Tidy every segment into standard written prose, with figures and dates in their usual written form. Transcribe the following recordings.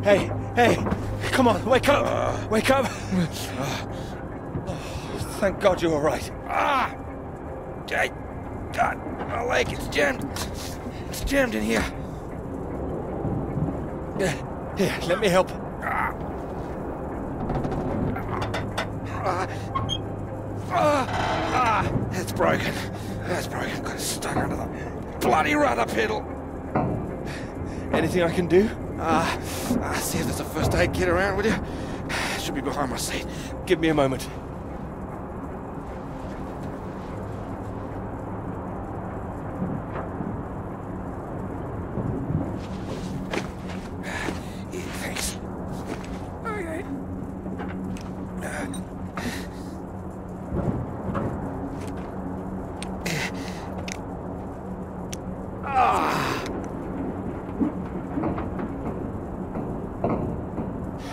Hey, hey, come on, wake up! Wake up! Thank God you're all right. Hey, God, my leg is jammed. It's jammed in here. Here, let me help. That's broken. That's broken. Got stuck under the bloody rudder pedal. Anything I can do? See if there's a first aid kit around, will you? Should be behind my seat. Give me a moment. Yeah, thanks. Okay.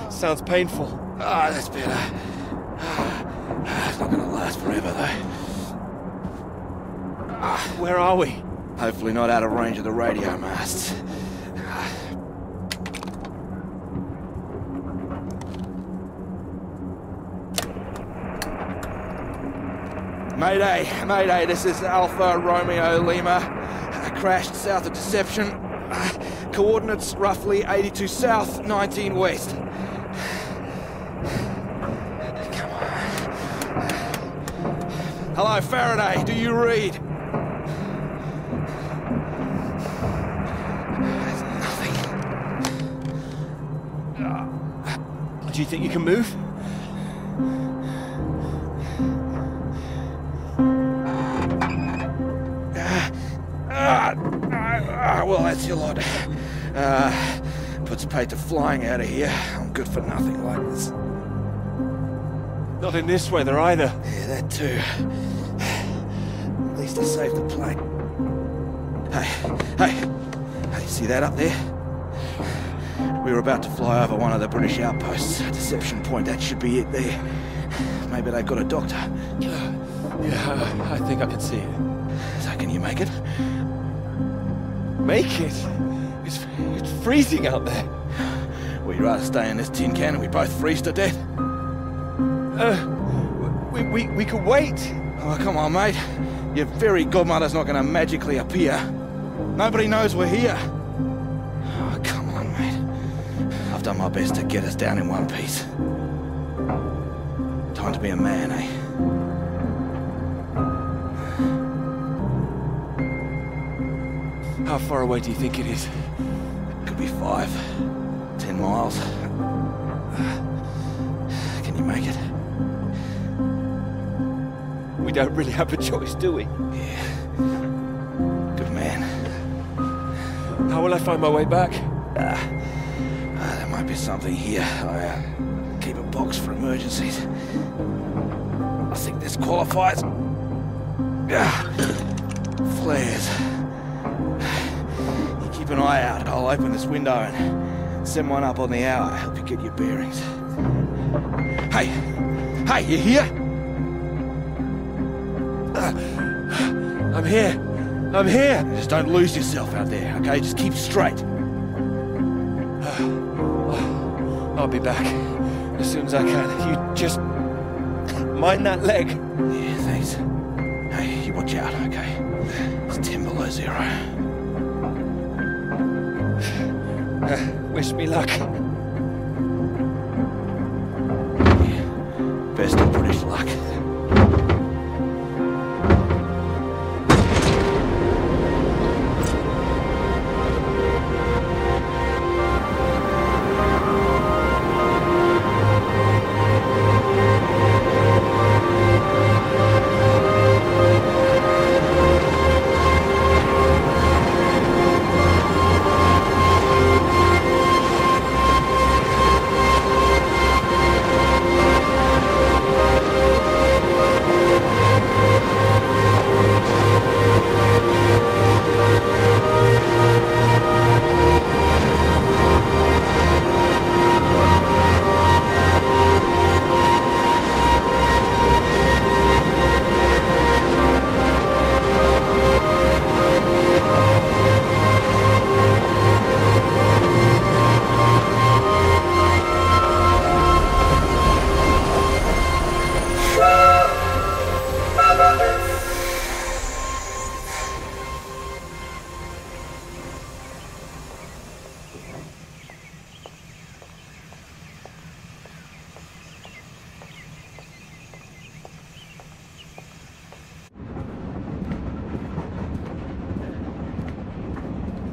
Sounds painful. That's better. It's not gonna last forever, though. Where are we? Hopefully not out of range of the radio masts. Mayday, Mayday, this is Alpha Romeo Lima. Crashed south of Deception. Coordinates roughly 82 south, 19 west. Come on. Hello, Faraday, do you read? There's nothing. Do you think you can move? Well, that's your lot. Puts paid to flying out of here. I'm good for nothing like this. Not in this weather either. Yeah, that too. At least I saved the plane. Hey, see that up there? We were about to fly over one of the British outposts. Deception Point, that should be it there. Maybe they've got a doctor. Yeah, I think I can see it. So can you make it? Make it? It's freezing out there. Well, you'd rather stay in this tin can and we both freeze to death? We could wait. Oh, come on, mate. Your fairy godmother's not going to magically appear. Nobody knows we're here. Oh, come on, mate. I've done my best to get us down in one piece. Time to be a man, eh? How far away do you think it is? Could be 5, 10 miles. Can you make it? We don't really have a choice, do we? Yeah. Good man. How will I find my way back? There might be something here. I keep a box for emergencies. I think this qualifies. Flares. Keep an eye out. I'll open this window and send one up on the hour. Help you get your bearings. Hey, you here? I'm here. I'm here. Just don't lose yourself out there, okay? Just keep straight. I'll be back as soon as I can. You just mind that leg. Yeah, thanks. Hey, you watch out, okay? It's 10 below 0. Wish me luck. Yeah. Best of British luck.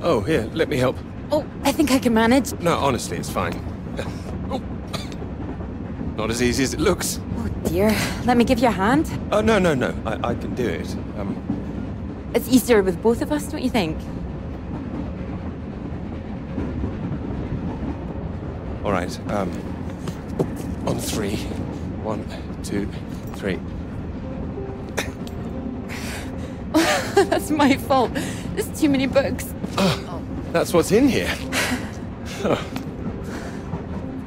Oh, here, let me help. Oh, I think I can manage. No, honestly, it's fine. Oh. Not as easy as it looks. Oh dear. Let me give you a hand. Oh, no. I can do it. It's easier with both of us, don't you think? All right, on 3. 1, 2, 3. That's my fault. There's too many books. Oh, that's what's in here. Oh.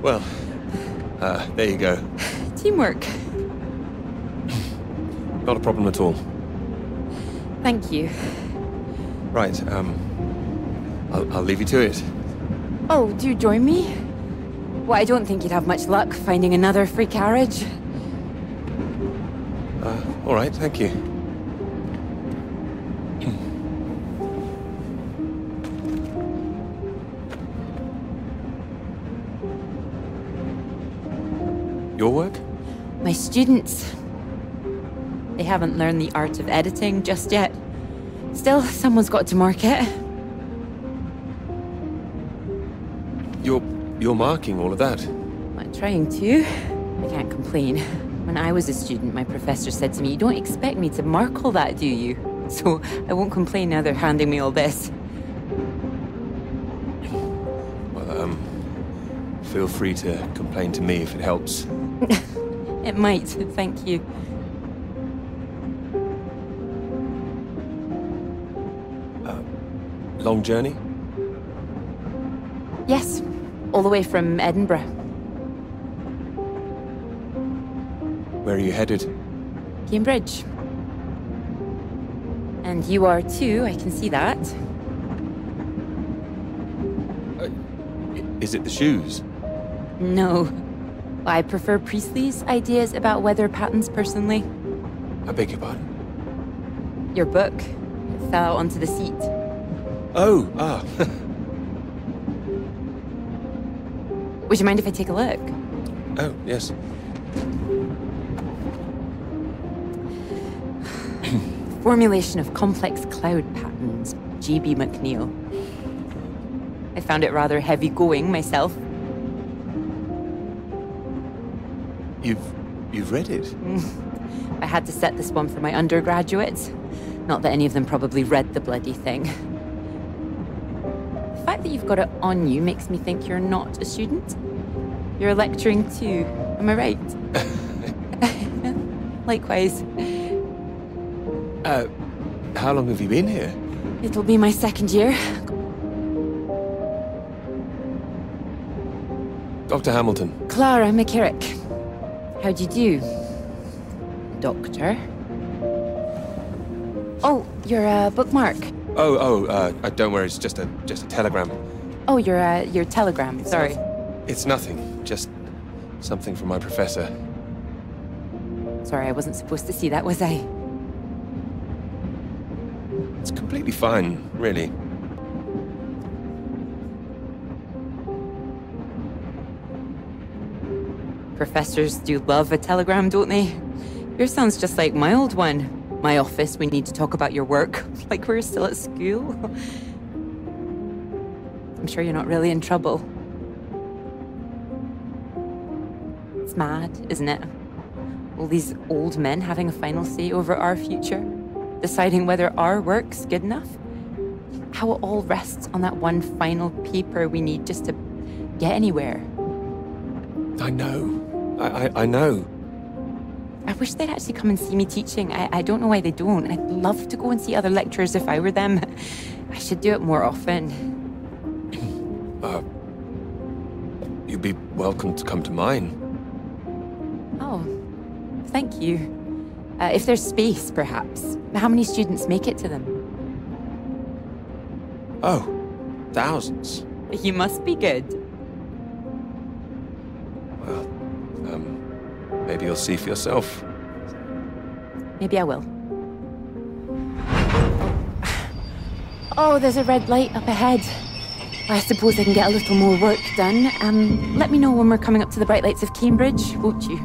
Well, there you go. Teamwork. Not a problem at all. Thank you. Right, I'll leave you to it. Oh, do you join me? Well, I don't think you'd have much luck finding another free carriage. All right, thank you. Your work? My students. They haven't learned the art of editing just yet. Still, someone's got to mark it. You're marking all of that? I'm trying to. I can't complain. When I was a student, my professor said to me, "You don't expect me to mark all that, do you?" So I won't complain now they're handing me all this. Well, feel free to complain to me if it helps. It might, thank you. Long journey? Yes, all the way from Edinburgh. Where are you headed? Cambridge. And you are too, I can see that. Is it the shoes? No. I prefer Priestley's ideas about weather patterns personally. I beg your pardon? Your book. It fell out onto the seat. Oh, Would you mind if I take a look? Oh, yes. Formulation of complex cloud patterns, G.B. McNeill. I found it rather heavy-going myself. You've read it? I had to set this one for my undergraduates. Not that any of them probably read the bloody thing. The fact that you've got it on you makes me think you're not a student. You're lecturing too, am I right? Likewise. How long have you been here? It'll be my second year. Dr. Hamilton. Clara McKerrick. How'd you do, Doctor? Oh, you're a bookmark. Don't worry, it's just a telegram. Oh, your telegram, sorry. It's nothing, just something from my professor. Sorry, I wasn't supposed to see that, was I? It's completely fine, really. Professors do love a telegram, don't they? Yours sounds just like my old one. My office, we need to talk about your work, like we're still at school. I'm sure you're not really in trouble. It's mad, isn't it? All these old men having a final say over our future, deciding whether our work's good enough. How it all rests on that one final paper we need just to get anywhere. I know. I know. I wish they'd actually come and see me teaching. I don't know why they don't. I'd love to go and see other lecturers if I were them. I should do it more often. You'd be welcome to come to mine. Oh, thank you. If there's space, perhaps. How many students make it to them? Oh, thousands. You must be good. Well, maybe you'll see for yourself. Maybe I will. Oh, there's a red light up ahead. I suppose I can get a little more work done. Let me know when we're coming up to the bright lights of Cambridge, won't you?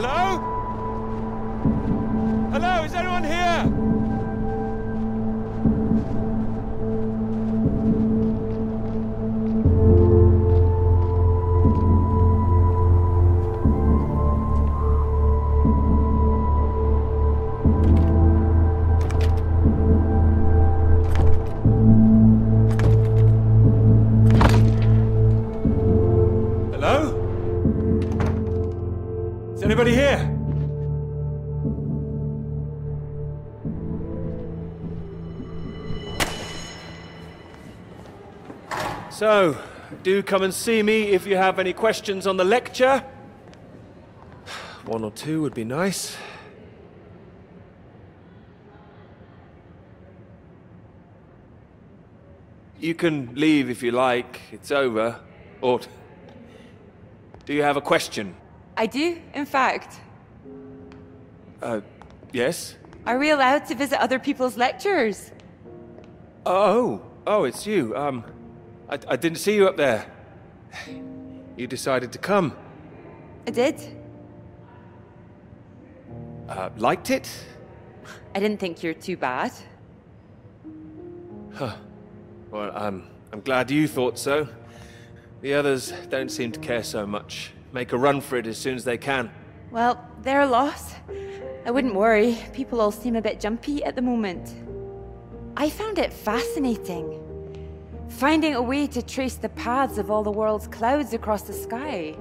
Hello? Hello, is anyone here? Hello? Is anybody here? So, do come and see me if you have any questions on the lecture. One or two would be nice. You can leave if you like. It's over. Or do you have a question? I do, in fact. Yes? Are we allowed to visit other people's lectures? Oh, it's you. I didn't see you up there. You decided to come. I did. Liked it? I didn't think you're too bad. Huh. Well, I'm glad you thought so. The others don't seem to care so much. Make a run for it as soon as they can. Well, their loss. I wouldn't worry. People all seem a bit jumpy at the moment. I found it fascinating. Finding a way to trace the paths of all the world's clouds across the sky.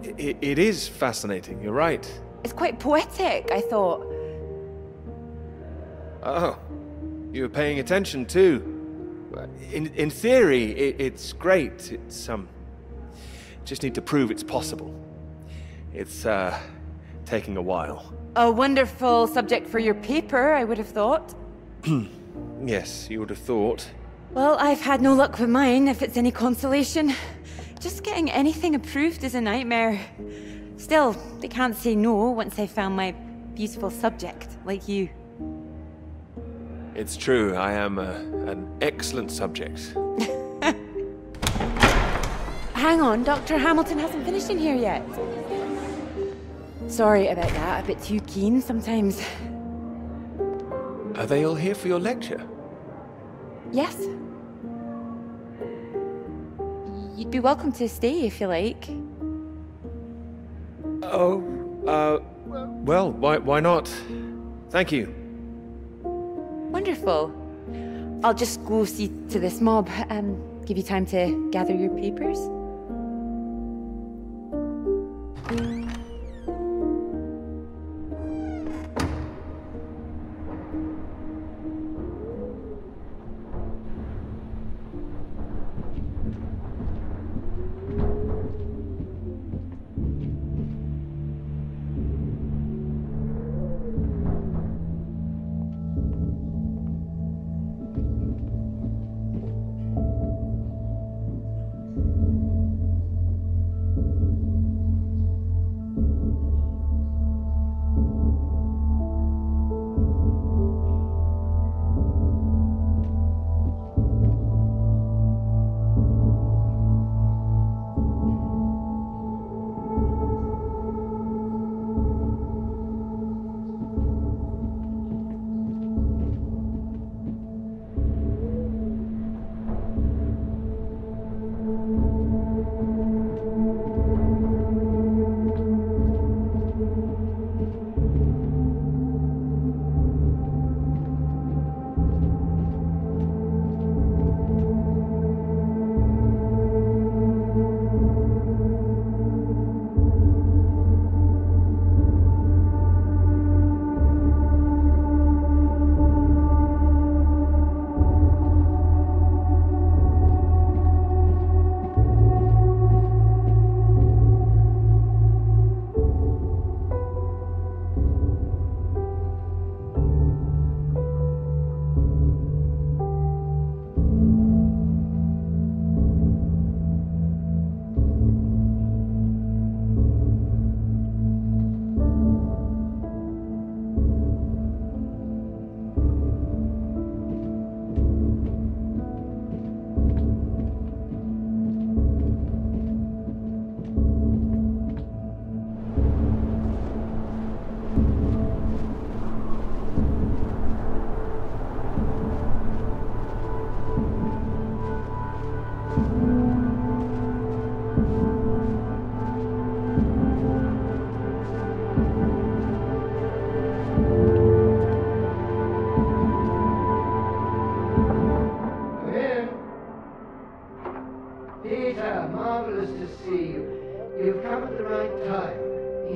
It is fascinating, you're right. It's quite poetic, I thought. Oh, you were paying attention too. In theory, it's great. It's, just need to prove it's possible. It's, taking a while. A wonderful subject for your paper, I would have thought. Yes, you would have thought. Well, I've had no luck with mine, if it's any consolation. Just getting anything approved is a nightmare. Still, they can't say no once they've found my beautiful subject, like you. It's true, I am an excellent subject. Hang on, Dr. Hamilton hasn't finished in here yet. Sorry about that, a bit too keen sometimes. Are they all here for your lecture? Yes. You'd be welcome to stay if you like. Oh, well, why not? Thank you. Wonderful. I'll just go see to this mob, give you time to gather your papers.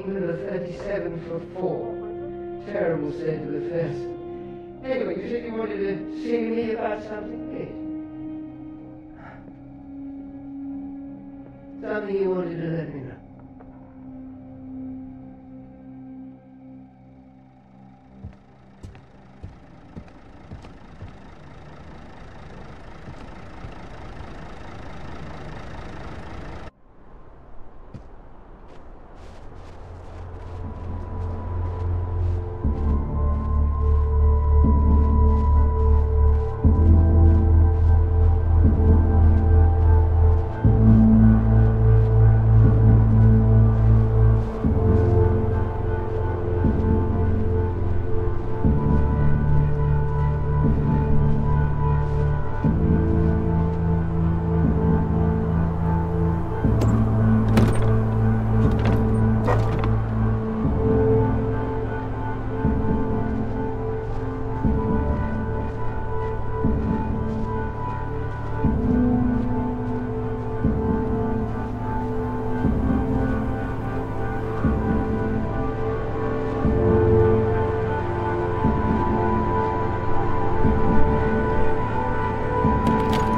England are 37 for 4. Terrible state of affairs. Anyway, you said you wanted to see me about something, please. Something you wanted to let me know.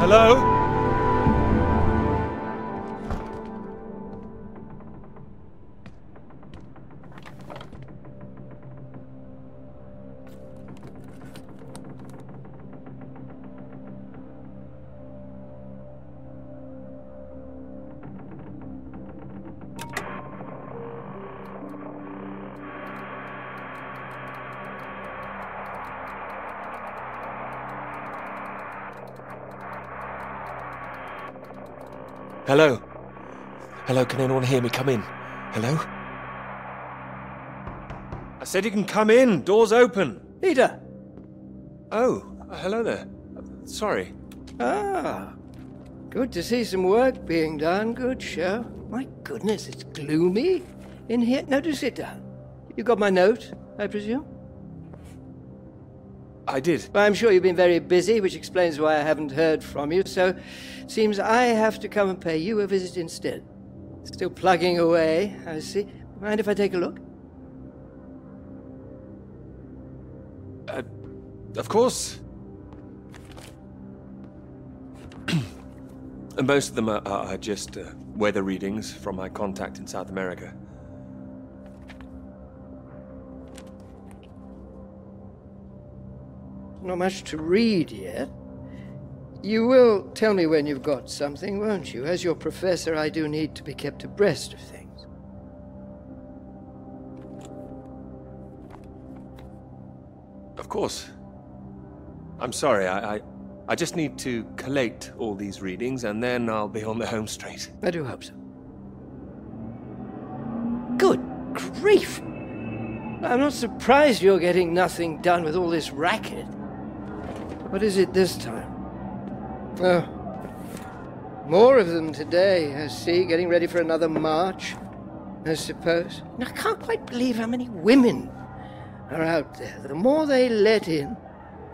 Hello? Hello? Hello, can anyone hear me? Come in. Hello? I said you can come in. Door's open. Peter! Oh, hello there. Sorry. Ah, good to see some work being done. Good show. My goodness, it's gloomy in here. No, do sit down. You got my note, I presume? I did. Well, I'm sure you've been very busy, which explains why I haven't heard from you, so seems I have to come and pay you a visit instead. Still plugging away, I see. Mind if I take a look? Of course. And most of them are just weather readings from my contact in South America. Not much to read yet. You will tell me when you've got something, won't you? As your professor, I do need to be kept abreast of things. Of course. I'm sorry, I just need to collate all these readings, and then I'll be on the home straight. I do hope so. Good grief! I'm not surprised you're getting nothing done with all this racket. What is it this time? Oh, more of them today, I see, getting ready for another march, I suppose. I can't quite believe how many women are out there. The more they let in,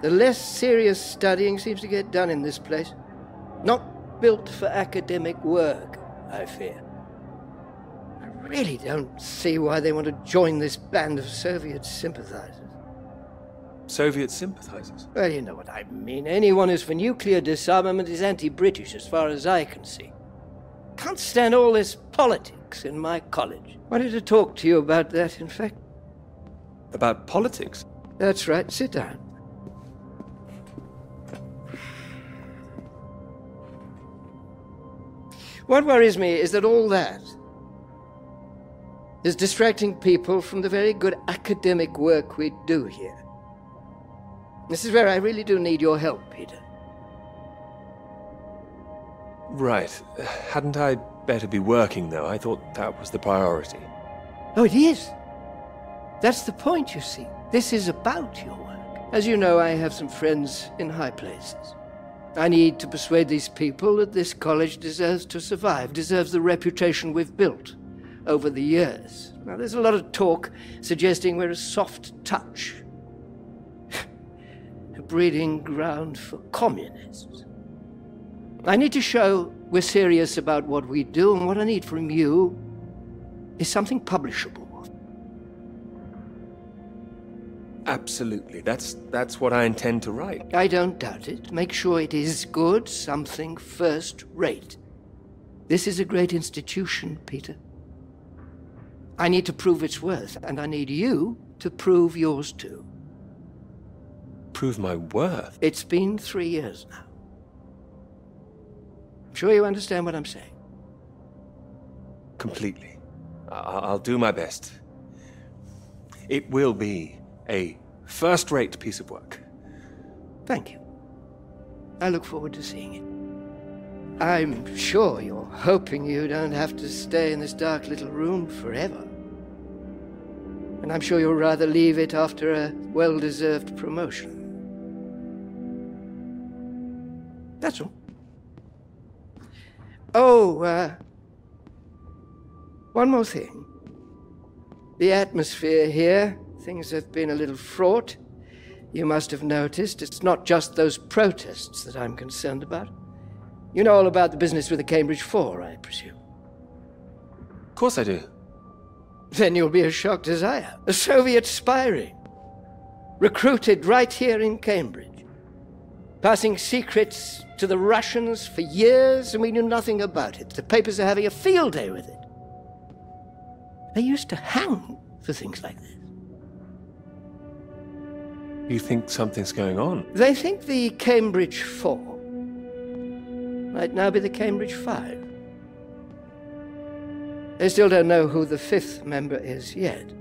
the less serious studying seems to get done in this place. Not built for academic work, I fear. I really don't see why they want to join this band of Soviet sympathizers. Soviet sympathizers? Well, you know what I mean. Anyone who's for nuclear disarmament is anti-British, as far as I can see. Can't stand all this politics in my college. Wanted to talk to you about that, in fact. About politics? That's right. Sit down. What worries me is that all that is distracting people from the very good academic work we do here. This is where I really do need your help, Peter. Right. Hadn't I better be working, though? I thought that was the priority. Oh, it is. That's the point, you see. This is about your work. As you know, I have some friends in high places. I need to persuade these people that this college deserves to survive, deserves the reputation we've built over the years. Now, there's a lot of talk suggesting we're a soft touch. A breeding ground for communists. I need to show we're serious about what we do, and what I need from you is something publishable. Absolutely. That's what I intend to write. I don't doubt it. Make sure it is good, something first rate. This is a great institution, Peter. I need to prove its worth, and I need you to prove yours too. Prove my worth? It's been 3 years now. I'm sure you understand what I'm saying. Completely. I'll do my best. It will be a first-rate piece of work. Thank you. I look forward to seeing it. I'm sure you're hoping you don't have to stay in this dark little room forever. And I'm sure you'll rather leave it after a well-deserved promotion. That's all. Oh, one more thing. The atmosphere here, things have been a little fraught. You must have noticed it's not just those protests that I'm concerned about. You know all about the business with the Cambridge Four, I presume. Of course I do. Then you'll be as shocked as I am. A Soviet spy ring. Recruited right here in Cambridge. Passing secrets to the Russians for years, and we knew nothing about it. The papers are having a field day with it. They used to hang for things like this. You think something's going on? They think the Cambridge Four might now be the Cambridge Five. They still don't know who the fifth member is yet.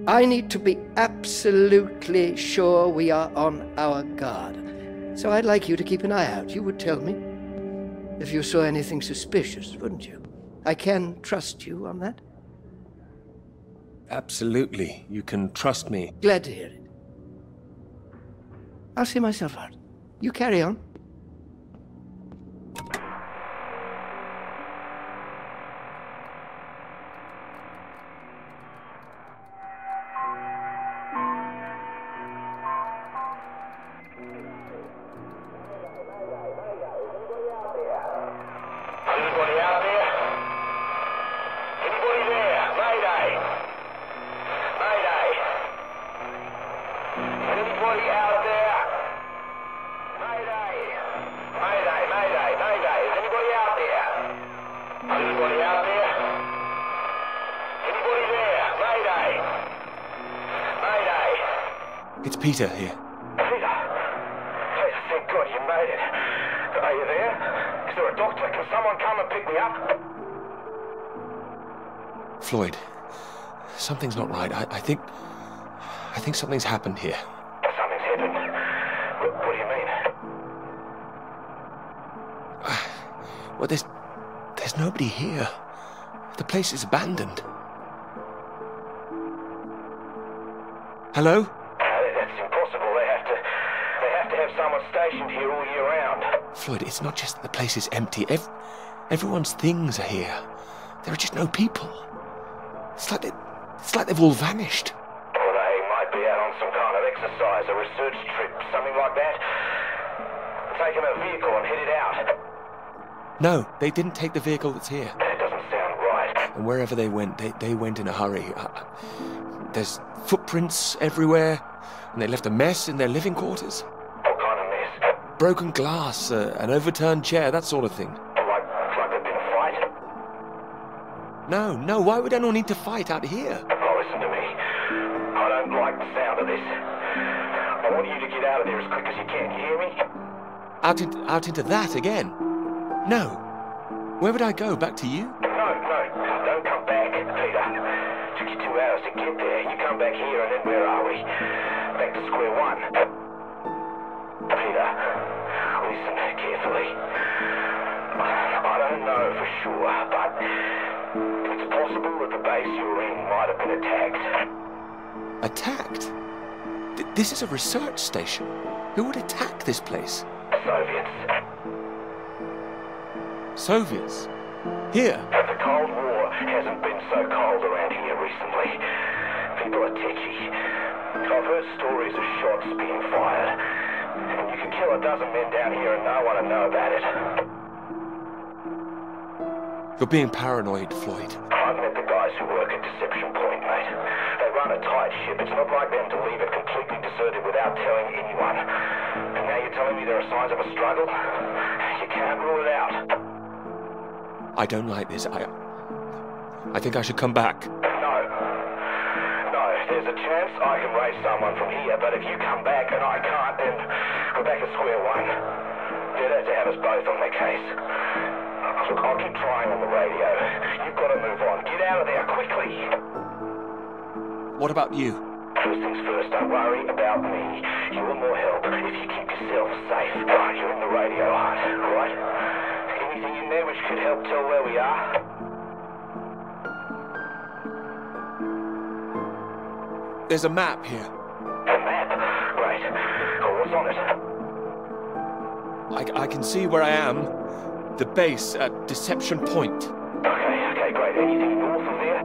I need to be absolutely sure we are on our guard. So I'd like you to keep an eye out. You would tell me if you saw anything suspicious, wouldn't you? I can trust you on that? Absolutely. You can trust me. Glad to hear it. I'll see myself out. You carry on. It's Peter here. Peter, thank God you made it. Are you there? Is there a doctor? Can someone come and pick me up? Floyd, something's not right. I think something's happened here. Something's happened. What do you mean? Well, there's nobody here. The place is abandoned. Hello? That's impossible. They have to have someone stationed here all year round. Floyd, it's not just that the place is empty. Everyone's things are here. There are just no people. It's like they've all vanished. Well, they might be out on some kind of exercise, a research trip, something like that. Taking a vehicle and headed out. No, they didn't take the vehicle that's here. That doesn't sound right. And wherever they went, they went in a hurry. There's footprints everywhere, and they left a mess in their living quarters. What kind of mess? Broken glass, an overturned chair, that sort of thing. Like there'd been a fight? No, why would anyone need to fight out here? Oh, listen to me. I don't like the sound of this. I want you to get out of there as quick as you can. You hear me? Out into that again? No. Where would I go? Back to you? No, don't come back, Peter. Took you 2 hours to get there. You come back here and then where are we? Back to square one. Peter, listen carefully. I don't know for sure, but it's possible that the base you're in might have been attacked. Attacked? This is a research station. Who would attack this place? Soviets. Soviets? Here? The Cold War hasn't been so cold around here recently. People are tetchy. I've heard stories of shots being fired. And you could kill a dozen men down here and no one would know about it. You're being paranoid, Floyd. I've met the guys who work at Deception Point, mate. They run run a tight ship. It's not like them to leave it completely deserted without telling anyone. And now you're telling me there are signs of a struggle? You can't rule it out. I don't like this. I think I should come back. No. There's a chance I can raise someone from here, but if you come back and I can't, then we're back at square one. They'd have to have us both on their case. Look, I'll keep trying on the radio. You've got to move on. Get out of there, quickly! What about you? First things first, don't worry about me. You're more help if you keep yourself safe. Right, you're in the radio hut, right? Anything in there which could help tell where we are? There's a map here. A map? Great. Oh, what's on it? I can see where I am. The base at Deception Point. Okay, great. Anything north of there?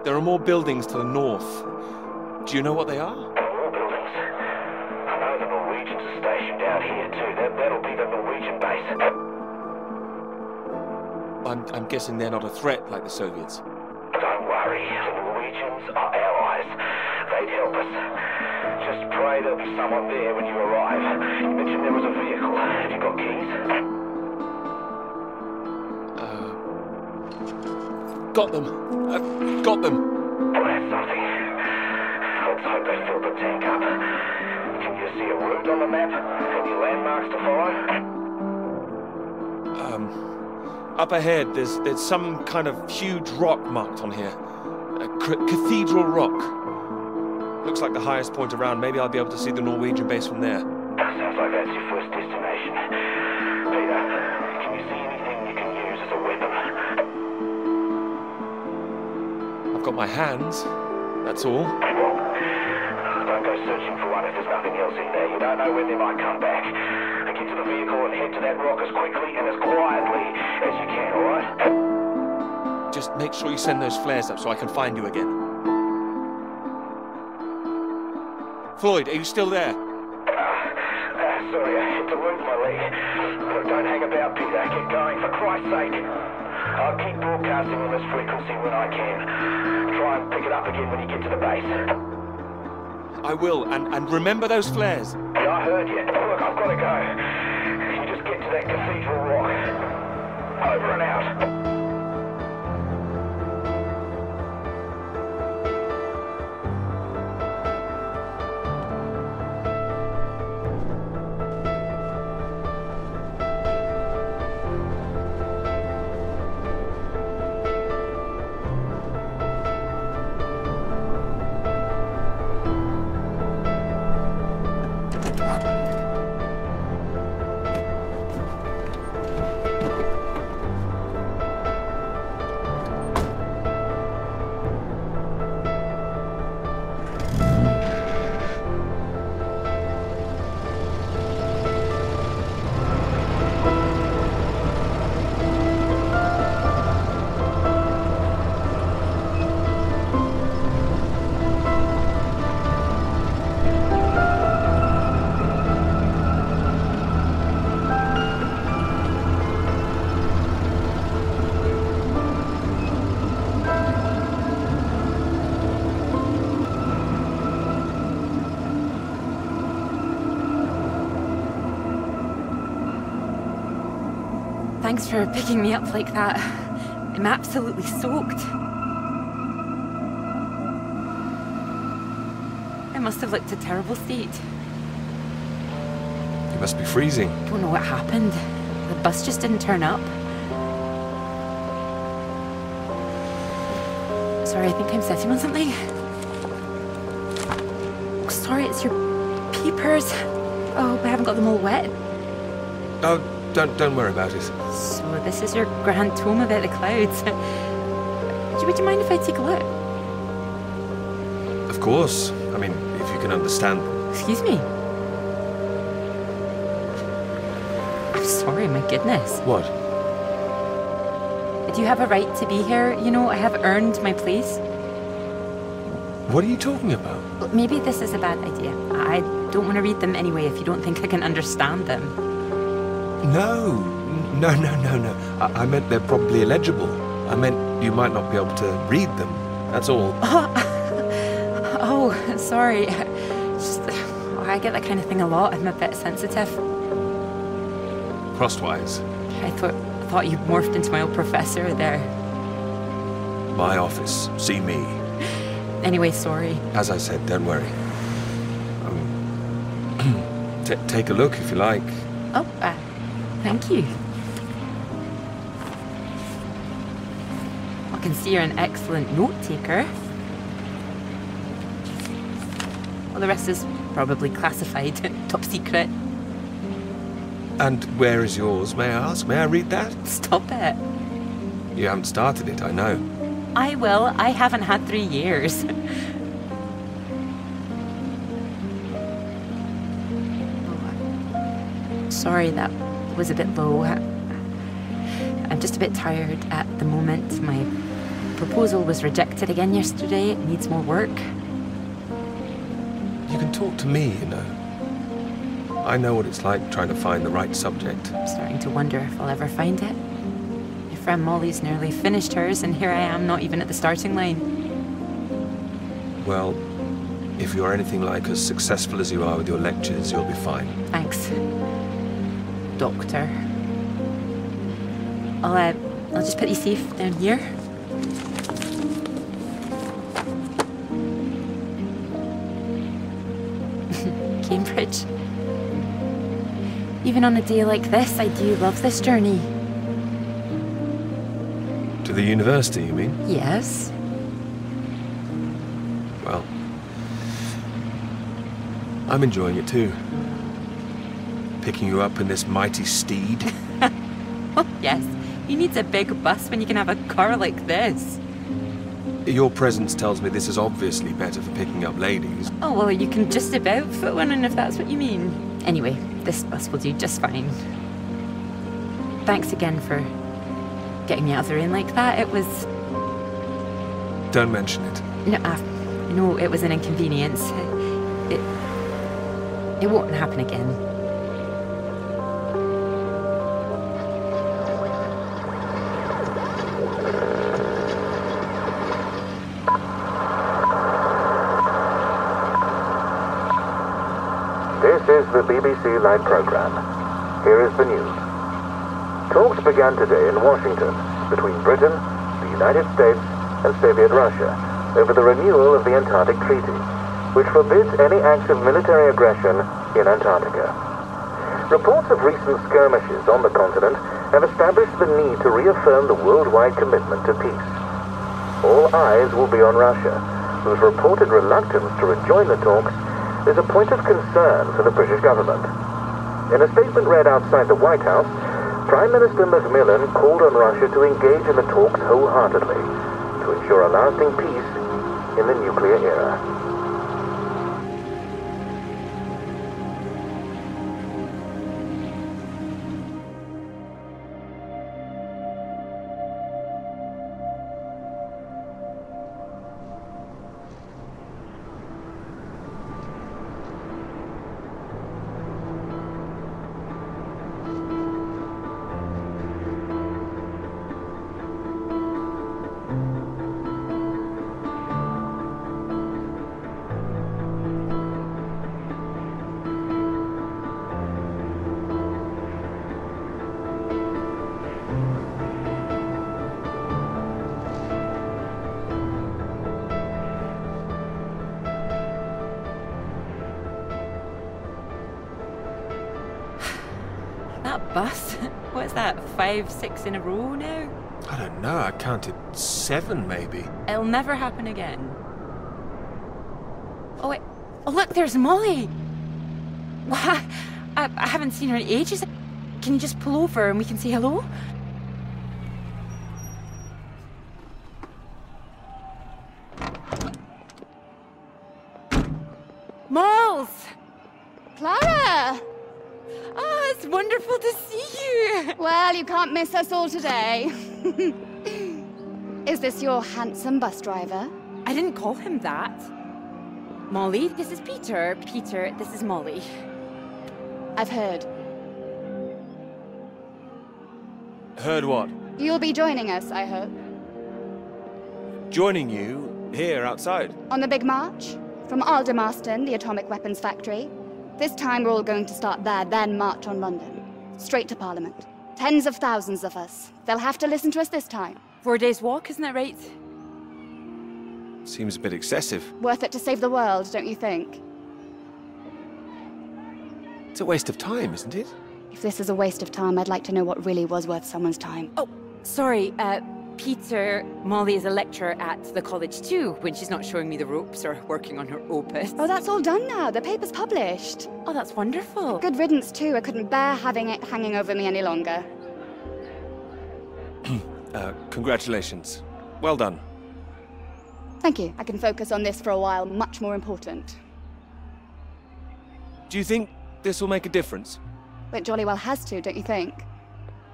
There are more buildings to the north. Do you know what they are? More buildings? I know the Norwegians are stationed out here too. That'll be the Norwegian base. I'm guessing they're not a threat like the Soviets. Don't worry. The Norwegians are allies. They'd help us. Just pray there'll be someone there when you arrive. You mentioned there was a vehicle. Have you got keys? Got them. Got them. Well, that's something. Let's hope they filled the tank up. Can you see a route on the map? Any landmarks to follow? Up ahead, there's some kind of huge rock marked on here. A cathedral rock. Looks like the highest point around. Maybe I'll be able to see the Norwegian base from there. Sounds like that's your first destination. Peter, can you see anything you can use as a weapon? I've got my hands. That's all. Well, don't go searching for one if there's nothing else in there. You don't know when they might come back. Get to the vehicle and head to that rock as quickly and as quietly as you can, alright? Just make sure you send those flares up so I can find you again. Floyd, are you still there? Sorry, I had to lose my leg. Look, don't hang about, Peter. Get going, for Christ's sake. I'll keep broadcasting on this frequency when I can. Try and pick it up again when you get to the base. I will, and remember those flares. Yeah, I heard you. Look, I've got to go. You just get to that cathedral rock. Over and out. Thanks for picking me up like that. I'm absolutely soaked. I must have looked a terrible state. You must be freezing. I don't know what happened. The bus just didn't turn up. Sorry, I think I'm sitting on something. Oh, sorry, it's your peepers. Oh, I haven't got them all wet. Oh, don't worry about it. So this is your grand tome about the clouds. Would you mind if I take a look? Of course. I mean, if you can understand them. Excuse me? I'm sorry, my goodness. What? Do you have a right to be here? You know, I have earned my place. What are you talking about? Well, maybe this is a bad idea. I don't want to read them anyway if you don't think I can understand them. No. I meant they're probably illegible. I meant you might not be able to read them, that's all. Oh, sorry. Just, I get that kind of thing a lot. I'm a bit sensitive. Crosswise. I thought you morphed into my old professor there. My office. See me. Anyway, sorry. As I said, don't worry. Take a look if you like. Oh, thank you. I can see you're an excellent note-taker. Well, the rest is probably classified, top secret. And where is yours, may I ask? May I read that? Stop it. You haven't started it, I know. I will. I haven't had 3 years. Sorry, that was a bit low. I'm just a bit tired at the moment. My proposal was rejected again yesterday. It needs more work. You can talk to me, you know. I know what it's like trying to find the right subject. I'm starting to wonder if I'll ever find it. My friend Molly's nearly finished hers, and here I am, not even at the starting line. Well, if you're anything like as successful as you are with your lectures, you'll be fine. Thanks, Doctor. I'll just put you safe down here. Cambridge. Even on a day like this, I do love this journey. To the university, you mean? Yes. Well, I'm enjoying it too. Picking you up in this mighty steed. Oh, yes. Who needs a big bus when you can have a car like this? Your presence tells me this is obviously better for picking up ladies. Oh, well, you can just about fit one in if that's what you mean. Anyway, this bus will do just fine. Thanks again for getting me out of the rain like that. It was... Don't mention it. No, it was an inconvenience. It won't happen again. This is the BBC Live programme. Here is the news. Talks began today in Washington between Britain, the United States, and Soviet Russia over the renewal of the Antarctic Treaty, which forbids any acts of military aggression in Antarctica. Reports of recent skirmishes on the continent have established the need to reaffirm the worldwide commitment to peace. All eyes will be on Russia, whose reported reluctance to rejoin the talks is a point of concern for the British government. In a statement read outside the White House, Prime Minister Macmillan called on Russia to engage in the talks wholeheartedly to ensure a lasting peace in the nuclear era. Bus? What's that, 5, 6 in a row now? I don't know, I counted 7 maybe. It'll never happen again. Oh wait, oh look, there's Molly! Wow, I haven't seen her in ages. Can you just pull over and we can say hello? Moles! Clara! Oh, it's wonderful to see you! Well, you can't miss us all today. Is this your handsome bus driver? I didn't call him that. Molly, this is Peter. Peter, this is Molly. I've heard. Heard what? You'll be joining us, I hope. joining you here outside. On the big march? From Aldermaston, the atomic weapons factory. This time we're all going to start there, then march on London. Straight to Parliament. Tens of thousands of us. They'll have to listen to us this time. 4 days walk, isn't that right? Seems a bit excessive. Worth it to save the world, don't you think? It's a waste of time, isn't it? If this is a waste of time, I'd like to know what really was worth someone's time. Oh, sorry, Peter, Molly is a lecturer at the college too, when she's not showing me the ropes or working on her opus. Oh, that's all done now. The paper's published. Oh, that's wonderful. Good riddance, too. I couldn't bear having it hanging over me any longer. Congratulations. Well done. Thank you. I can focus on this for a while. Much more important. Do you think this will make a difference? It jolly well has to, don't you think?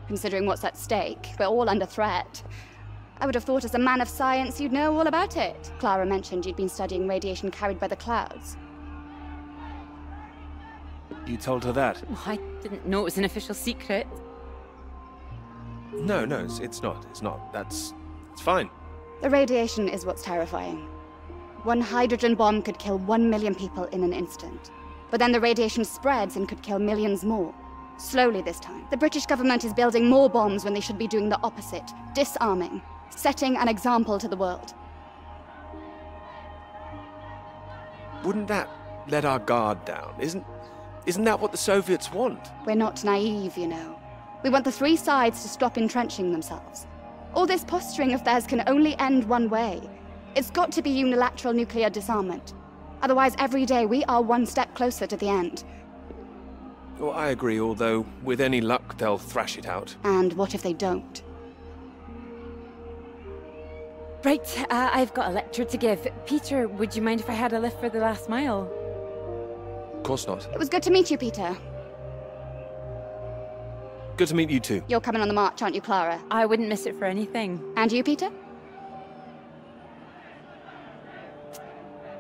Considering what's at stake, we're all under threat. I would have thought as a man of science you'd know all about it. Clara mentioned you'd been studying radiation carried by the clouds. You told her that? Oh, I didn't know it was an official secret. No, it's not. It's fine. The radiation is what's terrifying. One hydrogen bomb could kill 1 million people in an instant. But then the radiation spreads and could kill millions more. Slowly this time. The British government is building more bombs when they should be doing the opposite. Disarming. Setting an example to the world. Wouldn't that let our guard down? Isn't that what the Soviets want? We're not naive, you know. We want the three sides to stop entrenching themselves. All this posturing of theirs can only end one way. It's got to be unilateral nuclear disarmament. Otherwise, every day we are one step closer to the end. Well, I agree, although with any luck they'll thrash it out. And what if they don't? Right, I've got a lecture to give. Peter, would you mind if I had a lift for the last mile? Of course not. It was good to meet you, Peter. Good to meet you too. You're coming on the march, aren't you, Clara? I wouldn't miss it for anything. And you, Peter?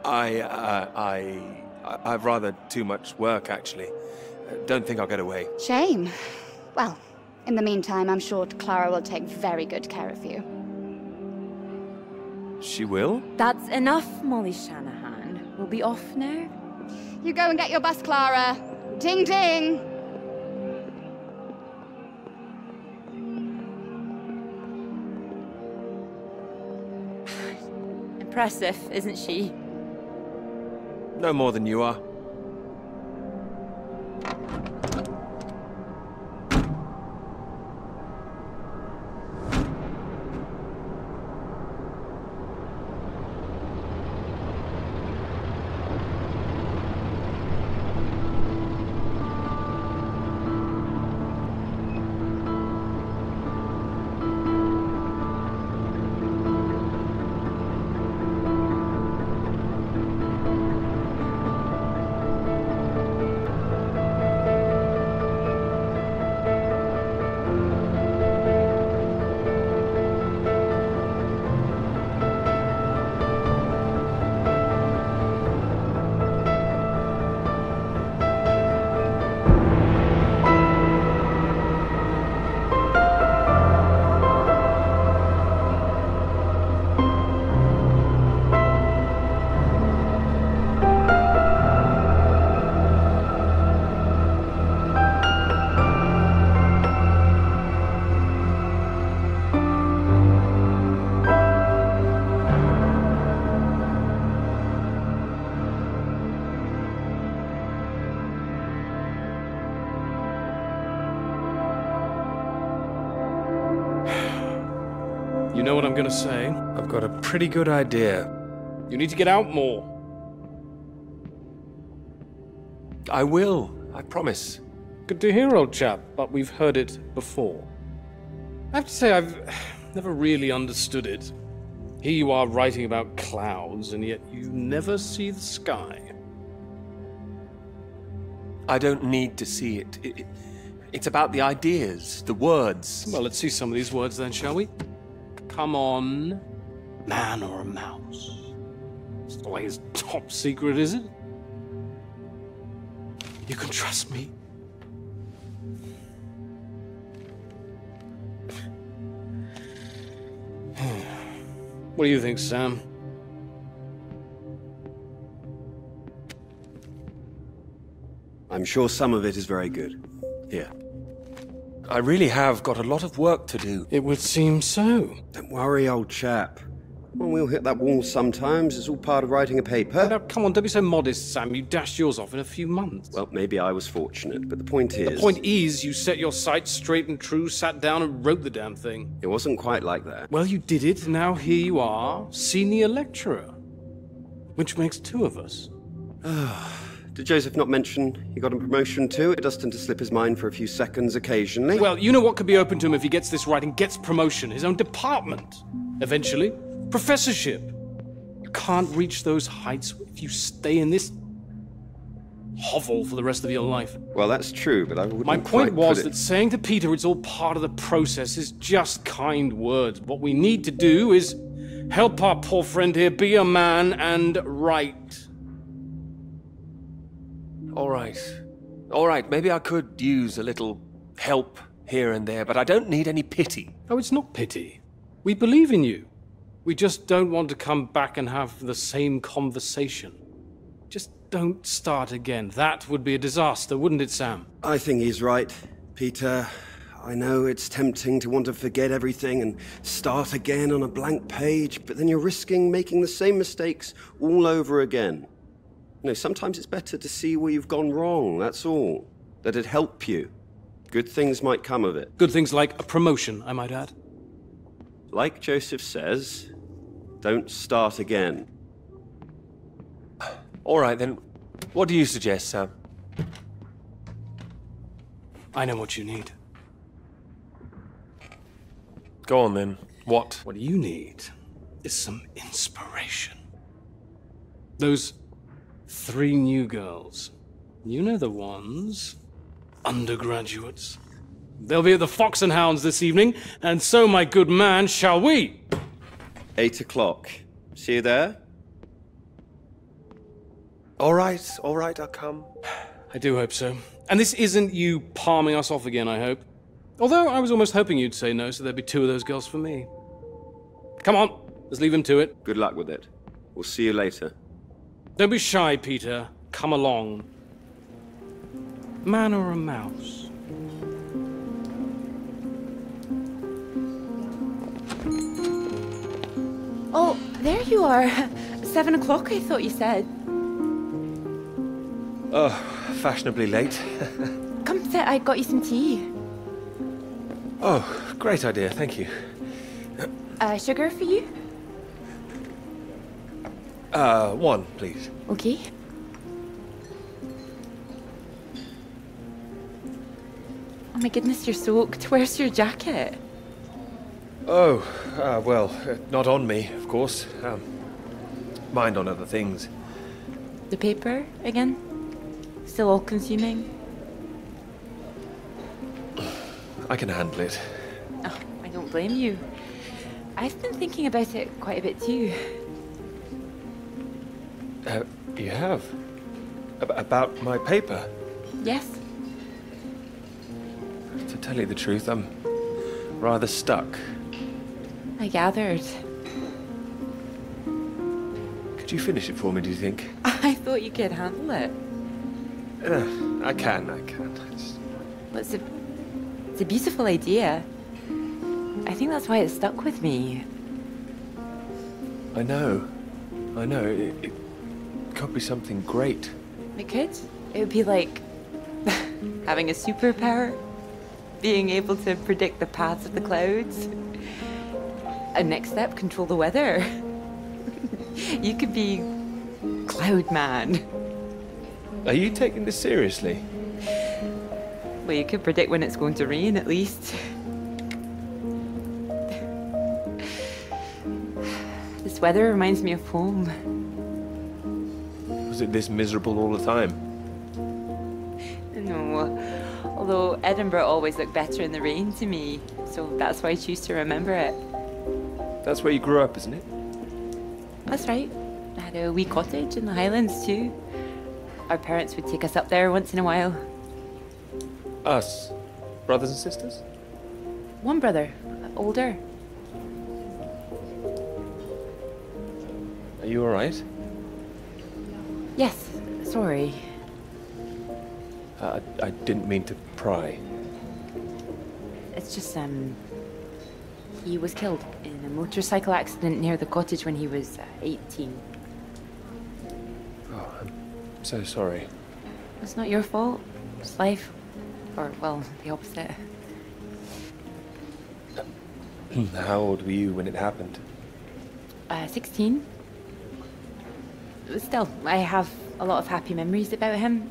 I've rather too much work, actually. Don't think I'll get away. Shame. Well, in the meantime, I'm sure Clara will take very good care of you. She will? That's enough, Molly Shanahan. We'll be off now. You go and get your bus, Clara. Ding, ding! Impressive, isn't she? No more than you are. You know what I'm gonna say? I've got a pretty good idea. You need to get out more. I will, I promise. Good to hear, old chap, but we've heard it before. I have to say, I've never really understood it. Here you are writing about clouds, and yet you never see the sky. I don't need to see it. It's about the ideas, the words. Well, let's see some of these words then, shall we? Come on. Man or a mouse? It's always top secret, is it? You can trust me. What do you think, Sam? I'm sure some of it is very good. Here. I really have got a lot of work to do. It would seem so. Don't worry, old chap. Well, we'll hit that wall sometimes. It's all part of writing a paper. Now, come on, don't be so modest, Sam. You dashed yours off in a few months. Well, maybe I was fortunate, but the point is... The point is, you set your sights straight and true, sat down and wrote the damn thing. It wasn't quite like that. Well, you did it, and now here you are, senior lecturer. Which makes two of us. Did Joseph not mention he got a promotion too? It does tend to slip his mind for a few seconds occasionally. Well, you know what could be open to him if he gets this right and gets promotion? His own department. Eventually. Professorship. You can't reach those heights if you stay in this hovel for the rest of your life. Well, that's true, but I wouldn't My point quite was put it... that saying to Peter it's all part of the process is just kind words. What we need to do is help our poor friend here be a man and write. All right, maybe I could use a little help here and there, but I don't need any pity. Oh, it's not pity. We believe in you. We just don't want to come back and have the same conversation. Just don't start again. That would be a disaster, wouldn't it, Sam? I think he's right, Peter. I know it's tempting to want to forget everything and start again on a blank page, but then you're risking making the same mistakes all over again. No, sometimes it's better to see where you've gone wrong, that's all. That'd help you. Good things might come of it. Good things like a promotion, I might add. Like Joseph says, don't start again. All right, then. What do you suggest, Sam? I know what you need. Go on, then. What? What you need is some inspiration. Those 3 new girls. You know the ones. Undergraduates. They'll be at the Fox and Hounds this evening, and so, my good man, shall we? 8 o'clock. See you there? All right, I'll come. I do hope so. And this isn't you palming us off again, I hope. Although I was almost hoping you'd say no, so there'd be 2 of those girls for me. Come on, let's leave him to it. Good luck with it. We'll see you later. Don't be shy, Peter. Come along. Man or a mouse? Oh, there you are. 7 o'clock, I thought you said. Oh, fashionably late. Come sit, I got you some tea. Oh, great idea, thank you. Sugar for you? 1, please. Okay. Oh my goodness, you're soaked. Where's your jacket? Oh, well, not on me, of course. Mind on other things. The paper again? Still all consuming? I can handle it. Oh, I don't blame you. I've been thinking about it quite a bit too. You have? About my paper? Yes? To tell you the truth, I'm rather stuck. I gathered. Could you finish it for me, do you think? I thought you could handle it. I can. Well, it's a beautiful idea. I think that's why it stuck with me. I know. It could be something great. It could. It would be like having a superpower. Being able to predict the paths of the clouds. And next step, control the weather. You could be Cloud Man. Are you taking this seriously? Well, you could predict when it's going to rain, at least. This weather reminds me of home. Was it this miserable all the time? No, although Edinburgh always looked better in the rain to me, so that's why I choose to remember it. That's where you grew up, isn't it? That's right. I had a wee cottage in the Highlands too. Our parents would take us up there once in a while. Us? Brothers and sisters? One brother, older. Are you alright? Yes, sorry. I didn't mean to pry. It's just, he was killed in a motorcycle accident near the cottage when he was 18. Oh, I'm so sorry. It's not your fault. It's life. Or, well, the opposite. How old were you when it happened? 16. Still, I have a lot of happy memories about him.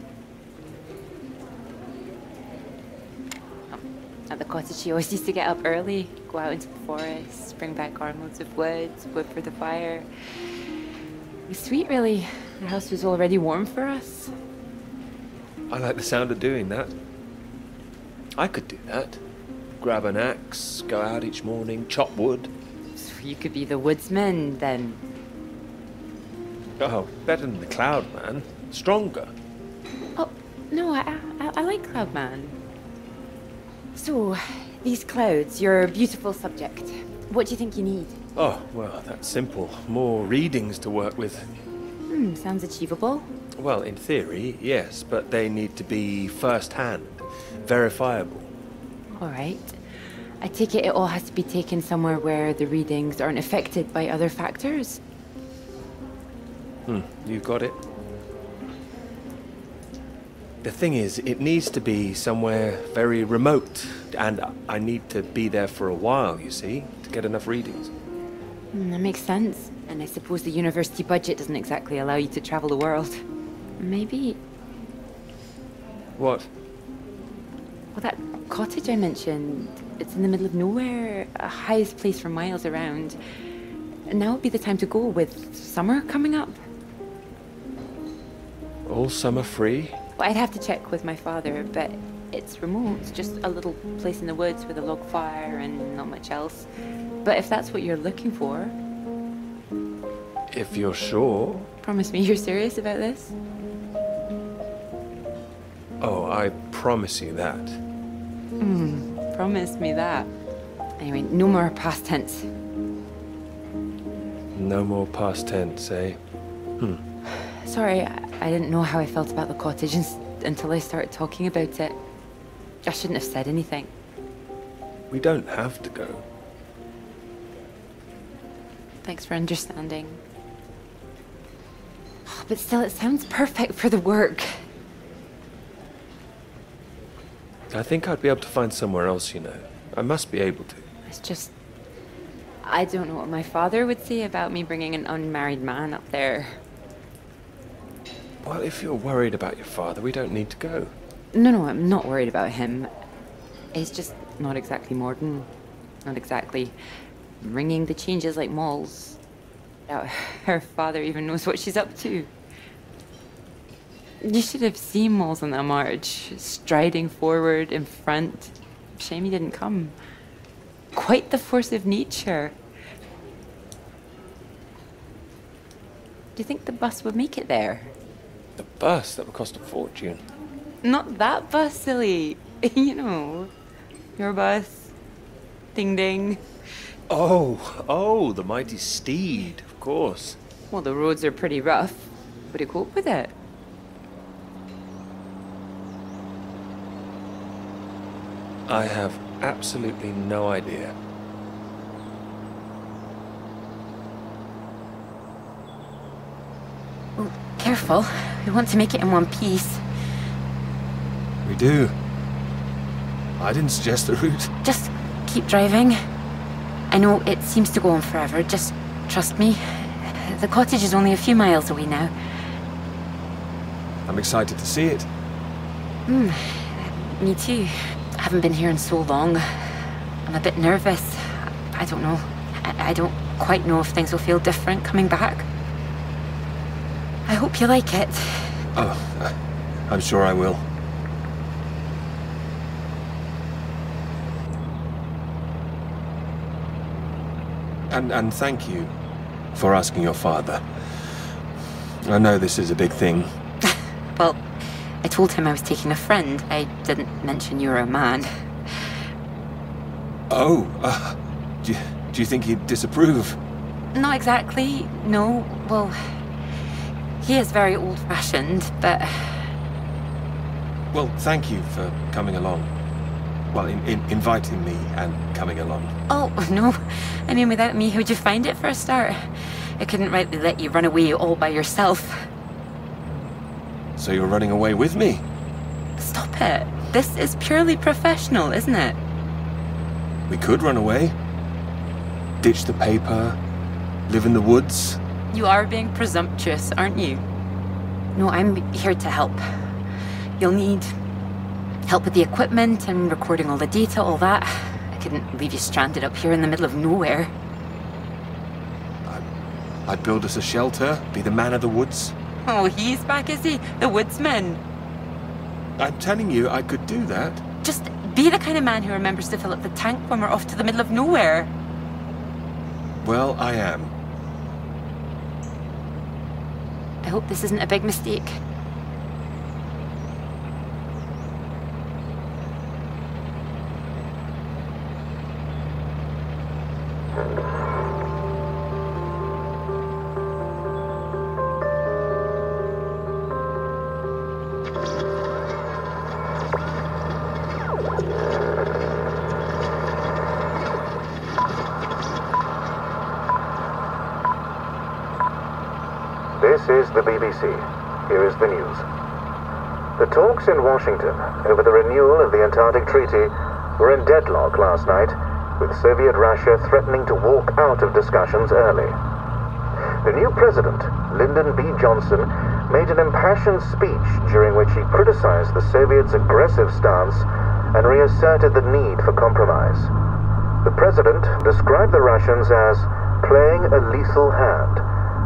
At the cottage, he always used to get up early, go out into the forest, bring back armloads of wood, wood for the fire. It was sweet, really. The house was already warm for us. I like the sound of doing that. I could do that. Grab an axe, go out each morning, chop wood. So you could be the woodsman, then. Oh, better than the Cloud Man. Stronger. Oh, no, I like Cloudman. So, these clouds, your beautiful subject. What do you think you need? Oh, well, that's simple. More readings to work with. Sounds achievable. Well, in theory, yes, but they need to be first-hand, verifiable. All right. I take it all has to be taken somewhere where the readings aren't affected by other factors? You got it. The thing is, it needs to be somewhere very remote, and I need to be there for a while, you see, to get enough readings. That makes sense. And I suppose the university budget doesn't exactly allow you to travel the world. Maybe... What? Well, that cottage I mentioned, it's in the middle of nowhere, a highest place for miles around. And now would be the time to go with summer coming up. All summer free? Well, I'd have to check with my father, but it's remote. It's just a little place in the woods with a log fire and not much else. But if that's what you're looking for... If you're sure. Promise me you're serious about this? Oh, I promise you that. Promise me that. Anyway, no more past tense. No more past tense, eh? Sorry, I didn't know how I felt about the cottage until I started talking about it. I shouldn't have said anything. We don't have to go. Thanks for understanding. Oh, but still, it sounds perfect for the work. I think I'd be able to find somewhere else, you know. I must be able to. It's just... I don't know what my father would say about me bringing an unmarried man up there. Well, if you're worried about your father, we don't need to go. No, I'm not worried about him. It's just not exactly modern. Not exactly ringing the changes like Moll's. Doubt her father even knows what she's up to. You should have seen Moll's on that march, striding forward in front. Shame he didn't come. Quite the force of nature. Do you think the bus would make it there? The bus? That would cost a fortune. Not that bus, silly. You know, your bus. Ding ding. Oh, the mighty steed, of course. Well, the roads are pretty rough. Would you cope with it? I have absolutely no idea. Oh, careful. We want to make it in one piece. We do. I didn't suggest the route. Just keep driving. I know it seems to go on forever. Just trust me. The cottage is only a few miles away now. I'm excited to see it. Me too. I haven't been here in so long. I'm a bit nervous. I don't know. I don't quite know if things will feel different coming back. I hope you like it. Oh, I'm sure I will. And thank you for asking your father. I know this is a big thing. Well, I told him I was taking a friend. I didn't mention you were a man. Oh, do you think he'd disapprove? Not exactly, no. Well, he is very old-fashioned, but... Well, thank you for coming along. Well, inviting me and coming along. Oh, no. I mean, without me, how'd you find it for a start? I couldn't rightly let you run away all by yourself. So you're running away with me? Stop it. This is purely professional, isn't it? We could run away. Ditch the paper. Live in the woods. You are being presumptuous, aren't you? No, I'm here to help. You'll need help with the equipment and recording all the data, all that. I couldn't leave you stranded up here in the middle of nowhere. I'd build us a shelter, be the man of the woods. Oh, he's back, is he? The woodsman. I'm telling you, I could do that. Just be the kind of man who remembers to fill up the tank when we're off to the middle of nowhere. Well, I am. I hope this isn't a big mistake. This is the BBC. Here is the news. The talks in Washington over the renewal of the Antarctic Treaty were in deadlock last night, with Soviet Russia threatening to walk out of discussions early. The new president, Lyndon B. Johnson, made an impassioned speech during which he criticized the Soviets' aggressive stance and reasserted the need for compromise. The president described the Russians as playing a lethal hand,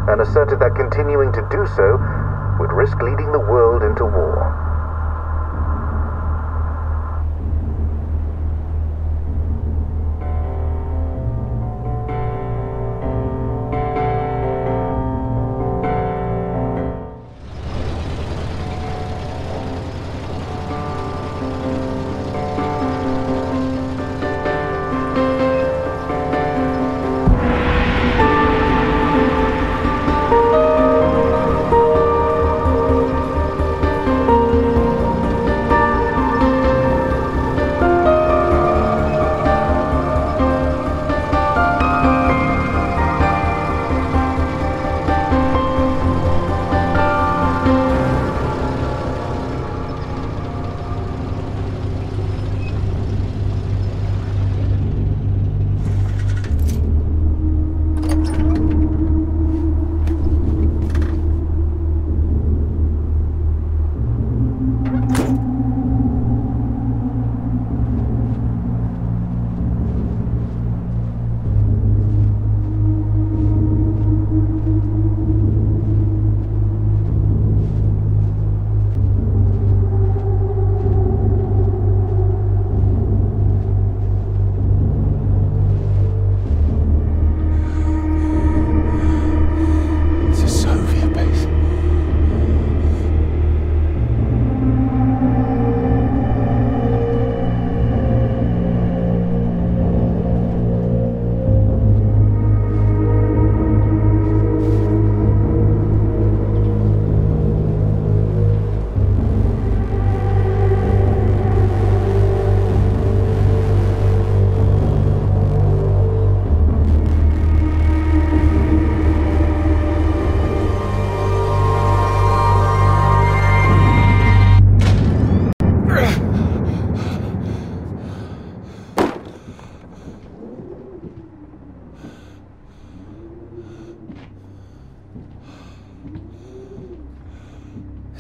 and asserted that continuing to do so would risk leading the world into war.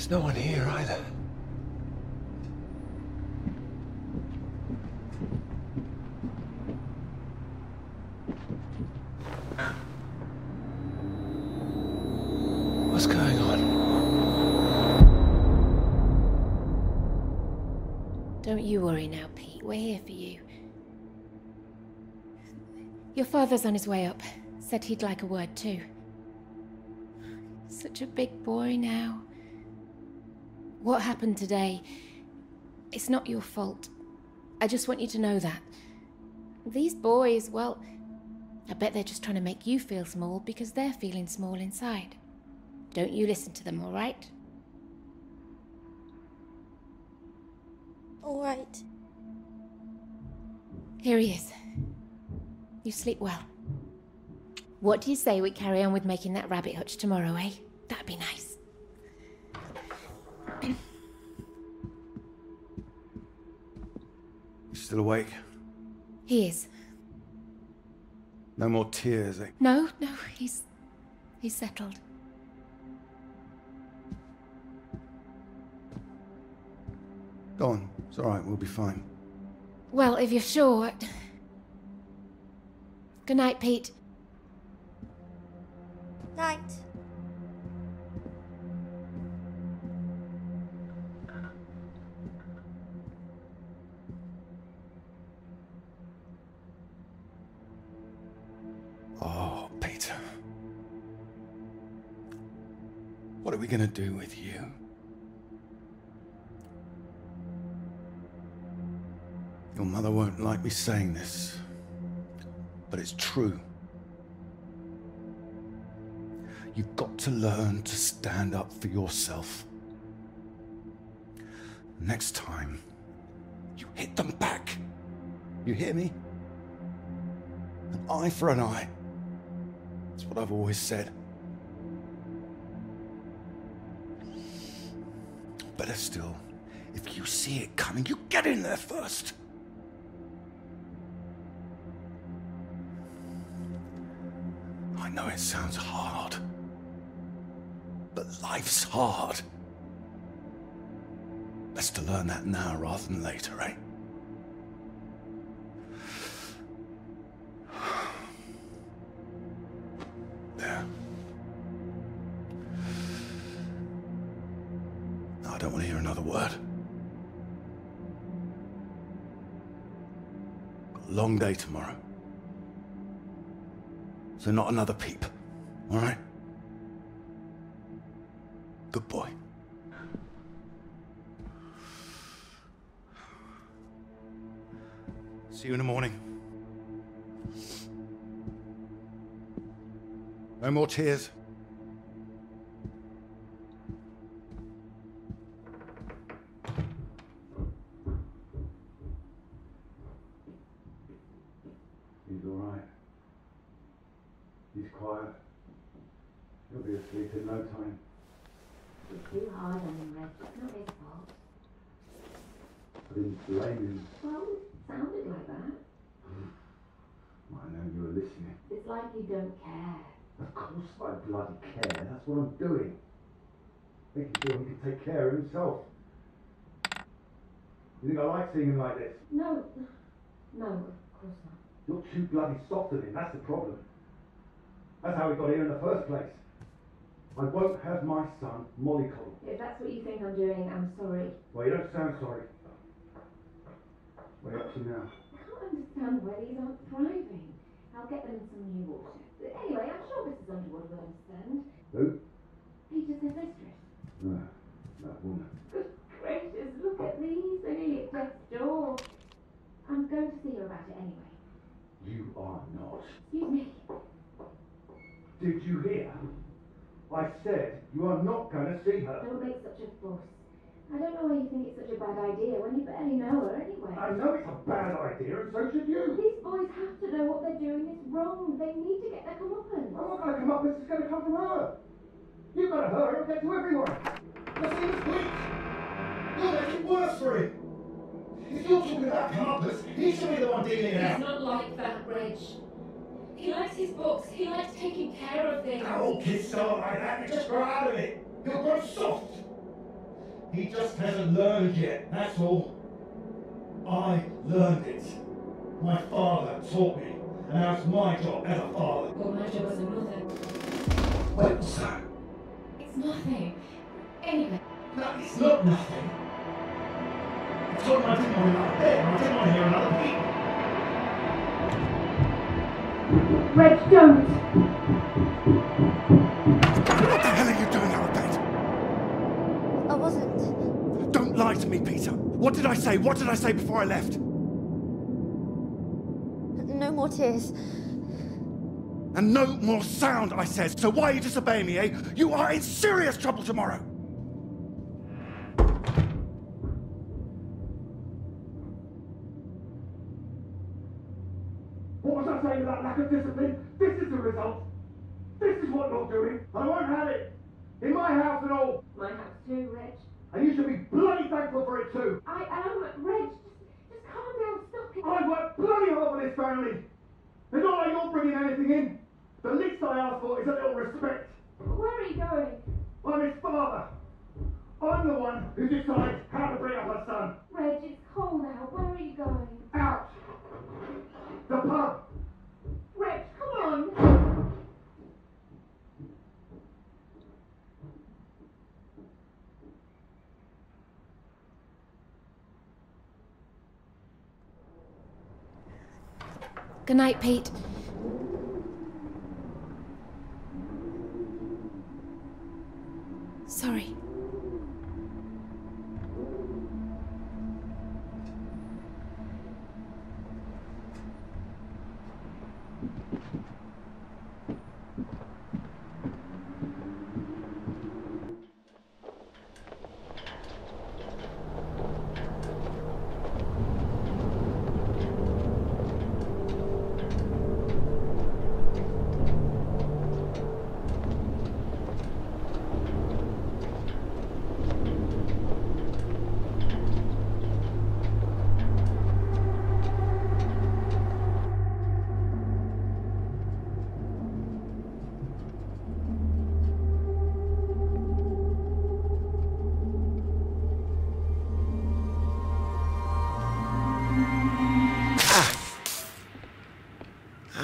There's no one here either. What's going on? Don't you worry now, Pete. We're here for you. Your father's on his way up. Said he'd like a word too. Such a big boy now. What happened today, it's not your fault. I just want you to know that. These boys, well, I bet they're just trying to make you feel small because they're feeling small inside. Don't you listen to them, all right? All right. Here he is. You sleep well. What do you say we carry on with making that rabbit hutch tomorrow, eh? That'd be nice. You still awake? He is. No more tears, eh? No, he's settled. Go on. It's all right. We'll be fine. Well, if you're sure. Good night, Pete. Night. Oh, Peter. What are we gonna do with you? Your mother won't like me saying this, but it's true. You've got to learn to stand up for yourself. Next time, you hit them back. You hear me? An eye for an eye. That's what I've always said. Better still, if you see it coming, you get in there first. I know it sounds hard, but life's hard. Best to learn that now rather than later, eh? There. No, I don't want to hear another word. Got a long day tomorrow. So not another peep, all right? Good boy. See you in the morning. No more tears. He's all right. He's quiet. He'll be asleep in no time. It's too hard on him, Reg. It's not his fault. I didn't blame him. Well, it sounded like that. I know you were listening. It's like you don't care. Of course I bloody care. That's what I'm doing. Making sure he can take care of himself. You think I like seeing him like this? No, of course not. You're too bloody soft on him. That's the problem. That's how we got here in the first place. I won't have my son mollycoddled. If that's what you think I'm doing, I'm sorry. Well, you don't sound sorry. What are you up to now? I can't understand why these aren't thriving. I'll get them some new water. Anyway, I'm sure Mrs. Underwood will understand. Who? Peter's his mistress. No, that woman. Good gracious, look at these. They're nearly at death's door. I'm going to see her about it anyway. You are not. Excuse me. Did you hear? I said you are not going to see her. Don't make such a fuss. I don't know why you think it's such a bad idea when you barely know her anyway. I know it's a bad idea, and so should you. These boys have to know what they're doing is wrong. They need to get their comeuppance. I'm not going to come up with this. It's going to come from her. You've got to hurt her and get to everyone. Let's see this week. You'll make it worse for him. If you're talking about comeuppance, he should be the one dealing it out. He's not like that, Reg. He likes his books. He likes taking care of things. All kids start like that. They just grow out of it. He'll grow soft. He just hasn't learned yet, that's all. I learned it. My father taught me, and now it's my job as a father. Well, my job as a mother. Wait, what's that? It's nothing. Anyway. No, it's not nothing. I told him I didn't want another bed, and I didn't want to hear another peep. Reg, don't! What the hell are you doing out of bed? I wasn't. Don't lie to me, Peter. What did I say? What did I say before I left? No more tears. And no more sound, I said. So why are you disobeying me, eh? You are in serious trouble tomorrow. What was I saying about lack of discipline? This is the result. This is what you're doing. I won't have it. In my house and all. My house too, Reg. And you should be bloody thankful for it too. I am, Reg. Just calm down, stop it. I work bloody hard for this family. It's not like you're bringing anything in. The least I ask for is a little respect. Where are you going? I'm his father. I'm the one who decides how to bring up a son. Reg, it's cold out. Where are you going? Out. The pub. Reg, come on. Good night, Pete. Sorry.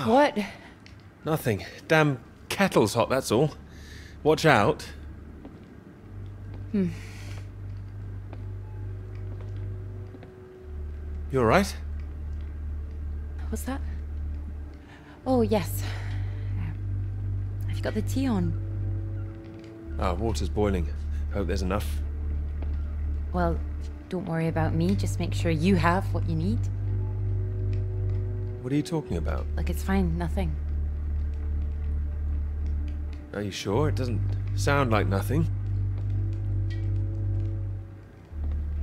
What? Nothing. Damn kettle's hot, that's all. Watch out. You alright? What's that? Oh, yes. Have you got the tea on? Water's boiling. Hope there's enough. Well, don't worry about me. Just make sure you have what you need. What are you talking about? Look, it's fine. Nothing. Are you sure? It doesn't sound like nothing.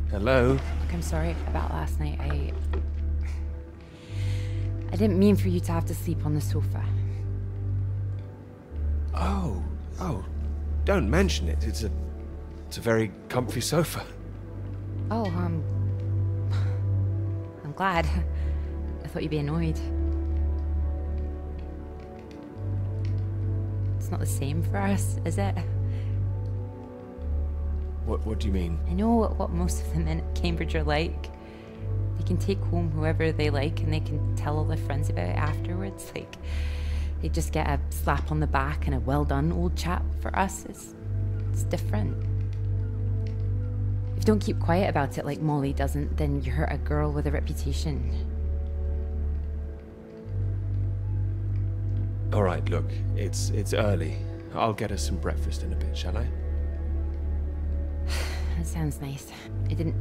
Hello? Look, I'm sorry about last night. I didn't mean for you to have to sleep on the sofa. Oh, don't mention it. It's a very comfy sofa. Oh, I'm glad. I thought you'd be annoyed. It's not the same for us, is it? What do you mean? I know what most of the men at Cambridge are like. They can take home whoever they like and they can tell all their friends about it afterwards. Like, they just get a slap on the back and a well done, old chap. For us, it's different. If you don't keep quiet about it like Molly doesn't, then you're a girl with a reputation. Alright, look, it's early. I'll get us some breakfast in a bit, shall I? That sounds nice. It didn't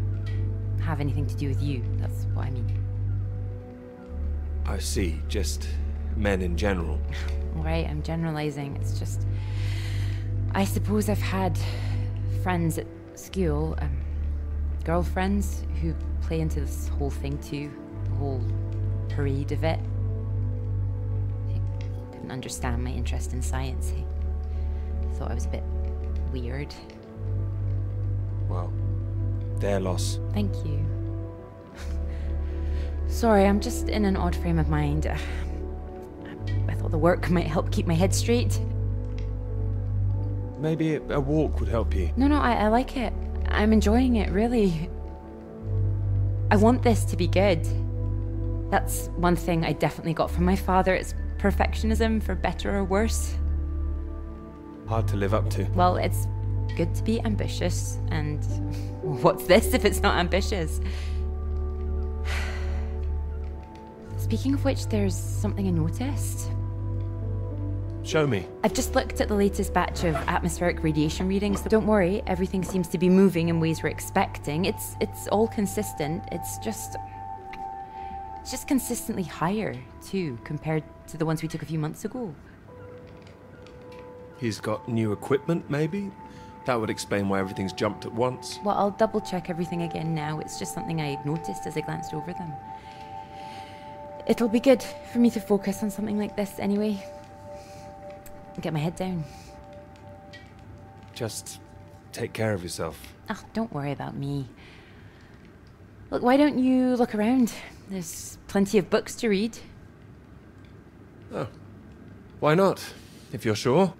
have anything to do with you, that's what I mean. I see, just men in general. Right, I'm generalizing. It's just... I suppose I've had friends at school, girlfriends, who play into this whole thing too. The whole parade of it. Didn't understand my interest in science. I thought I was a bit weird. Well, their loss. Thank you. Sorry, I'm just in an odd frame of mind. I thought the work might help keep my head straight. Maybe a walk would help you. No, I like it. I'm enjoying it, really. I want this to be good. That's one thing I definitely got from my father. It's perfectionism, for better or worse. Hard to live up to. Well, it's good to be ambitious, and what's this if it's not ambitious? Speaking of which, there's something I noticed. Show me. I've just looked at the latest batch of atmospheric radiation readings. Don't worry, everything seems to be moving in ways we're expecting. It's all consistent. It's just consistently higher, too, compared to the ones we took a few months ago. He's got new equipment, maybe? That would explain why everything's jumped at once. Well, I'll double check everything again now. It's just something I noticed as I glanced over them. It'll be good for me to focus on something like this anyway. Get my head down. Just take care of yourself. Oh, don't worry about me. Look, why don't you look around? There's plenty of books to read. Oh. Why not, if you're sure?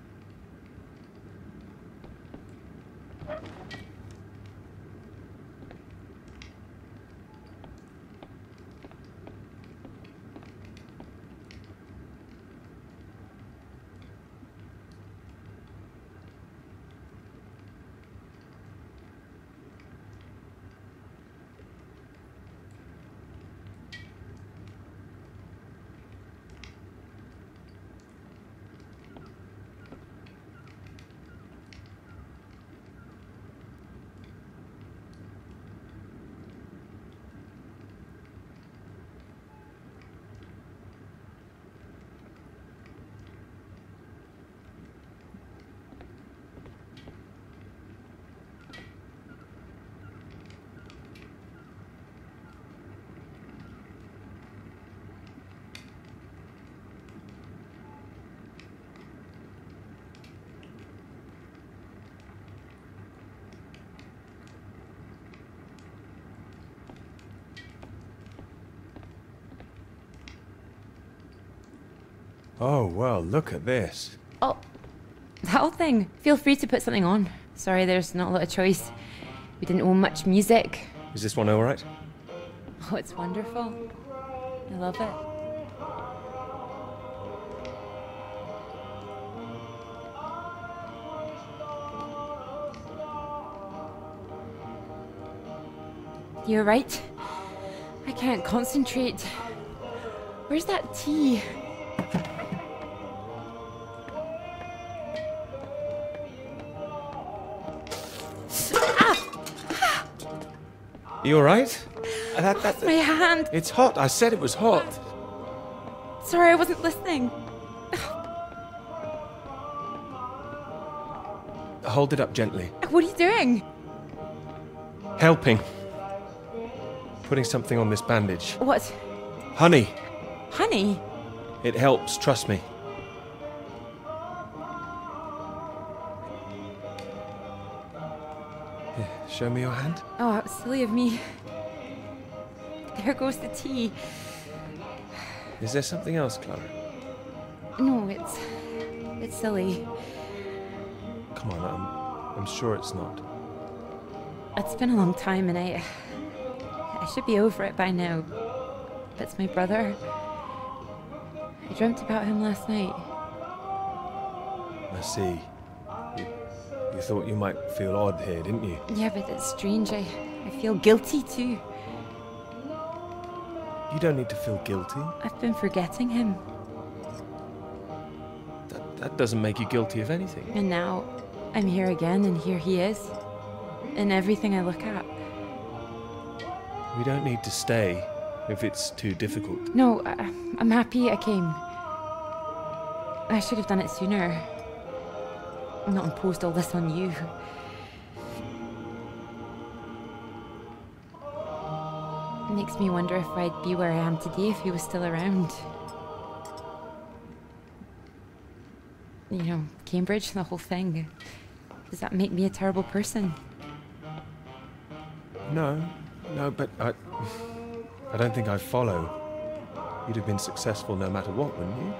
Oh, well, look at this. Oh, that old thing. Feel free to put something on. Sorry, there's not a lot of choice. We didn't own much music. Is this one alright? Oh, it's wonderful. I love it. You're right. I can't concentrate. Where's that tea? You alright? That's my hand. It's hot. I said it was hot. Sorry, I wasn't listening. Hold it up gently. What are you doing? Helping. Putting something on this bandage. What? Honey. Honey? It helps, trust me. Here, show me your hand. Oh, how silly of me. There goes the tea. Is there something else, Clara? No, it's silly. Come on, I'm sure it's not. It's been a long time and I should be over it by now. But it's my brother. I dreamt about him last night. I see. You thought you might feel odd here, didn't you? Yeah, but it's strange. I feel guilty too. You don't need to feel guilty. I've been forgetting him. That doesn't make you guilty of anything. And now I'm here again and here he is. In everything I look at. We don't need to stay if it's too difficult. No, I'm happy I came. I should have done it sooner. Not imposed all this on you. It makes me wonder if I'd be where I am today if he was still around. You know, Cambridge, the whole thing. Does that make me a terrible person? No, but I don't think I'd follow. You'd have been successful no matter what, wouldn't you?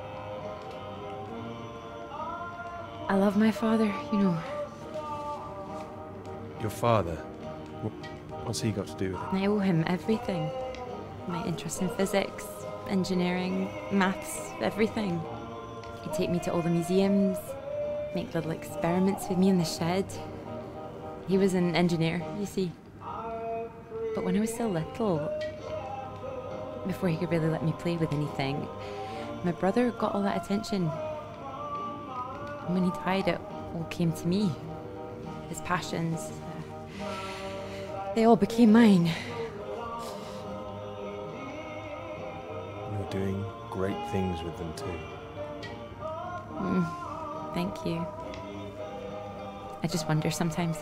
I love my father, you know. Your father? What's he got to do with it? I owe him everything. My interest in physics, engineering, maths, everything. He'd take me to all the museums, make little experiments with me in the shed. He was an engineer, you see. But when I was still little, before he could really let me play with anything, my brother got all that attention. And when he died, it all came to me. His passions, they all became mine. You're doing great things with them too. Thank you. I just wonder sometimes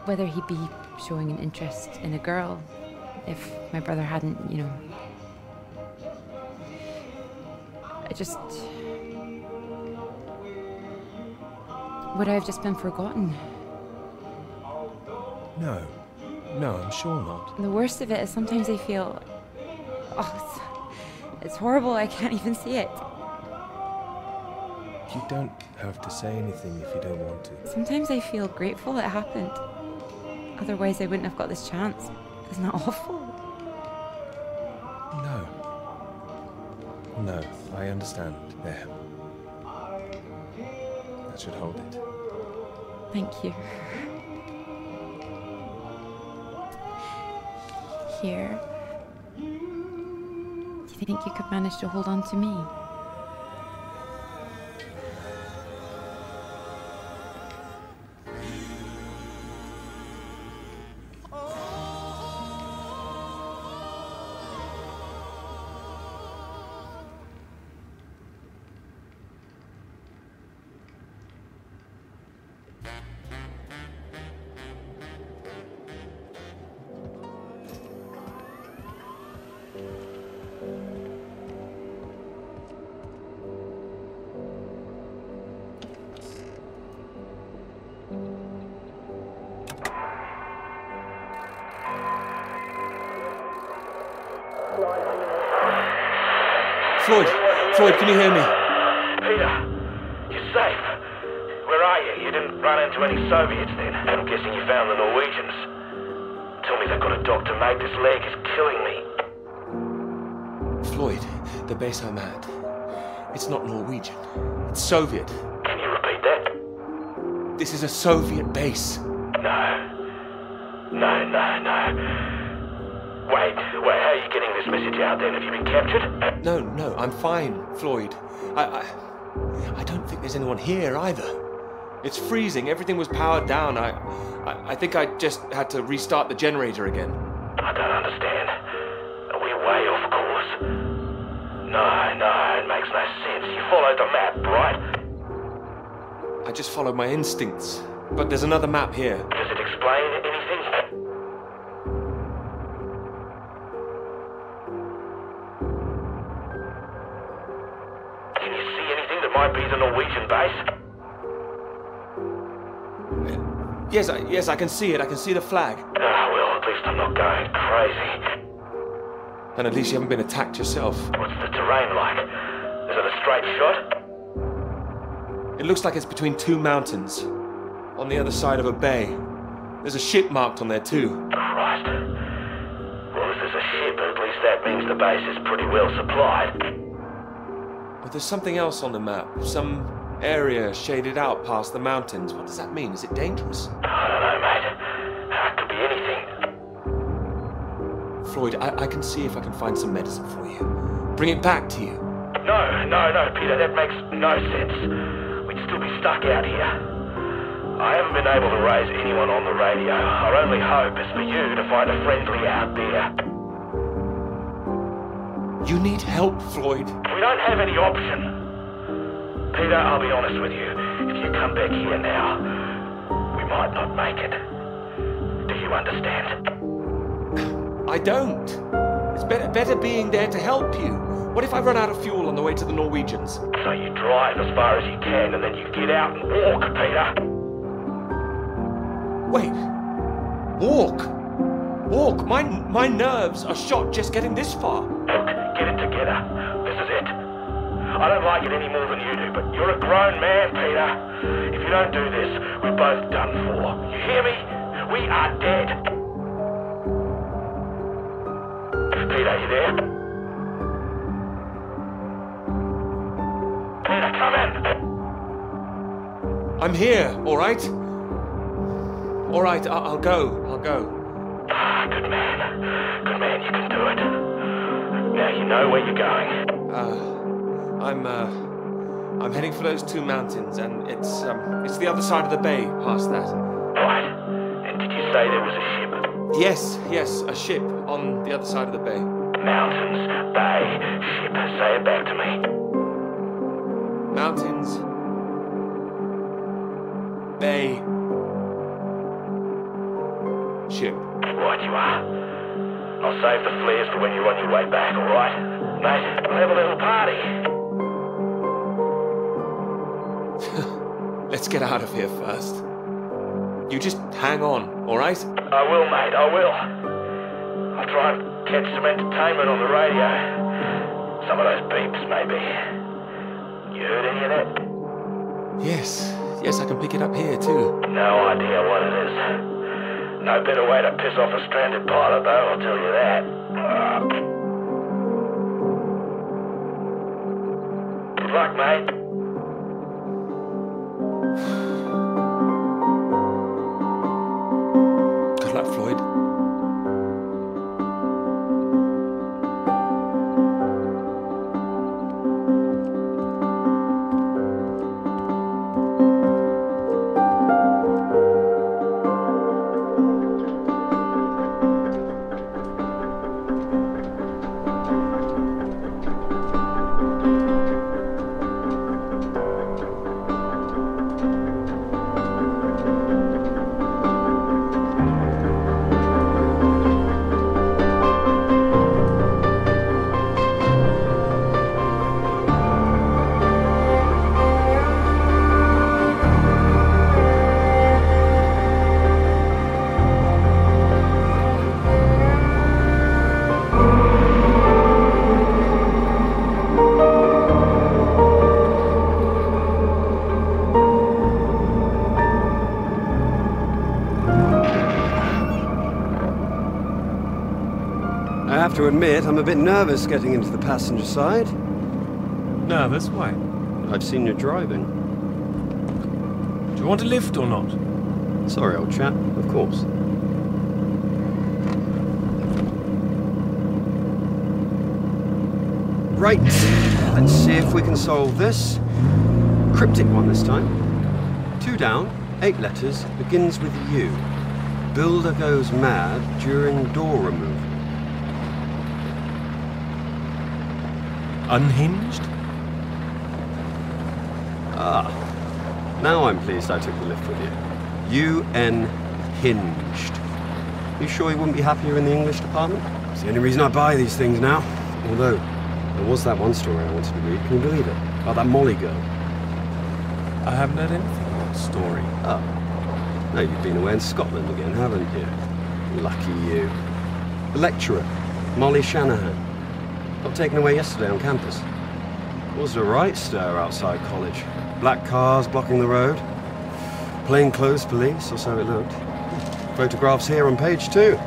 whether he'd be showing an interest in a girl if my brother hadn't, you know... Would I have just been forgotten? No, I'm sure not. And the worst of it is sometimes I feel... Oh, it's horrible, I can't even see it. You don't have to say anything if you don't want to. Sometimes I feel grateful it happened. Otherwise I wouldn't have got this chance. Isn't that awful? No, I understand. There. That should hold it. Thank you. Here. Do you think you could manage to hold on to me? Floyd, can you hear me? Peter, you're safe. Where are you? You didn't run into any Soviets then? I'm guessing you found the Norwegians. Tell me they've got a doctor, mate. This leg is killing me. Floyd, the base I'm at. It's not Norwegian. It's Soviet. Can you repeat that? This is a Soviet base. No. Wait, how are you getting this message out then? Have you been captured? No, I'm fine, Floyd. I don't think there's anyone here either. It's freezing, everything was powered down. I think I just had to restart the generator again. I don't understand. Are we way off course? No, it makes no sense. You followed the map, right? I just followed my instincts. But there's another map here. Does it explain anything? Can you see anything that might be the Norwegian base? Yes, I can see it. I can see the flag. Well, at least I'm not going crazy. And at least you haven't been attacked yourself. What's the terrain like? Is it a straight shot? It looks like it's between two mountains. On the other side of a bay. There's a ship marked on there too. Christ. Well, if there's a ship, at least that means the base is pretty well supplied. But there's something else on the map. Some area shaded out past the mountains. What does that mean? Is it dangerous? I don't know, mate. It could be anything. Floyd, I can see if I can find some medicine for you. Bring it back to you. No, Peter, that makes no sense. We'd still be stuck out here. I haven't been able to raise anyone on the radio. Our only hope is for you to find a friendly out there. You need help, Floyd. We don't have any option. Peter, I'll be honest with you. If you come back here now, we might not make it. Do you understand? I don't. It's better being there to help you. What if I run out of fuel on the way to the Norwegians? So you drive as far as you can and then you get out and walk, Peter. Wait. Walk? My nerves are shot just getting this far. Look, get it together. This is it. I don't like it any more than you do, but you're a grown man, Peter. If you don't do this, we're both done for. You hear me? We are dead. Peter, you there? Peter, come in. I'm here, all right? All right, I'll go. Good man, you can do it. Now you know where you're going. I'm heading for those two mountains, and it's the other side of the bay, past that. Right. And did you say there was a ship? Yes, a ship on the other side of the bay. Mountains, bay, ship. Say it back to me. Mountains, Bay. Ship. Right you are. I'll save the flares for when you're on your way back, alright? Mate, we'll have a little party. Let's get out of here first. You just hang on, alright? I will, mate, I will. I'll try and catch some entertainment on the radio. Some of those beeps, maybe. You heard any of that? Yes, I can pick it up here too. No idea what it is. No better way to piss off a stranded pilot, though, I'll tell you that. Good luck, mate. Good luck, Floyd. I have to admit, I'm a bit nervous getting into the passenger side. Nervous? Why? I've seen you driving. Do you want a lift or not? Sorry, old chap. Of course. Right. Let's see if we can solve this. Cryptic one this time. 2 down, 8 letters, begins with U. Builder goes mad during door removal. Unhinged? Ah. Now I'm pleased I took the lift with you. U-N-hinged. You sure you wouldn't be happier in the English department? It's the only reason I buy these things now. Although, there was that one story I wanted to read. Can you believe it? About that Molly girl. I haven't heard anything about the story. Oh. No, you've been away in Scotland again, haven't you? Lucky you. The lecturer, Molly Shanahan. Got taken away yesterday on campus. Was a right stir outside college. Black cars blocking the road. Plainclothes police, or so it looked. Photographs here on page 2.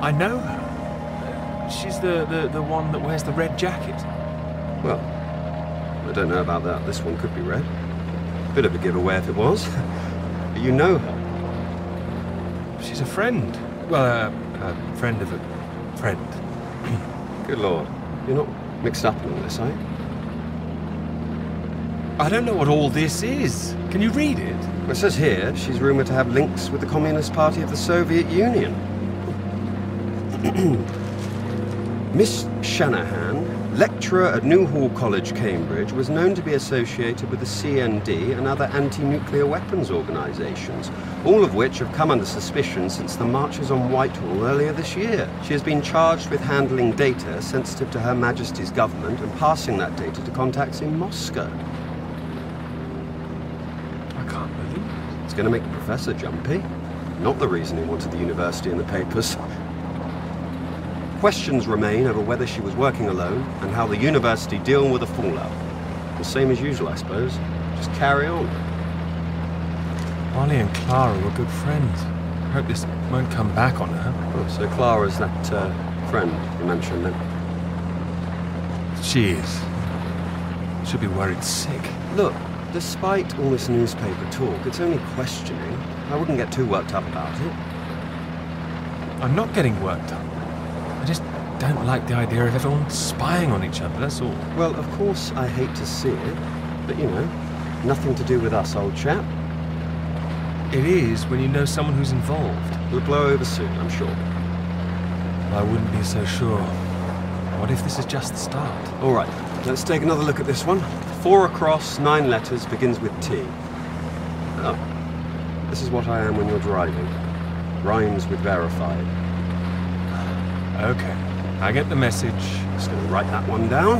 I know her. She's the one that wears the red jacket. Well, I don't know about that. This one could be red. Bit of a giveaway if it was. But you know her. She's a friend. Well, a friend of a friend. Good lord. You're not mixed up in all this, are you? I don't know what all this is. Can you read it? Well, it says here she's rumoured to have links with the Communist Party of the Soviet Union. Miss Shanahan, lecturer at Newhall College, Cambridge, was known to be associated with the CND and other anti-nuclear weapons organisations, all of which have come under suspicion since the marches on Whitehall earlier this year. She has been charged with handling data sensitive to Her Majesty's government and passing that data to contacts in Moscow. I can't believe it. It's going to make the professor jumpy. Not the reason he wanted the university in the papers. Questions remain over whether she was working alone and how the university deal with the fallout. The same as usual, I suppose. Just carry on. Molly and Clara were good friends. I hope this won't come back on her. Oh, so Clara's that friend you mentioned then? She is. She'll be worried sick. Look, despite all this newspaper talk, it's only questioning. I wouldn't get too worked up about it. I'm not getting worked up. I just don't like the idea of everyone spying on each other, that's all. Well, of course I hate to see it, but you know, nothing to do with us, old chap. It is when you know someone who's involved. It'll blow over soon, I'm sure. I wouldn't be so sure. What if this is just the start? All right, Let's take another look at this one. 4 across, 9 letters, begins with T. Oh. This is what I am when you're driving. Rhymes with verified. Okay, I get the message. Just gonna write that one down.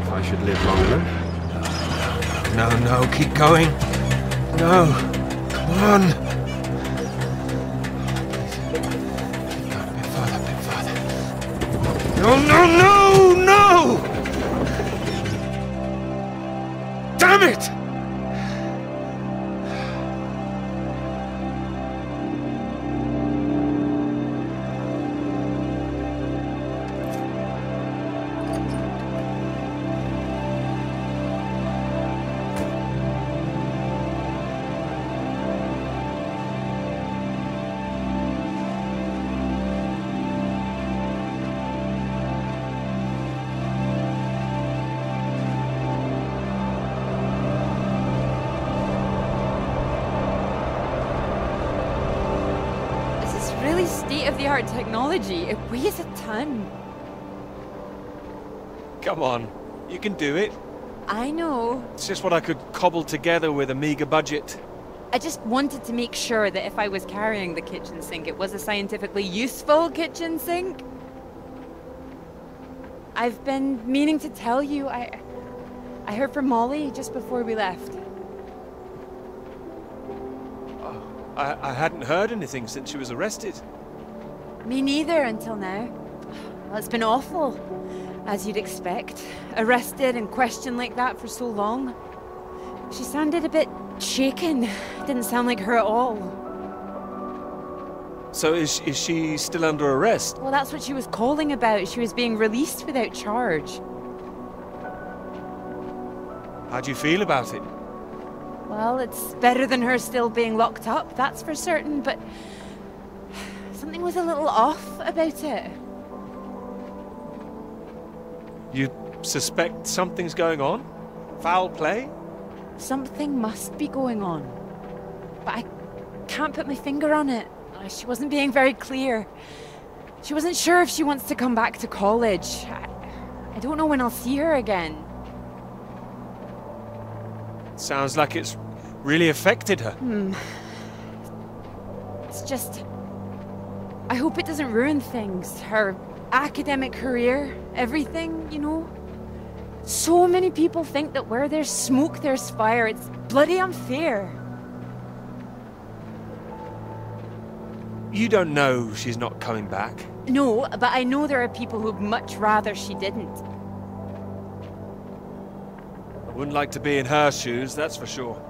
If I should live long enough. No, keep going. No, come on. A bit farther. No! Damn it! Really state-of-the-art technology. It weighs a ton. Come on, you can do it. I know. It's just what I could cobble together with a meager budget. I just wanted to make sure that if I was carrying the kitchen sink, it was a scientifically useful kitchen sink. I've been meaning to tell you, I heard from Molly just before we left. I hadn't heard anything since she was arrested. Me neither until now. Well, it's been awful, as you'd expect. Arrested and questioned like that for so long. She sounded a bit shaken. Didn't sound like her at all. So is she still under arrest? Well, that's what she was calling about. She was being released without charge. How do you feel about it? Well, it's better than her still being locked up, that's for certain, but something was a little off about it. You suspect something's going on? Foul play? Something must be going on. But I can't put my finger on it. She wasn't being very clear. She wasn't sure if she wants to come back to college. I don't know when I'll see her again. Sounds like it's really affected her. It's just... I hope it doesn't ruin things. Her academic career, everything, you know? So many people think that where there's smoke, there's fire. It's bloody unfair. You don't know she's not coming back. No, but I know there are people who'd much rather she didn't. I wouldn't like to be in her shoes, that's for sure.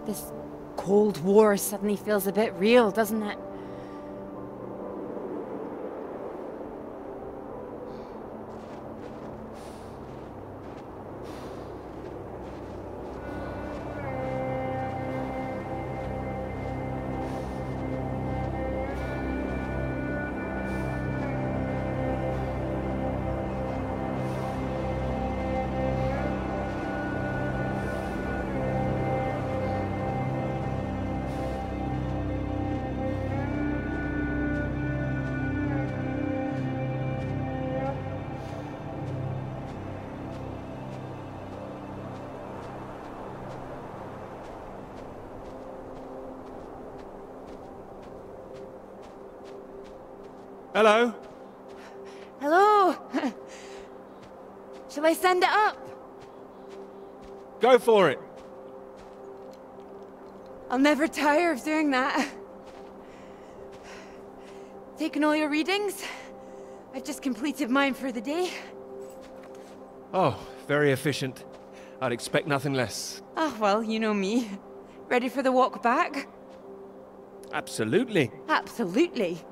This Cold War suddenly feels a bit real, doesn't it? Hello? Hello? Shall I send it up? Go for it. I'll never tire of doing that. Taken all your readings? I've just completed mine for the day. Oh, very efficient. I'd expect nothing less. Oh, well, you know me. Ready for the walk back? Absolutely. Absolutely.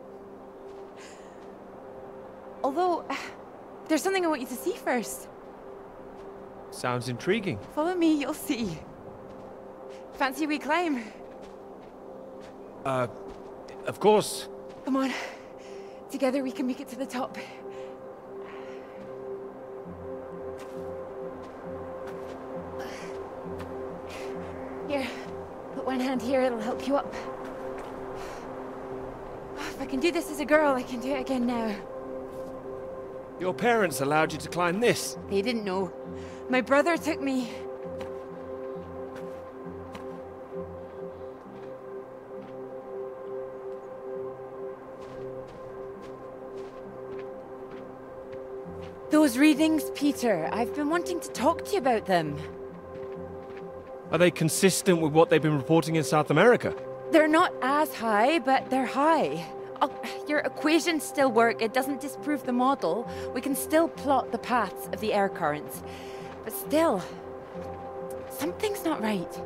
Although, there's something I want you to see first. Sounds intriguing. Follow me, you'll see. Fancy a wee climb? Of course. Come on. Together we can make it to the top. Here, put one hand here, it'll help you up. If I can do this as a girl, I can do it again now. Your parents allowed you to climb this. They didn't know. My brother took me. Those readings, Peter. I've been wanting to talk to you about them. Are they consistent with what they've been reporting in South America? They're not as high, but they're high. Oh, your equations still work. It doesn't disprove the model. We can still plot the paths of the air currents. But still, something's not right.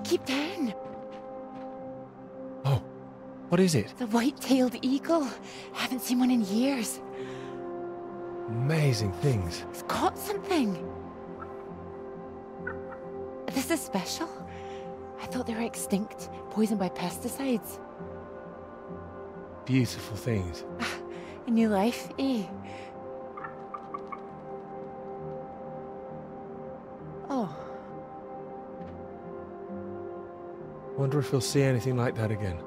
Keep down. Oh, what is it? The white-tailed eagle. Haven't seen one in years. Amazing things. It's caught something. This is special. I thought they were extinct, poisoned by pesticides. Beautiful things. A new life, eh? Oh. Wonder if we'll see anything like that again.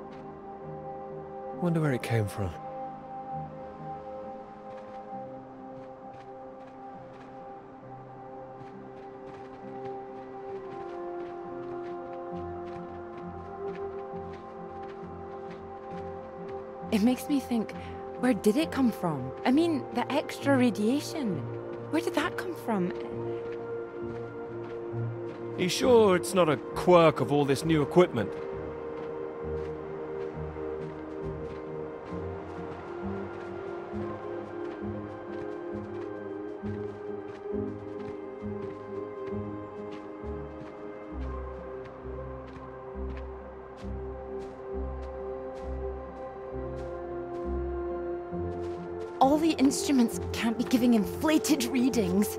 Wonder where it came from. It makes me think, where did it come from? I mean, the extra radiation. Where did that come from? Are you sure it's not a quirk of all this new equipment? All the instruments can't be giving inflated readings.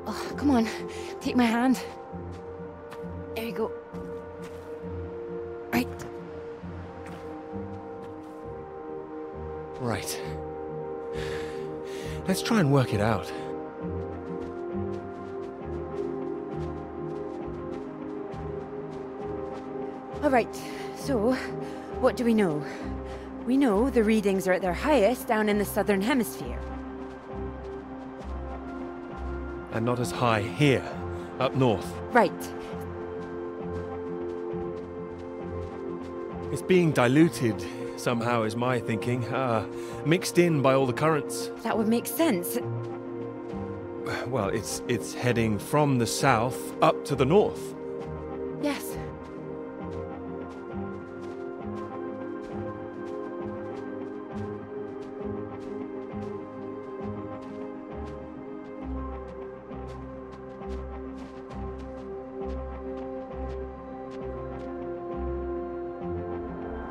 Oh, come on, take my hand. There you go. Right. Right. Let's try and work it out. All right, so what do we know? We know the readings are at their highest down in the southern hemisphere. And not as high here, up north. Right. It's being diluted somehow, is my thinking. Mixed in by all the currents. That would make sense. Well, it's heading from the south up to the north. Yes.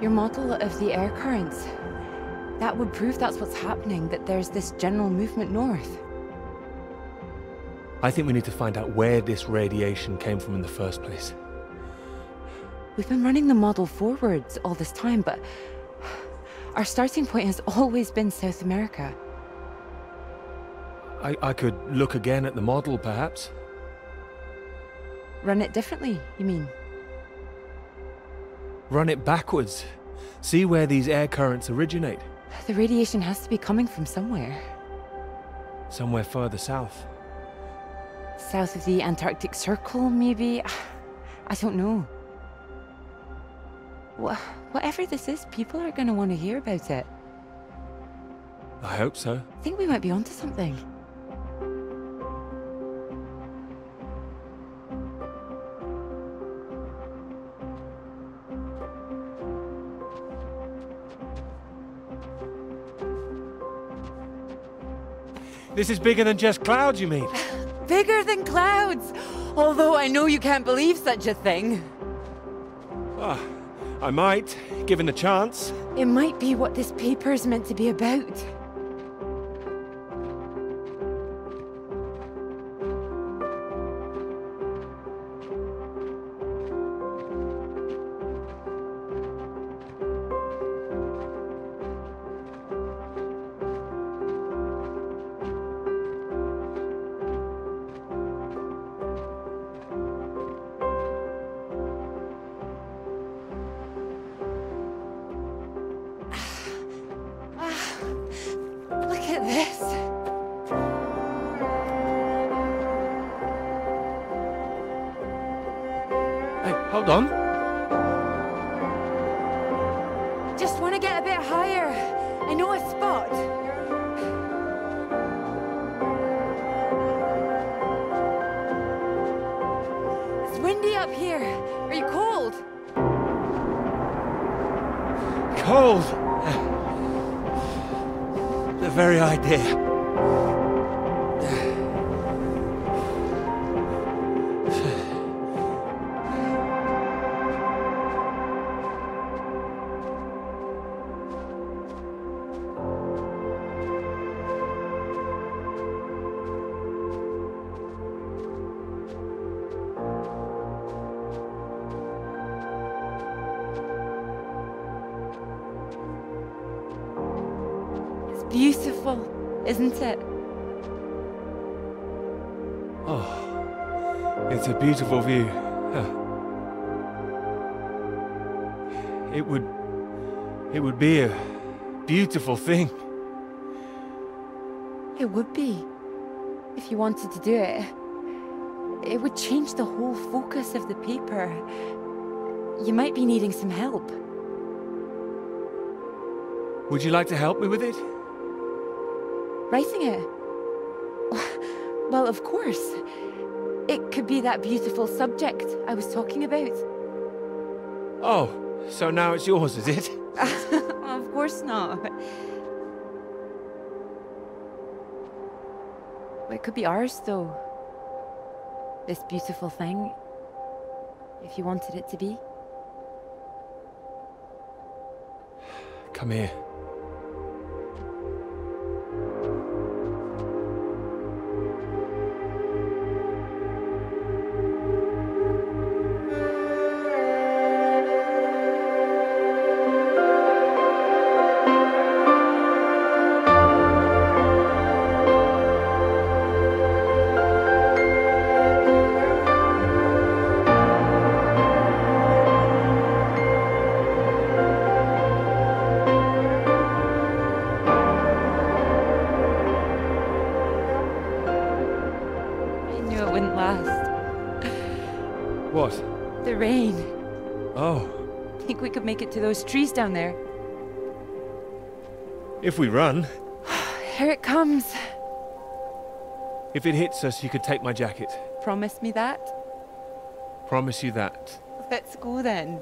Your model of the air currents. That would prove that's what's happening, that there's this general movement north. I think we need to find out where this radiation came from in the first place. We've been running the model forwards all this time, but our starting point has always been South America. I could look again at the model, perhaps. Run it differently, you mean? Run it backwards. See where these air currents originate. The radiation has to be coming from somewhere. Somewhere further south. South of the Antarctic Circle, maybe? I don't know. Whatever this is, people are going to want to hear about it. I hope so. I think we might be onto something. This is bigger than just clouds, you mean? Bigger than clouds! Although I know you can't believe such a thing. I might, given the chance. It might be what this paper's meant to be about. Hold on. Just want to get a bit higher. I know a spot. It's windy up here. Are you cold? Cold! The very idea. Beautiful, isn't it? Oh, it's a beautiful view. Huh. It would be a beautiful thing. It would be, if you wanted to do it. It would change the whole focus of the paper. You might be needing some help. Would you like to help me with it? Writing it? Well, of course. It could be that beautiful subject I was talking about. Oh, so now it's yours, is it? Of course not. It could be ours, though. This beautiful thing. If you wanted it to be. Come here. What? The rain. Oh. Think we could make it to those trees down there? If we run. Here it comes. If it hits us, you could take my jacket. Promise me that? Promise you that. Let's go then.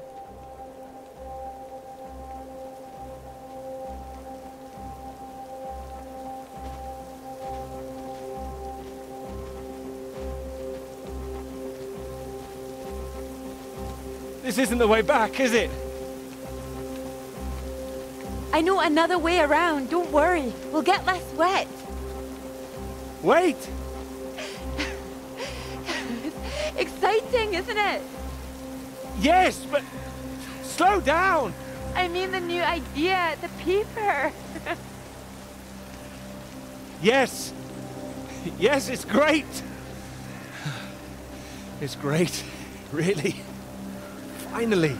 This isn't the way back, is it? I know another way around. Don't worry. We'll get less wet. Wait! Exciting, isn't it? Yes, but slow down! I mean the new idea, the paper. Yes! Yes, it's great! It's great, really. Finally.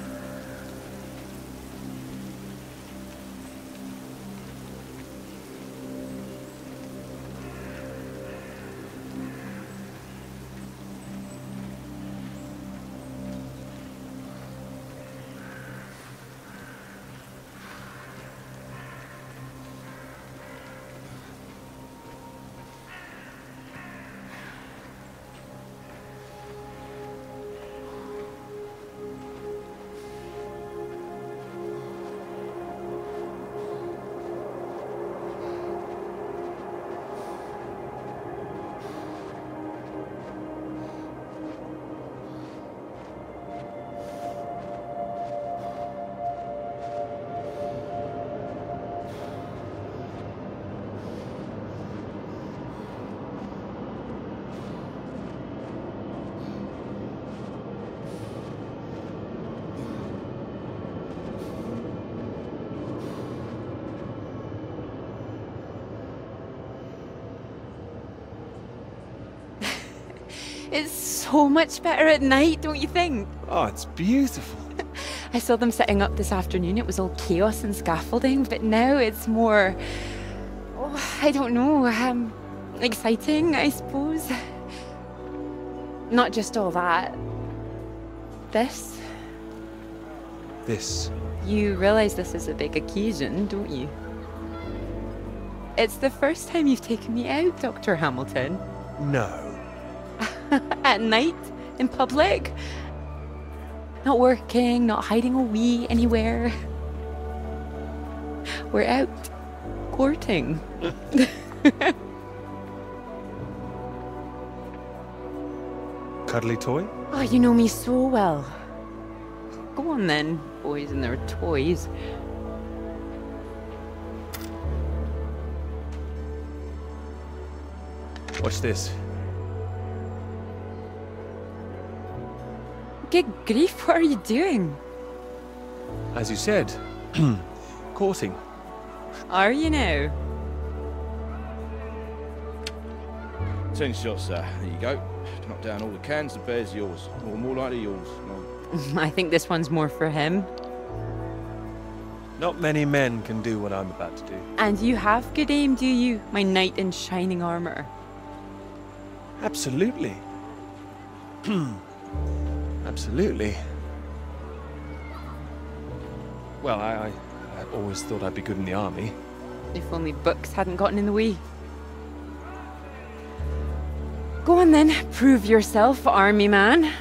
It's so much better at night, don't you think? Oh, it's beautiful. I saw them setting up this afternoon. It was all chaos and scaffolding, but now it's more, oh, I don't know, exciting, I suppose. Not just all that. this. This. You realize this is a big occasion, don't you? It's the first time you've taken me out, Dr. Hamilton. No. At night? In public? Not working, not hiding a wee anywhere. We're out courting. Cuddly toy? Oh, you know me so well. Go on then, boys and their toys. Watch this. Good grief, what are you doing? As you said, courting. Are you now? 10 shots, sir. There you go. Knock down all the cans, the bear's yours. Or more likely yours. No. I think this one's more for him. Not many men can do what I'm about to do. And you have good aim, do you, my knight in shining armor? Absolutely. Absolutely. Well, I always thought I'd be good in the army. If only books hadn't gotten in the way. Go on then, prove yourself, army man.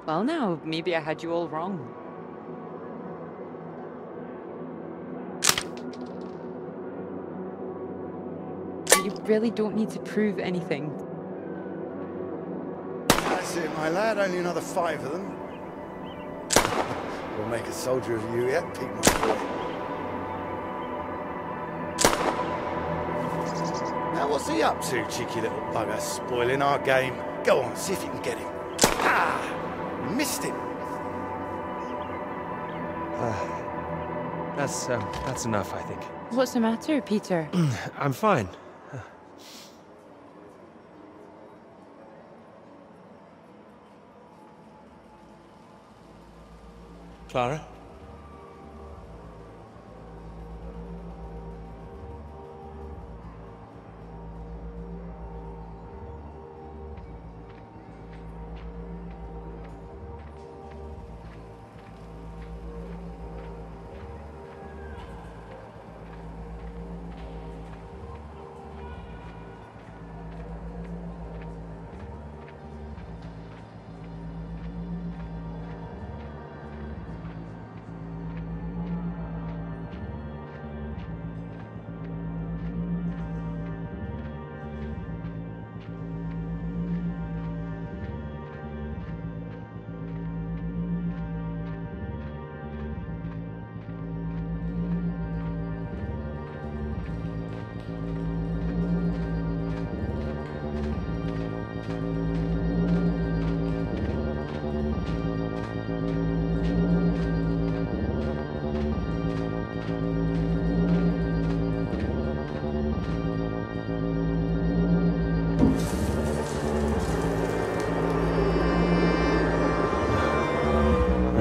Well now, maybe I had you all wrong. You really don't need to prove anything. That's it, my lad. Only another 5 of them. We'll make a soldier of you yet, Pete, my boy. Now, what's he up to, cheeky little bugger? Spoiling our game. Go on, see if you can get him. Ah! You missed him. That's enough, I think. What's the matter, Peter? I'm fine. Clara?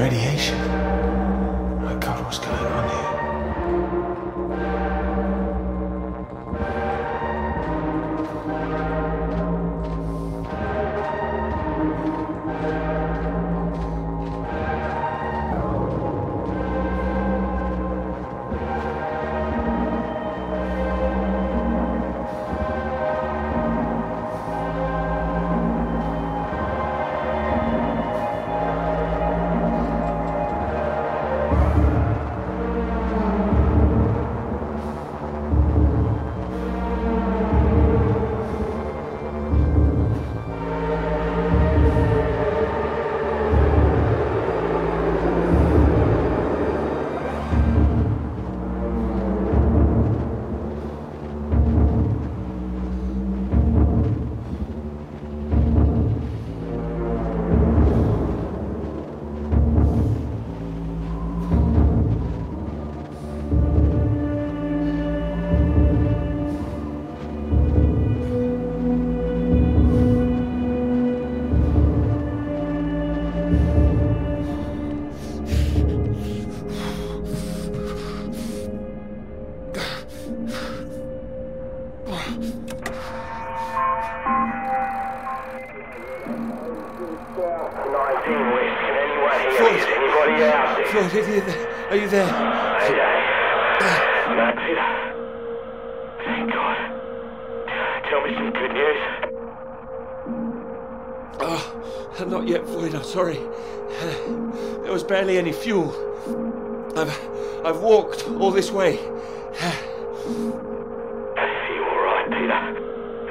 Radiation. My God, what's going on here? 19 West. Can anyone hear me? Is anybody out there? Floyd, are you there? Mayday. No, Peter. Thank God. Tell me some good news. Oh, not yet, Floyd, I'm sorry. There was barely any fuel. I've walked all this way. Are you alright, Peter?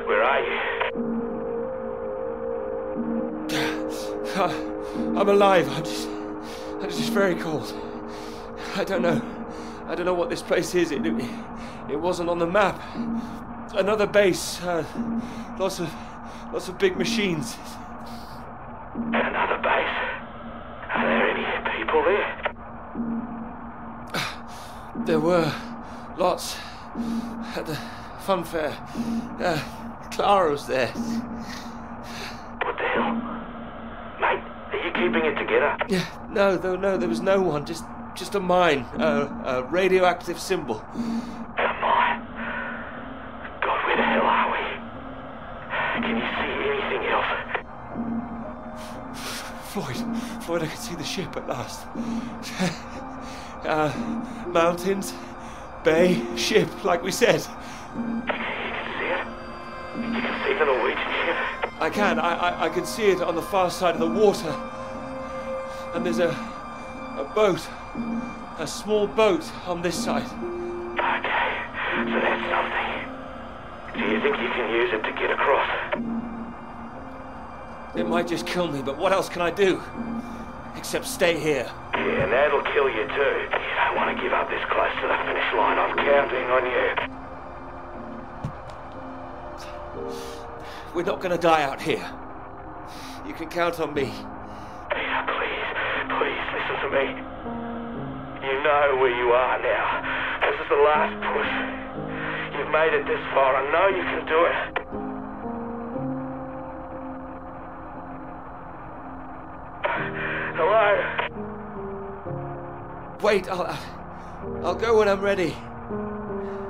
Where are you? I'm alive. I'm just very cold. I don't know what this place is. It wasn't on the map. Another base. Lots of big machines. Another base? Are there any people there? There were lots at the fun fair. Clara was there. What the hell? Mate, are you keeping it together? Yeah, no, there was no one. Just a mine. A radioactive symbol. A mine? God, where the hell are we? Can you see anything else? Floyd, I can see the ship at last. Mountains, bay, ship, like we said. You can see it? You can see the Norwegian ship? I can. I can see it on the far side of the water. And there's a boat. A small boat on this side. Okay, so that's something. Do you think you can use it to get across? It might just kill me, but what else can I do? Except stay here. Yeah, and that'll kill you too. You don't want to give up this close to the finish line. I'm counting on you. We're not going to die out here. You can count on me. Peter, please listen to me. You know where you are now. This is the last push. You've made it this far. I know you can do it. Hello? Wait, I'll go when I'm ready. No.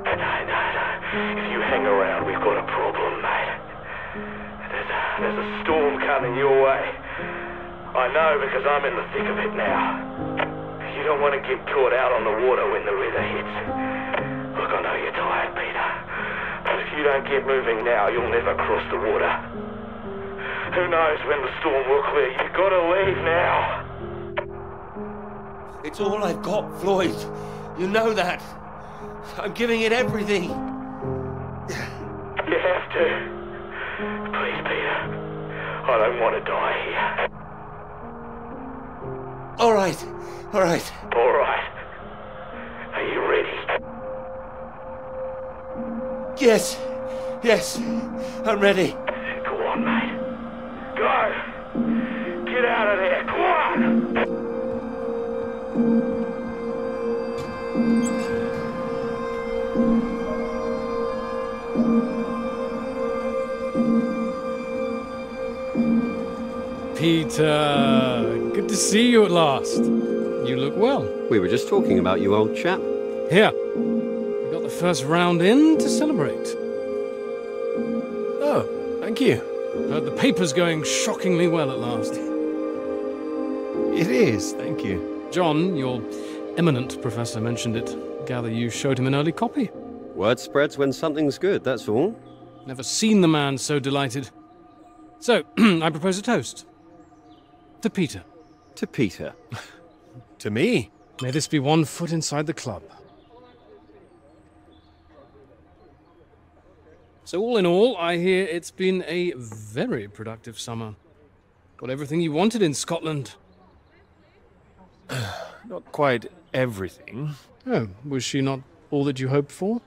If you hang around, we've got a problem, mate. There's a storm coming your way. I know because I'm in the thick of it now. You don't want to get caught out on the water when the river hits. Look, I know you're tired, Peter. But if you don't get moving now, you'll never cross the water. Who knows when the storm will clear? You've got to leave now. It's all I've got, Floyd. You know that. I'm giving it everything. You have to. Please, Peter. I don't want to die here. All right. All right. Are you ready? Yes. I'm ready. Go on, mate. Go! Get out of there, come on! Peter, good to see you at last. You look well. We were just talking about you, old chap. Here, we got the first round in to celebrate. Oh, thank you. Heard the paper's going shockingly well at last. It is, thank you. John, your eminent professor, mentioned it. Gather you showed him an early copy. Word spreads when something's good, that's all. Never seen the man so delighted. So, I propose a toast. To Peter. To Peter. To me. May this be one foot inside the club. So all in all, I hear it's been a very productive summer. Got everything you wanted in Scotland. Not quite everything. Oh, was she not all that you hoped for?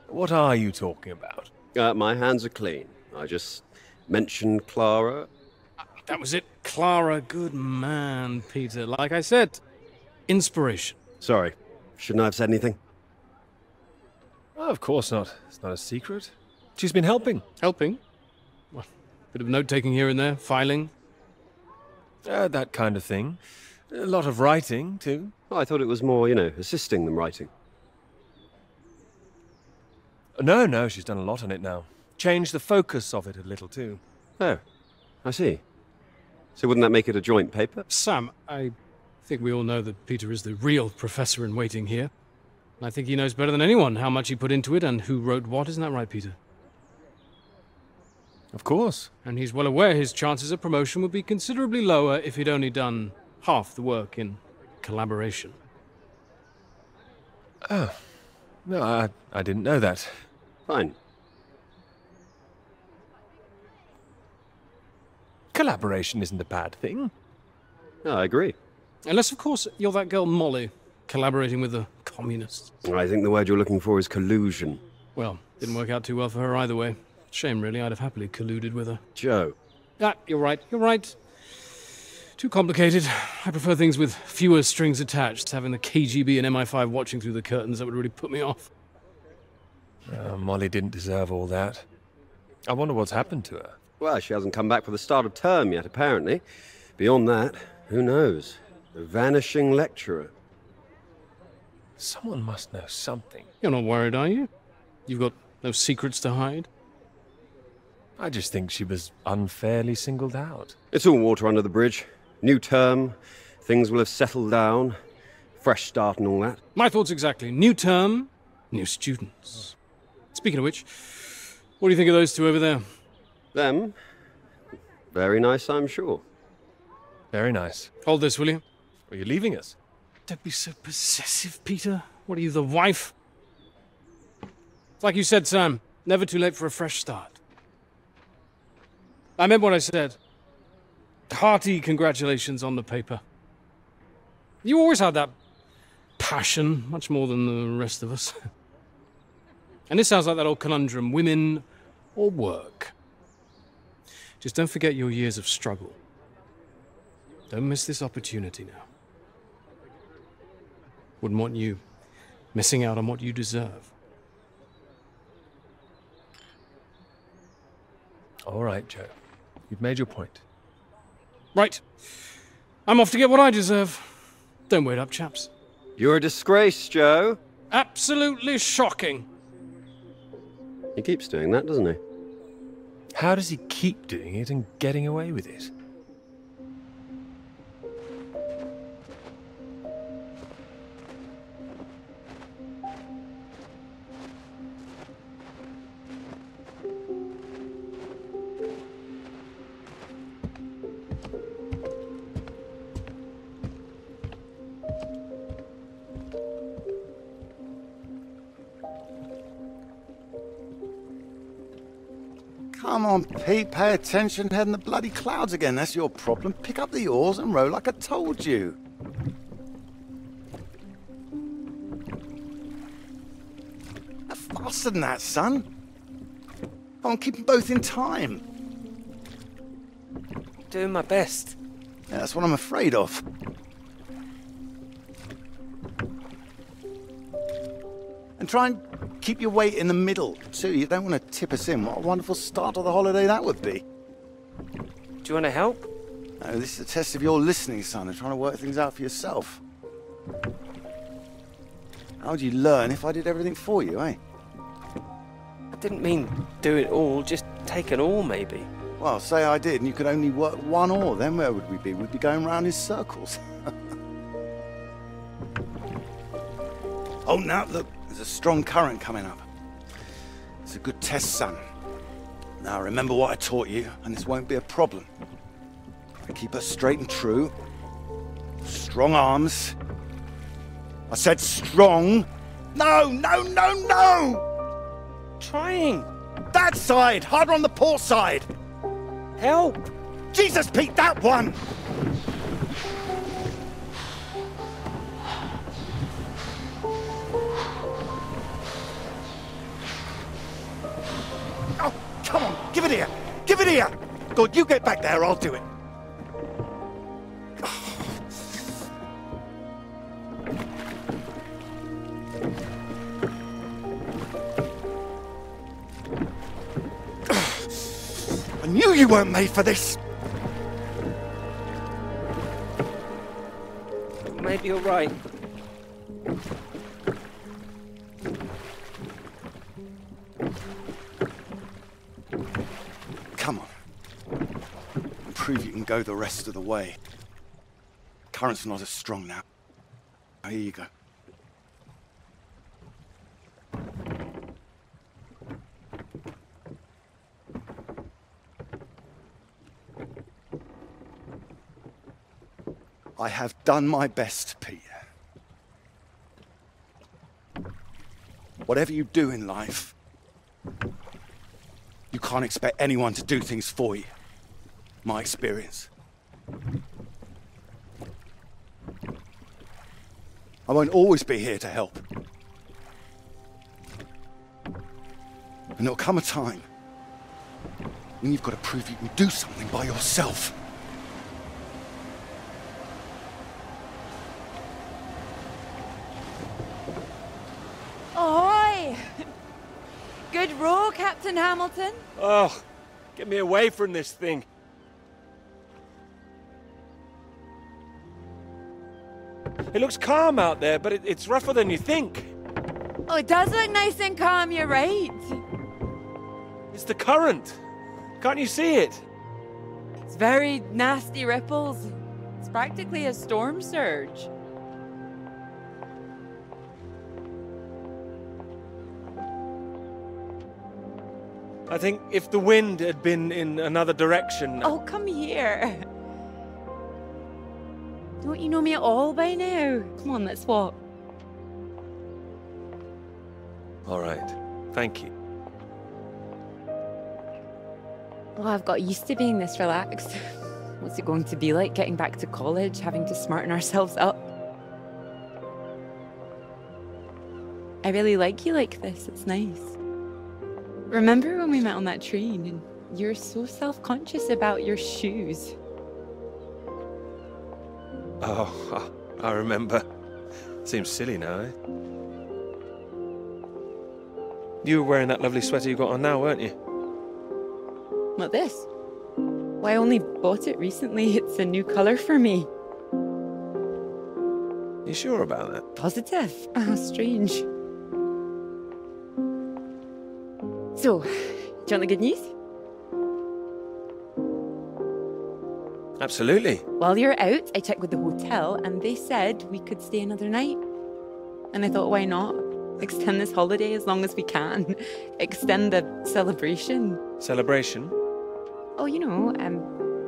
What are you talking about? My hands are clean. I just mentioned Clara. That was it. Clara, good man, Peter. Like I said, inspiration. Sorry, shouldn't I have said anything? Oh, of course not. It's not a secret. She's been helping. Helping? Well, bit of note-taking here and there, filing. That kind of thing. A lot of writing, too. Oh, I thought it was more, assisting them writing. No, she's done a lot on it now. Changed the focus of it a little, too. Oh. I see. So wouldn't that make it a joint paper? Sam, I think we all know that Peter is the real professor in waiting here. I think he knows better than anyone how much he put into it and who wrote what. Isn't that right, Peter? Of course. And he's well aware his chances of promotion would be considerably lower if he'd only done half the work in collaboration. Oh. No, I didn't know that. Fine. Collaboration isn't a bad thing. No, I agree. Unless, of course, you're that girl Molly, collaborating with the communists. I think the word you're looking for is collusion. Well, didn't work out too well for her either way. Shame, really. I'd have happily colluded with her. Joe. Ah, you're right. You're right. Too complicated. I prefer things with fewer strings attached. Having the KGB and MI5 watching through the curtains, that would really put me off. Molly didn't deserve all that. I wonder what's happened to her. Well, she hasn't come back for the start of term yet, apparently. Beyond that, who knows? A vanishing lecturer. Someone must know something. You're not worried, are you? You've got no secrets to hide? I just think she was unfairly singled out. It's all water under the bridge. New term, things will have settled down, fresh start and all that. My thoughts exactly. New term, new students. Speaking of which, what do you think of those two over there? Them? Very nice, I'm sure. Very nice. Hold this, will you? Are you leaving us? Don't be so possessive, Peter. What are you, the wife? It's like you said, Sam. Never too late for a fresh start. I meant what I said. Hearty congratulations on the paper. You always had that passion, much more than the rest of us. And this sounds like that old conundrum, women or work. Just don't forget your years of struggle. Don't miss this opportunity now. Wouldn't want you missing out on what you deserve. All right, Joe. You've made your point. Right. I'm off to get what I deserve. Don't wait up, chaps. You're a disgrace, Joe. Absolutely shocking. He keeps doing that, doesn't he? How does he keep doing it and getting away with it? Come on, Pete, pay attention, head in the bloody clouds again. That's your problem. Pick up the oars and row like I told you. Faster than that, son. Come on, keep them both in time. Doing my best. Yeah, that's what I'm afraid of. And try and keep your weight in the middle, too. You don't want to tip us in. What a wonderful start to the holiday that would be. Do you want to help? No, this is a test of your listening, son, and trying to work things out for yourself. How would you learn if I did everything for you, eh? I didn't mean do it all, just take an oar, maybe. Well, say I did, and you could only work one oar, then where would we be? We'd be going round in circles. Oh, now, look, there's a strong current coming up. It's a good test, son. Now, remember what I taught you, and this won't be a problem. I keep her straight and true. Strong arms. I said strong. No, no, no, no! Trying. That side, harder on the port side. Help! Jesus, Pete, that one! Oh, come on, give it here! Give it here! God, you get back there, I'll do it. I knew you weren't made for this! Maybe you're right. Come on. prove you can go the rest of the way. Current's not as strong now. Here you go. I have done my best, Peter. Whatever you do in life, you can't expect anyone to do things for you. My experience. I won't always be here to help. And there'll come a time when you've got to prove you can do something by yourself. Ahoy! Good row, Captain Hamilton. Oh, get me away from this thing. It looks calm out there, but it's rougher than you think. Oh, it does look nice and calm, you're right. It's the current. Can't you see it? It's very nasty ripples. It's practically a storm surge. I think if the wind had been in another direction... Oh, come here. Don't you know me at all by now? Come on, let's walk. All right. Thank you. Oh, I've got used to being this relaxed. What's it going to be like getting back to college, having to smarten ourselves up? I really like you like this. It's nice. Remember when we met on that train and you were so self-conscious about your shoes? Oh, I remember. Seems silly now, eh? You were wearing that lovely sweater you got on now, weren't you? What, this? Well, I only bought it recently. It's a new colour for me. You sure about that? Positive. How strange. So, do you want the good news? Absolutely. While you're out, I checked with the hotel and they said we could stay another night. And I thought, why not? Extend this holiday as long as we can. Extend the celebration. Celebration? Oh, you know,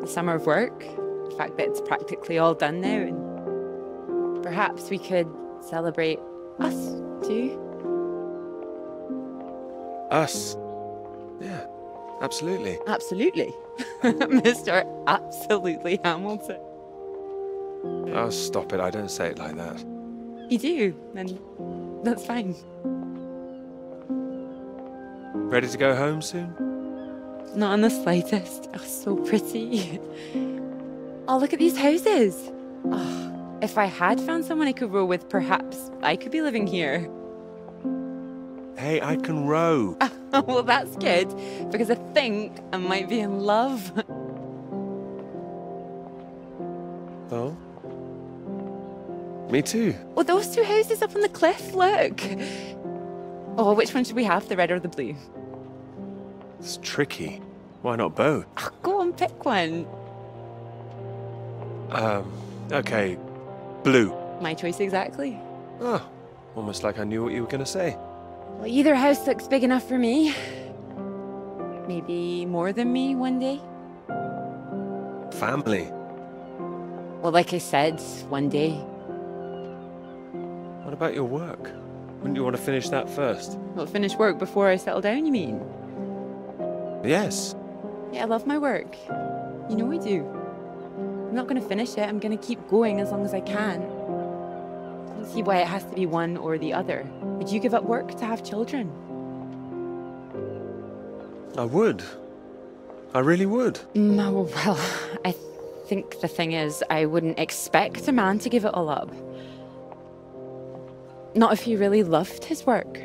the summer of work. The fact that it's practically all done now. And perhaps we could celebrate us, too. Us? Yeah, absolutely. Absolutely. Mr. Absolutely Hamilton. Oh, stop it. I don't say it like that. You do, and that's fine. Ready to go home soon? Not in the slightest. Oh, so pretty. Oh, look at these houses. Oh, if I had found someone I could row with, perhaps I could be living here. Hey, I can row. Well, that's good, because I think I might be in love. Oh? Me too. Oh, those two houses up on the cliff, look. Oh, which one should we have, the red or the blue? It's tricky. Why not both? Oh, go on, pick one. Okay. Blue. My choice exactly. Oh, almost like I knew what you were going to say. Well, either house looks big enough for me. Maybe more than me one day. Family. Well, like I said, one day. What about your work? Wouldn't you want to finish that first? Well, finish work before I settle down, you mean? Yes. Yeah, I love my work. You know I do. I'm not going to finish it. I'm going to keep going as long as I can. I don't see why it has to be one or the other. Would you give up work to have children? I would. I really would. No, well, I think the thing is, I wouldn't expect a man to give it all up. Not if he really loved his work.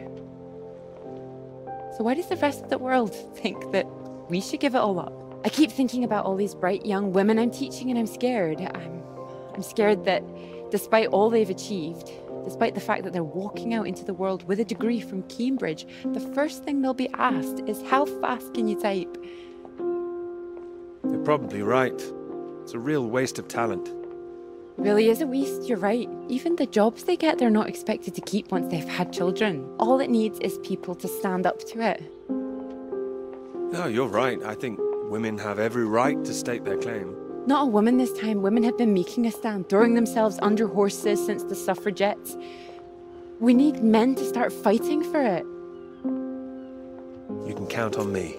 So why does the rest of the world think that we should give it all up? I keep thinking about all these bright young women I'm teaching and I'm scared. I'm scared that despite all they've achieved, despite the fact that they're walking out into the world with a degree from Cambridge, the first thing they'll be asked is, how fast can you type? You're probably right. It's a real waste of talent. Really is a waste, you're right. Even the jobs they get, they're not expected to keep once they've had children. All it needs is people to stand up to it. No, you're right. I think women have every right to state their claim. Not a woman this time. Women have been making a stand, throwing themselves under horses since the suffragettes. We need men to start fighting for it. You can count on me.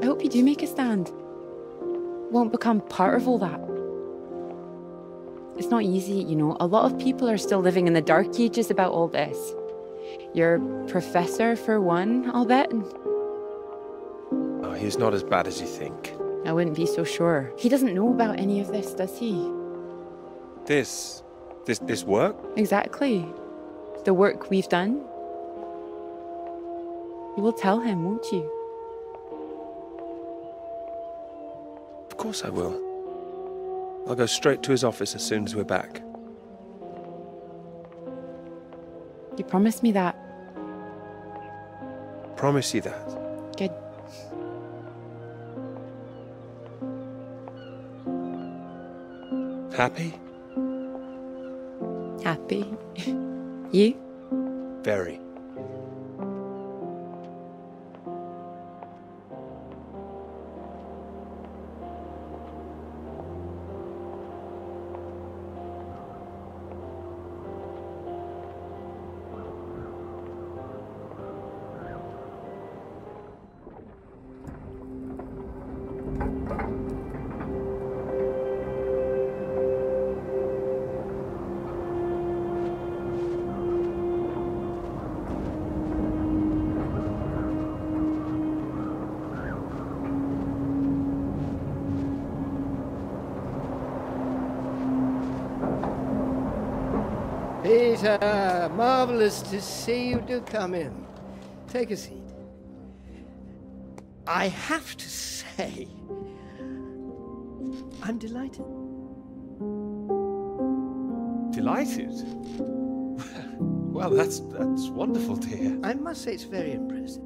I hope you do make a stand. Won't become part of all that. It's not easy, you know. A lot of people are still living in the dark ages about all this. Your professor, for one, I'll bet. Oh, he's not as bad as you think. I wouldn't be so sure. He doesn't know about any of this, does he? This work? Exactly. The work we've done. You will tell him, won't you? Of course I will. I'll go straight to his office as soon as we're back. You promised me that. Promise you that. Good. Happy? Happy. You? Very. Peter, marvelous to see you. Do come in. Take a seat. I have to say, I'm delighted. Delighted? Well, that's wonderful to hear. I must say it's very impressive.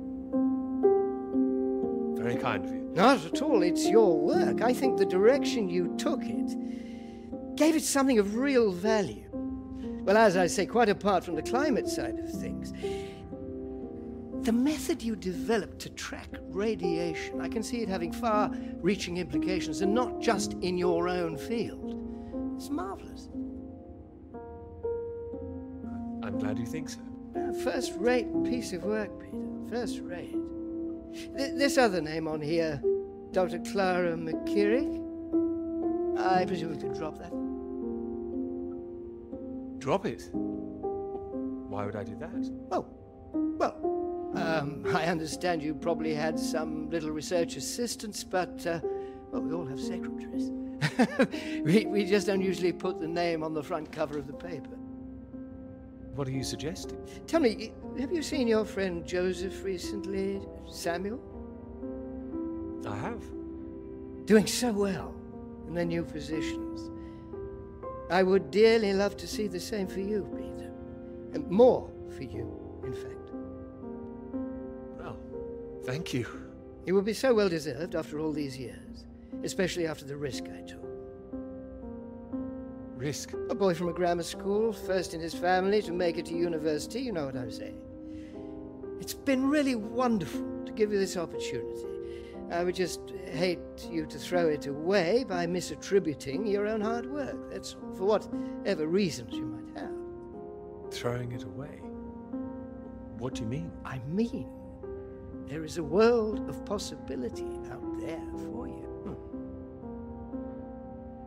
Very kind of you. Not at all. It's your work. I think the direction you took it gave it something of real value. Well, as I say, quite apart from the climate side of things, the method you developed to track radiation, I can see it having far-reaching implications, and not just in your own field. It's marvelous. I'm glad you think so. First-rate piece of work, Peter. First-rate. This other name on here, Dr. Clara McKirrick, I presume we could drop that. Drop it? Why would I do that? Oh, well, I understand you probably had some little research assistants, but, well, we all have secretaries. we just don't usually put the name on the front cover of the paper. What are you suggesting? Tell me, have you seen your friend Joseph recently, Samuel? I have. Doing so well in their new positions. I would dearly love to see the same for you, Peter. And more for you, in fact. Well, thank you. It would be so well deserved after all these years, especially after the risk I took. Risk? A boy from a grammar school, first in his family to make it to university, you know what I'm saying. It's been really wonderful to give you this opportunity. I would just hate you to throw it away by misattributing your own hard work, that's all, for whatever reasons you might have. Throwing it away? What do you mean? I mean, there is a world of possibility out there for you.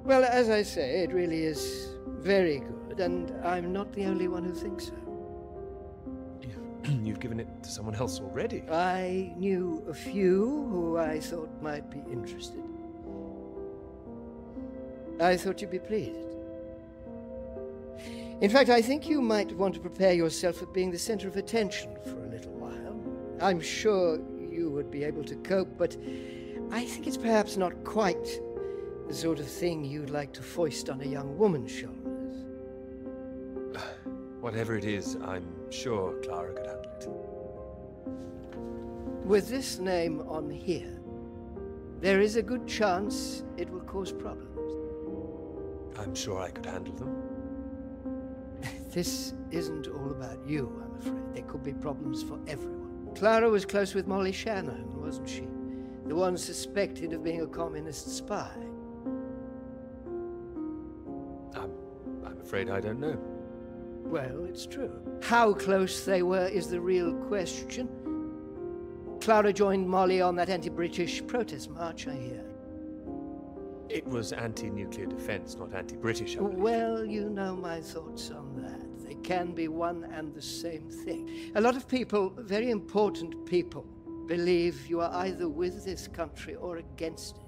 Well, as I say, it really is very good, and I'm not the only one who thinks so. You've given it to someone else already. I knew a few who I thought might be interested. I thought you'd be pleased. In fact, I think you might want to prepare yourself for being the center of attention for a little while. I'm sure you would be able to cope, but I think it's perhaps not quite the sort of thing you'd like to foist on a young woman's shoulders. Whatever it is, I'm sure Clara could handle it. With this name on here, there is a good chance it will cause problems. I'm sure I could handle them. This isn't all about you, I'm afraid. There could be problems for everyone. Clara was close with Molly Shannon, wasn't she? The one suspected of being a communist spy. I'm afraid I don't know. Well, it's true. How close they were is the real question. Clara joined Molly on that anti-British protest march, I hear. It was anti-nuclear defense, not anti-British, I believe. Well, you know my thoughts on that. They can be one and the same thing. A lot of people, very important people, believe you are either with this country or against it.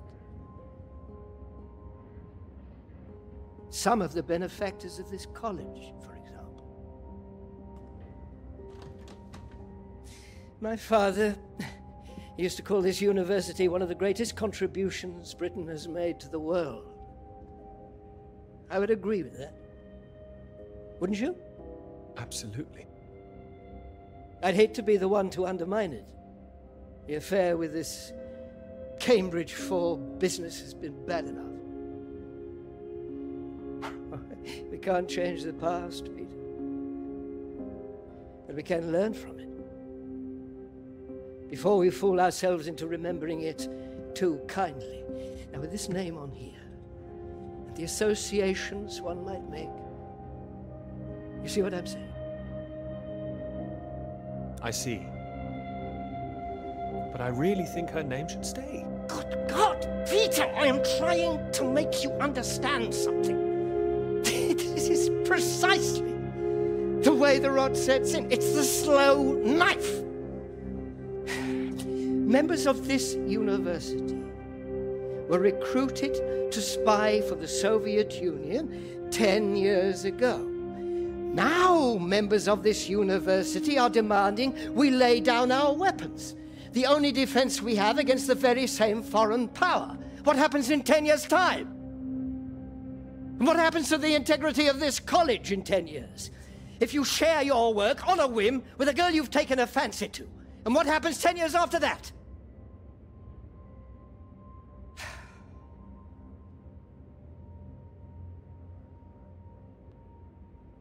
Some of the benefactors of this college, for example. My father used to call this university one of the greatest contributions Britain has made to the world. I would agree with that. Wouldn't you? Absolutely. I'd hate to be the one to undermine it. The affair with this Cambridge 4 business has been bad enough. We can't change the past, Peter. But we can learn from it. Before we fool ourselves into remembering it too kindly. Now, with this name on here, and the associations one might make, you see what I'm saying? I see. But I really think her name should stay. Good God, Peter, I am trying to make you understand something. This is precisely the way the rot sets in. It's the slow knife. Members of this university were recruited to spy for the Soviet Union 10 years ago. Now members of this university are demanding we lay down our weapons. The only defense we have against the very same foreign power. What happens in 10 years' time? And what happens to the integrity of this college in 10 years? If you share your work on a whim with a girl you've taken a fancy to, and what happens 10 years after that?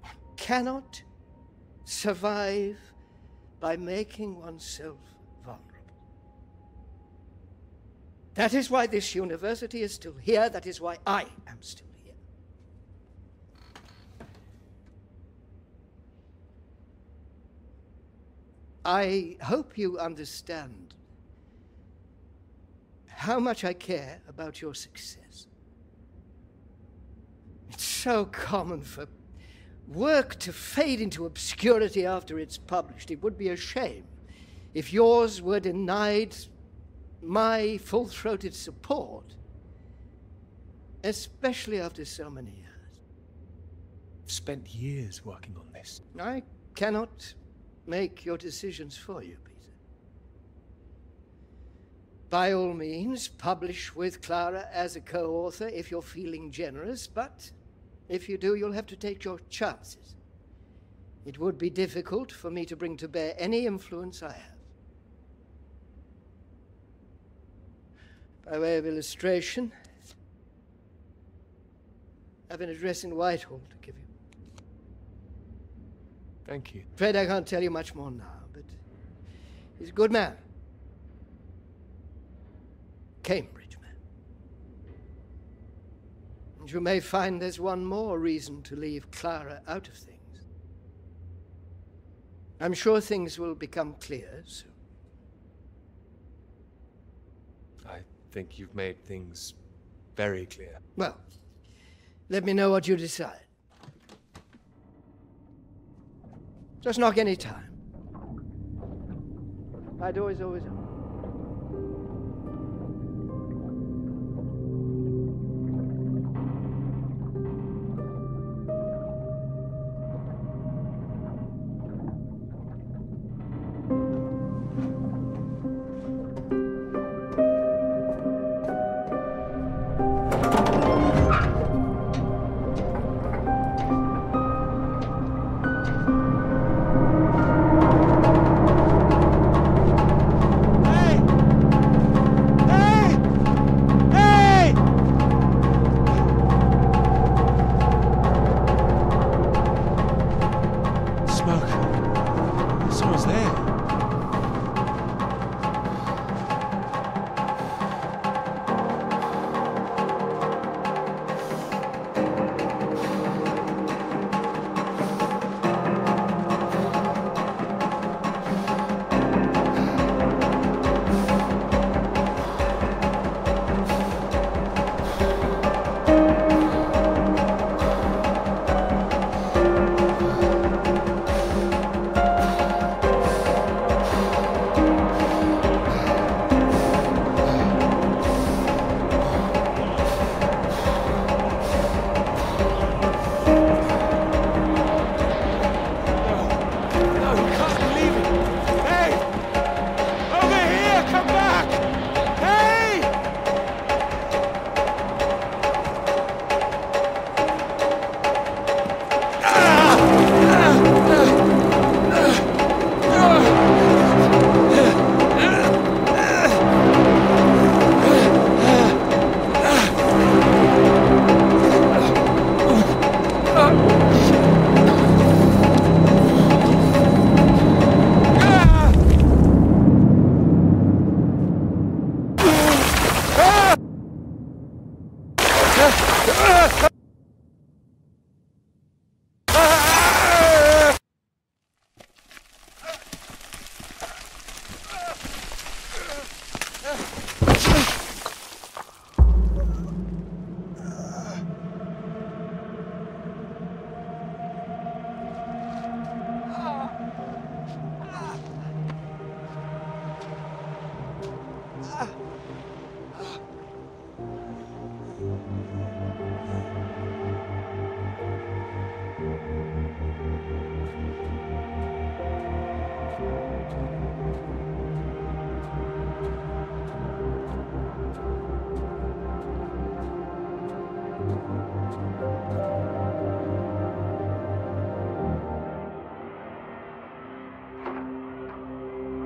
One cannot survive by making oneself vulnerable. That is why this university is still here. That is why I am still here. I hope you understand how much I care about your success. It's so common for work to fade into obscurity after it's published. It would be a shame if yours were denied my full-throated support, especially after so many years. I've spent years working on this. I cannot make your decisions for you, Peter. By all means, publish with Clara as a co-author if you're feeling generous, but if you do, you'll have to take your chances. It would be difficult for me to bring to bear any influence I have. By way of illustration, I have an address in Whitehall to give you. Thank you. Afraid I can't tell you much more now, but he's a good man. Cambridge man. And you may find there's one more reason to leave Clara out of things. I'm sure things will become clear soon. I think you've made things very clear. Well, let me know what you decide. Just knock any time. My door is always open. Someone's there.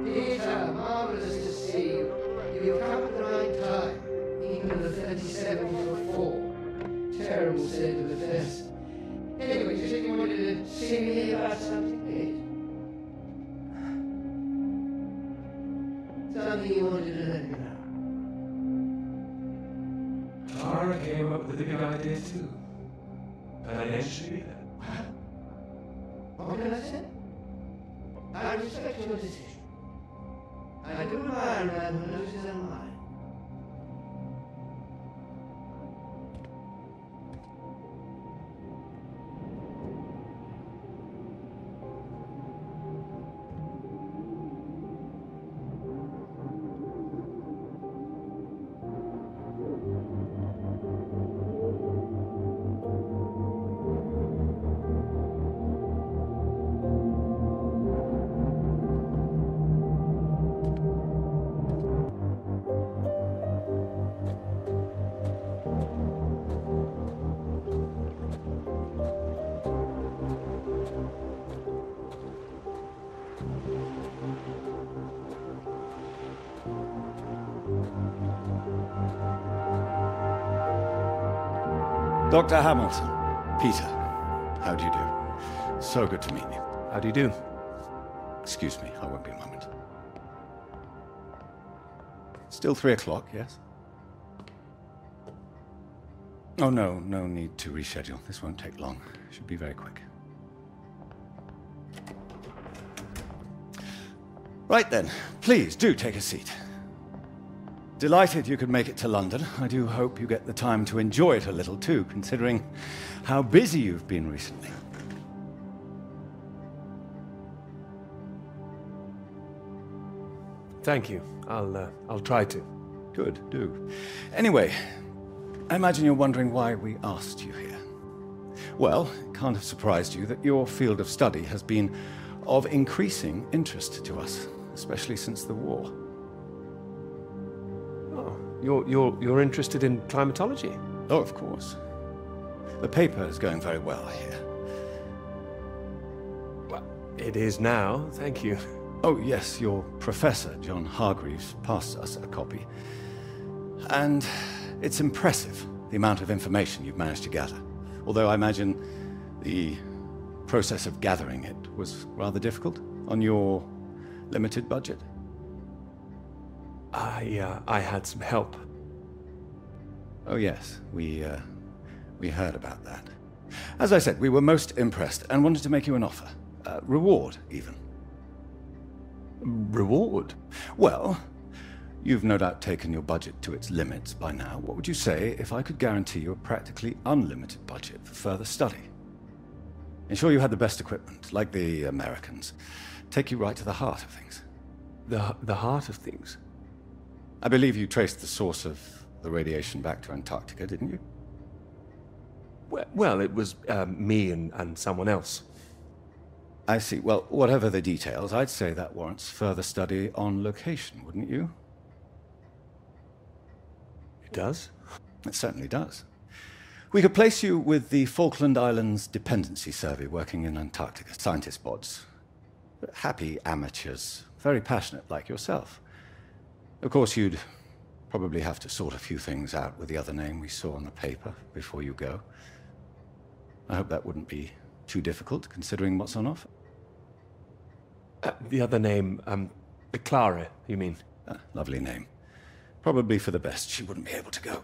Peter, marvelous to see you. You've come at the right time. England of 37 before. Terrible state of affairs. Anyway, you said you wanted to see me about something, eh? Something you wanted to let me know. Tara came up with the big idea too. Financially, What can I say? I respect your decision. I do admire a man who knows his own mind. Dr. Hamilton, Peter, how do you do? So good to meet you. How do you do? Excuse me, I won't be a moment. Still 3 o'clock, yes? Oh, no need to reschedule. This won't take long. Should be very quick. Right then, please do take a seat. Delighted you could make it to London. I do hope you get the time to enjoy it a little too, considering how busy you've been recently. Thank you. I'll try to. Good, do. Anyway, I imagine you're wondering why we asked you here. Well, it can't have surprised you that your field of study has been of increasing interest to us, especially since the war. You're interested in climatology? Oh, of course. The paper is going very well, I hear. Well, it is now, thank you. Oh, yes, your professor, John Hargreaves, passed us a copy. And it's impressive, the amount of information you've managed to gather. Although I imagine the process of gathering it was rather difficult on your limited budget? I had some help. Oh yes, we heard about that. As I said, we were most impressed and wanted to make you an offer. Reward, even. Reward? Well, you've no doubt taken your budget to its limits by now. What would you say if I could guarantee you a practically unlimited budget for further study? Ensure you had the best equipment, like the Americans. Take you right to the heart of things. The heart of things? I believe you traced the source of the radiation back to Antarctica, didn't you? Well, it was me and someone else. I see. Well, whatever the details, I'd say that warrants further study on location, wouldn't you? It does? It certainly does. We could place you with the Falkland Islands Dependency Survey working in Antarctica, scientist bods. Happy amateurs, very passionate like yourself. Of course, you'd probably have to sort a few things out with the other name we saw on the paper before you go. I hope that wouldn't be too difficult, considering what's on offer. The other name, Clara, you mean? Lovely name. Probably for the best she wouldn't be able to go.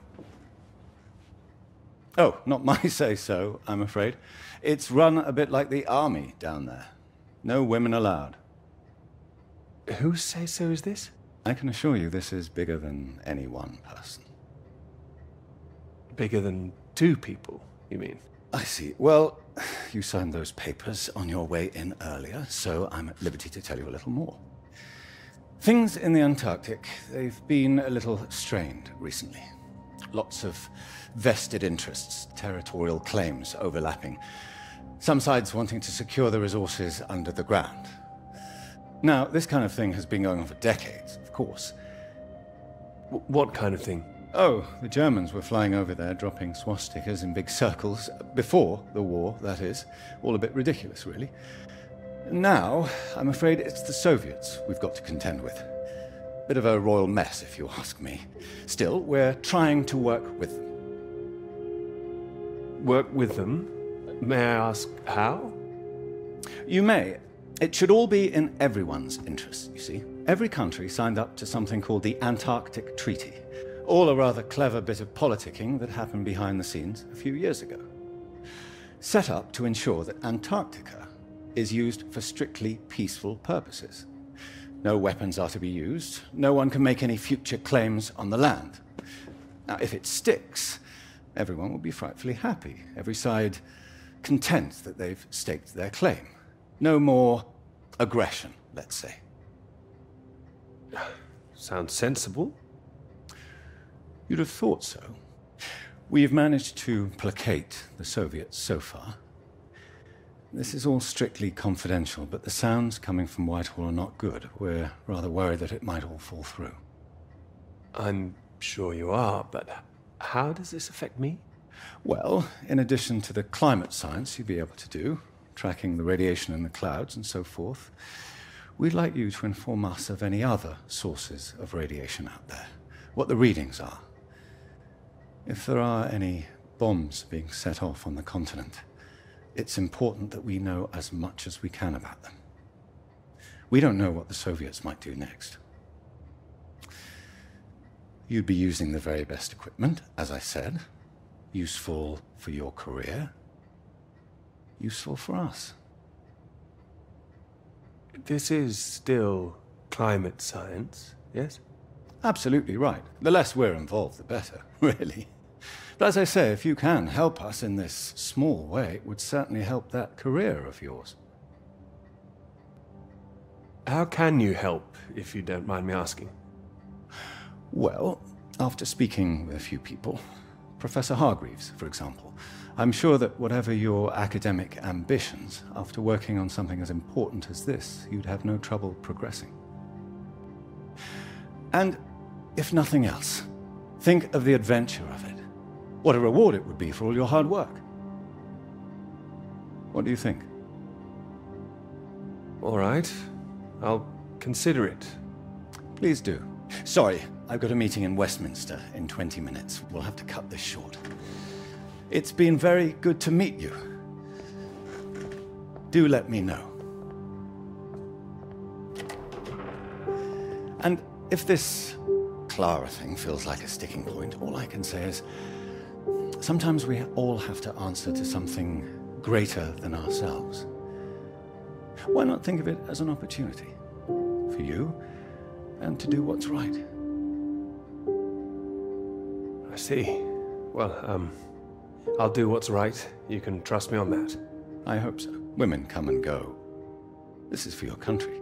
Oh, not my say-so, I'm afraid. It's run a bit like the army down there. No women allowed. Whose say-so is this? I can assure you this is bigger than any one person. Bigger than two people, you mean? I see. Well, you signed those papers on your way in earlier, so I'm at liberty to tell you a little more. Things in the Antarctic, they've been a little strained recently. Lots of vested interests, territorial claims overlapping. Some sides wanting to secure the resources under the ground. Now, this kind of thing has been going on for decades, of course. What kind of thing? Oh, the Germans were flying over there, dropping swastikas in big circles. Before the war, that is. All a bit ridiculous, really. Now, I'm afraid it's the Soviets we've got to contend with. Bit of a royal mess, if you ask me. Still, we're trying to work with them. Work with them? May I ask how? You may. It should all be in everyone's interest, you see. Every country signed up to something called the Antarctic Treaty. All a rather clever bit of politicking that happened behind the scenes a few years ago. Set up to ensure that Antarctica is used for strictly peaceful purposes. No weapons are to be used. No one can make any future claims on the land. Now, if it sticks, everyone will be frightfully happy. Every side content that they've staked their claim. No more aggression, let's say. Sounds sensible. You'd have thought so. We've managed to placate the Soviets so far. This is all strictly confidential, but the sounds coming from Whitehall are not good. We're rather worried that it might all fall through. I'm sure you are, but how does this affect me? Well, in addition to the climate science you'd be able to do, tracking the radiation in the clouds and so forth, we'd like you to inform us of any other sources of radiation out there, what the readings are. If there are any bombs being set off on the continent, it's important that we know as much as we can about them. We don't know what the Soviets might do next. You'd be using the very best equipment, as I said. Useful for your career. Useful for us. This is still climate science, yes? Absolutely right. The less we're involved, the better, really. But as I say, if you can help us in this small way, it would certainly help that career of yours. How can you help, if you don't mind me asking? Well, after speaking with a few people, Professor Hargreaves, for example, I'm sure that whatever your academic ambitions, after working on something as important as this, you'd have no trouble progressing. And if nothing else, think of the adventure of it. What a reward it would be for all your hard work. What do you think? All right. I'll consider it. Please do. Sorry, I've got a meeting in Westminster in 20 minutes. We'll have to cut this short. It's been very good to meet you. do let me know. And if this Clara thing feels like a sticking point, all I can say is sometimes we all have to answer to something greater than ourselves. Why not think of it as an opportunity for you and to do what's right? I see. Well, I'll do what's right. You can trust me on that. I hope so. Women come and go. This is for your country.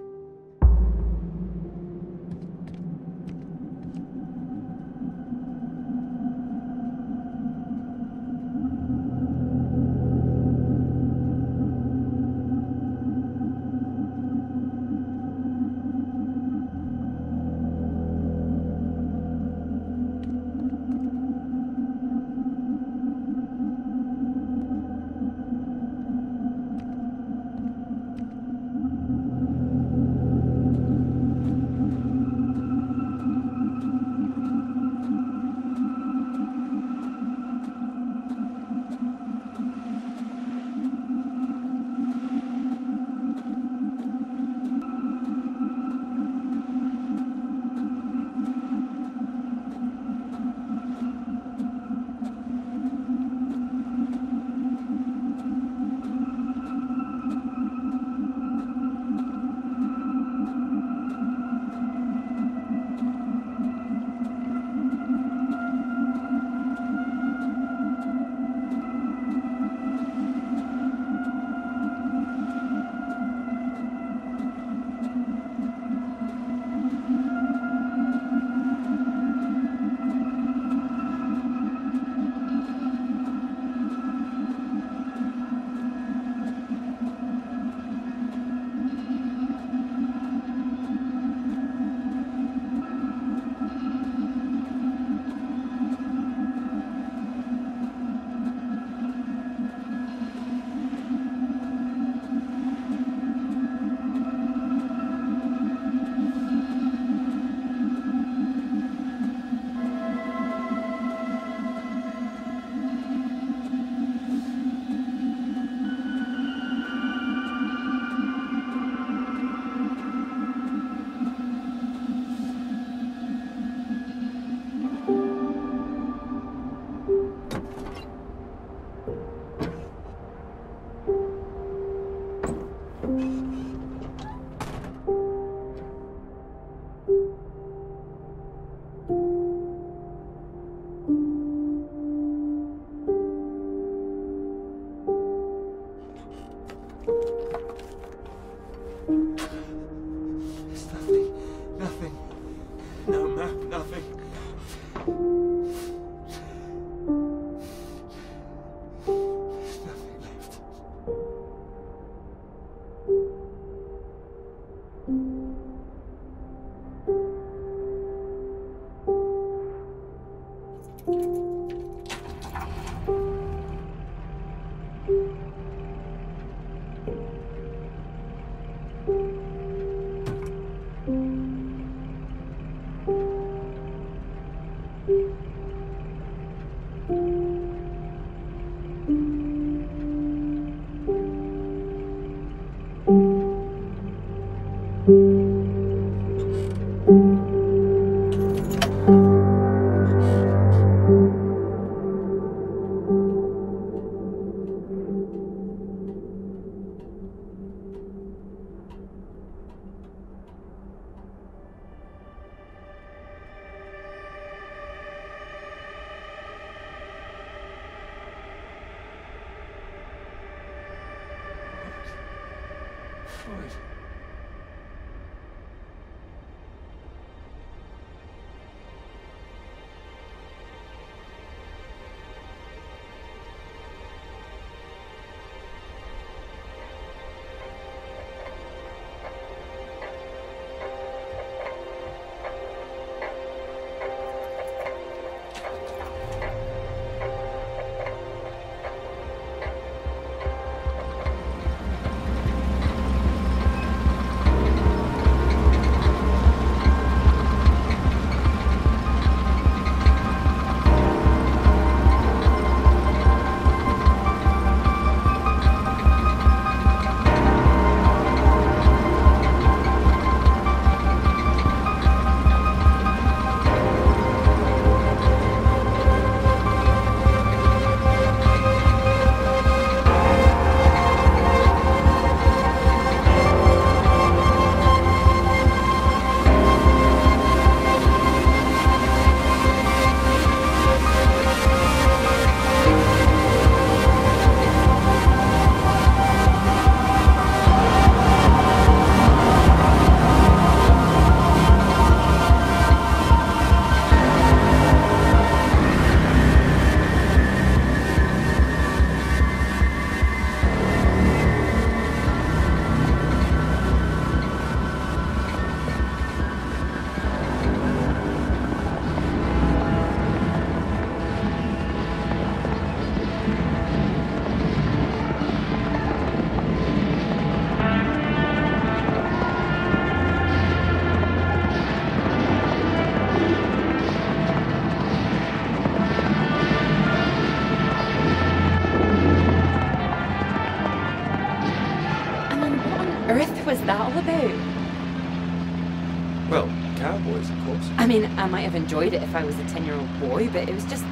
Well, cowboys, of course. I mean, I might have enjoyed it if I was a 10-year-old boy, but it was just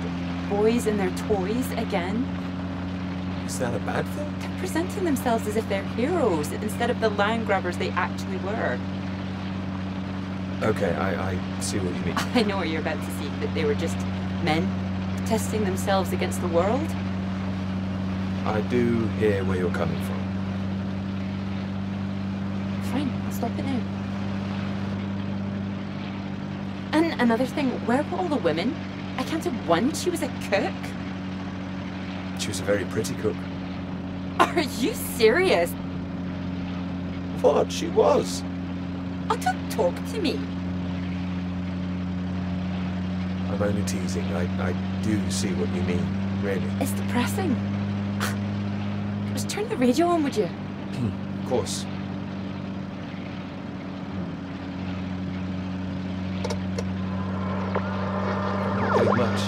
boys and their toys again. Is that a bad thing? They're presenting themselves as if they're heroes instead of the land grabbers they actually were. Okay, I see what you mean. I know what you're about to see, that they were just men testing themselves against the world. I do hear where you're coming from. Fine, I'll stop it now. And another thing, where were all the women? I counted one. She was a cook. She was a very pretty cook. Are you serious? What? She was. Oh, don't talk to me. I'm only teasing. I do see what you mean, really. It's depressing. Just turn the radio on, would you? Of course. Not getting much.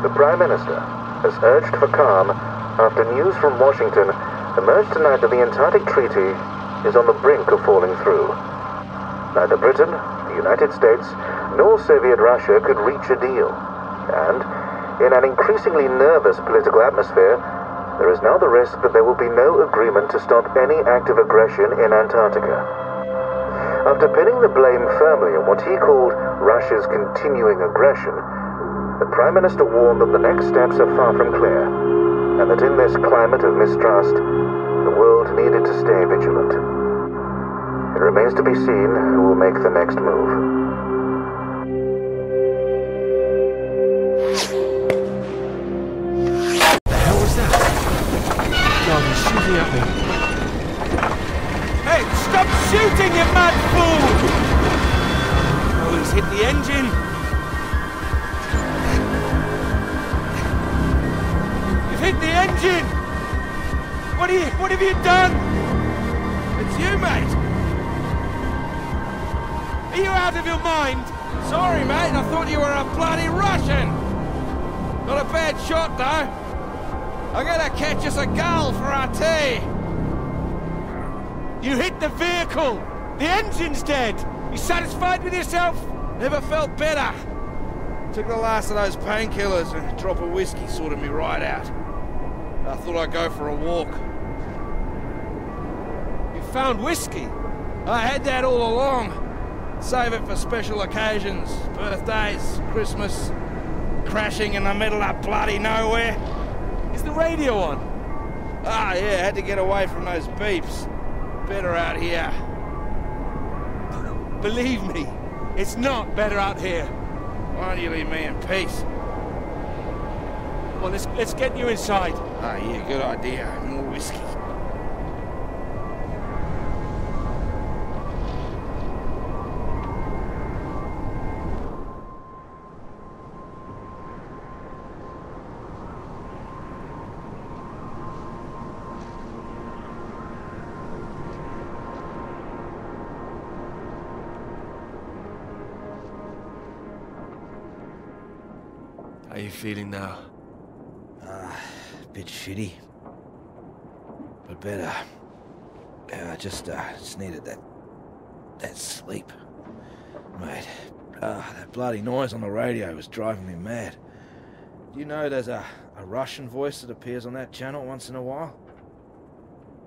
The Prime Minister has urged for calm after news from Washington emerged tonight that the Antarctic Treaty is on the brink of falling through. Neither Britain, the United States, nor Soviet Russia could reach a deal. And, in an increasingly nervous political atmosphere, there is now the risk that there will be no agreement to stop any active aggression in Antarctica. After pinning the blame firmly on what he called Russia's continuing aggression, the Prime Minister warned that the next steps are far from clear, and that in this climate of mistrust, the world needed to stay vigilant. It remains to be seen who will make the next move. The hell was that? God, he's shooting at me. Hey, stop shooting, you mad fool! Oh, he's hit the engine. You've hit the engine! What have you done? It's you, mate! Are you out of your mind? Sorry, mate, I thought you were a bloody Russian! Not a bad shot, though. I'm gonna catch us a gull for our tea! You hit the vehicle! The engine's dead! You satisfied with yourself? Never felt better. Took the last of those painkillers and a drop of whiskey sorted me right out. I thought I'd go for a walk. You found whiskey? I had that all along. Save it for special occasions, birthdays, Christmas, crashing in the middle of bloody nowhere. Is the radio on? Ah, yeah, had to get away from those beeps. Better out here. Believe me, it's not better out here. Why don't you leave me in peace? Well, let's get you inside. Ah, yeah, good idea. More whiskey. How are you feeling now? Bit shitty. But better. I just needed that sleep. Mate, that bloody noise on the radio was driving me mad. Do you know there's a Russian voice that appears on that channel once in a while?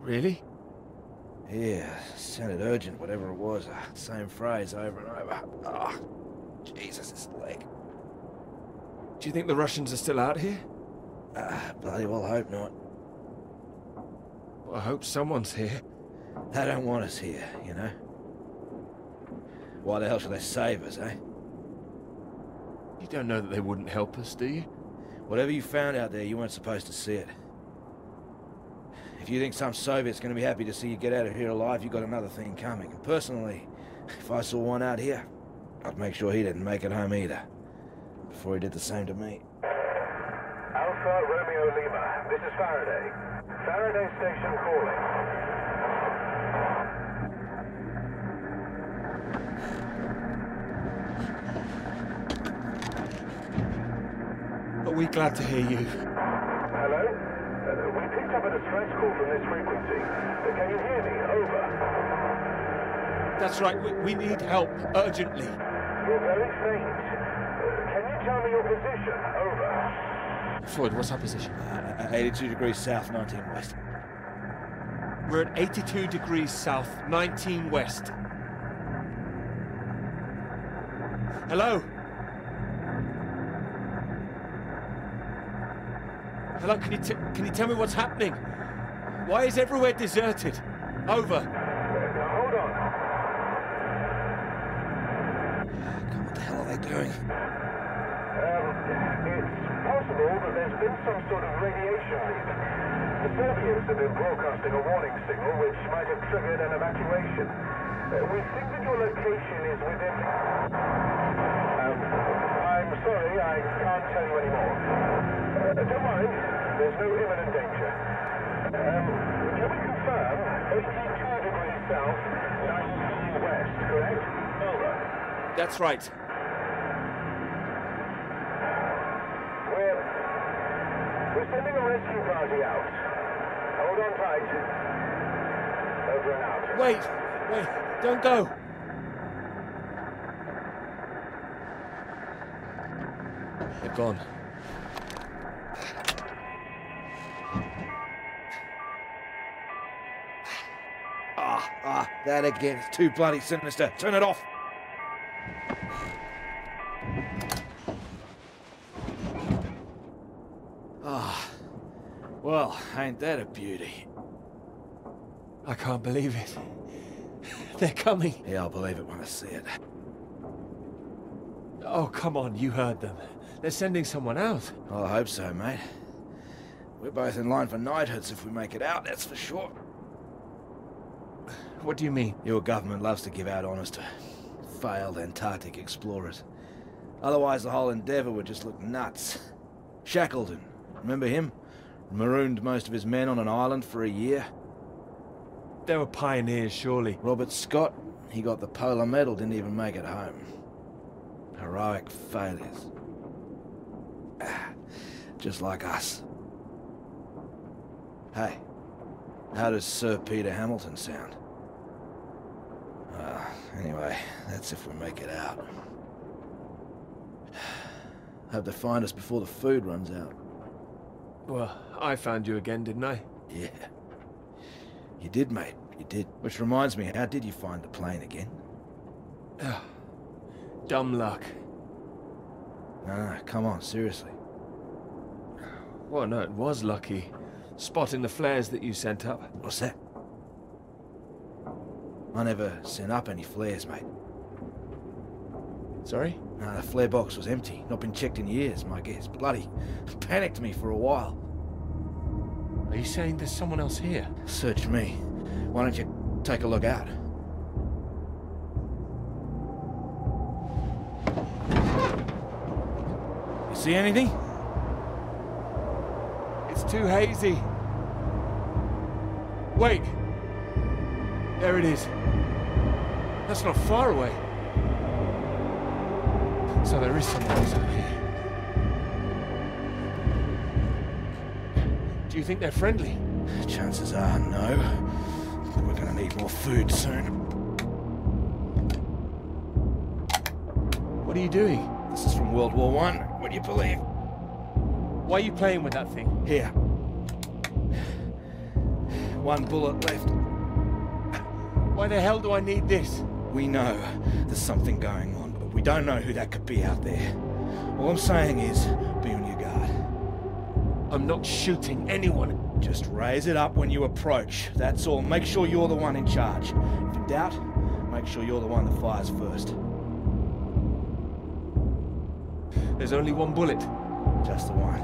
Really? Yeah, sounded urgent, whatever it was. Same phrase over and over. Oh, Jesus, this leg. Do you think the Russians are still out here? Bloody well hope not. Well, I hope someone's here. They don't want us here, you know? Why the hell should they save us, eh? You don't know that they wouldn't help us, do you? Whatever you found out there, you weren't supposed to see it. If you think some Soviet's gonna be happy to see you get out of here alive, you got another thing coming. And personally, if I saw one out here, I'd make sure he didn't make it home either. Before he did the same to me. Alpha Romeo Lima, this is Faraday. Faraday Station calling. Are we glad to hear you? Hello? We picked up a distress call from this frequency. Can you hear me? Over. That's right, we need help, urgently. You're very faint. Can you tell me your position? Over. Floyd, what's our position? 82 degrees south, 19 west. We're at 82 degrees south, 19 west. Hello? Hello, can you tell me what's happening? Why is everywhere deserted? Over. Hold on. God, what the hell are they doing? It's possible that there's been some sort of radiation leak. The Serbians have been broadcasting a warning signal which might have triggered an evacuation. We think that your location is within... I'm sorry, I can't tell you anymore. Don't worry, there's no imminent danger. Can we confirm 82 degrees south, 19 west, correct? Over. That's right. We're sending a rescue party out. Hold on tight. Over and out. Wait, don't go. They're gone. That again. It's too bloody sinister. Turn it off. Well, ain't that a beauty? I can't believe it. They're coming. Yeah, I'll believe it when I see it. Oh, come on, you heard them. They're sending someone out. Well, I hope so, mate. We're both in line for knighthoods if we make it out, that's for sure. What do you mean? Your government loves to give out honours to failed Antarctic explorers. Otherwise, the whole endeavour would just look nuts. Shackleton, remember him? Marooned most of his men on an island for a year. They were pioneers, surely. Robert Scott, he got the Polar Medal, didn't even make it home. Heroic failures. Just like us. Hey, how does Sir Peter Hamilton sound? Anyway, that's if we make it out. Hope they find us before the food runs out. Well, I found you again, didn't I? Yeah. You did, mate. You did. Which reminds me, how did you find the plane again? Dumb luck. No, come on, seriously. Well, no, it was lucky. Spotting the flares that you sent up. What's that? I never sent up any flares, mate. Sorry? No, the flare box was empty. Not been checked in years, my guess. Bloody panicked me for a while. Are you saying there's someone else here? Search me. Why don't you take a look out? You see anything? It's too hazy. Wait. There it is. That's not far away. So there is someone else out here. Do you think they're friendly? Chances are no. We're gonna need more food soon. What are you doing? This is from World War I. What do you believe? Why are you playing with that thing? Here. One bullet left. Why the hell do I need this? We know there's something going on, but we don't know who that could be out there. All I'm saying is, be on your guard. I'm not shooting anyone. Just raise it up when you approach. That's all. Make sure you're the one in charge. If in doubt, make sure you're the one that fires first. There's only one bullet. Just the one.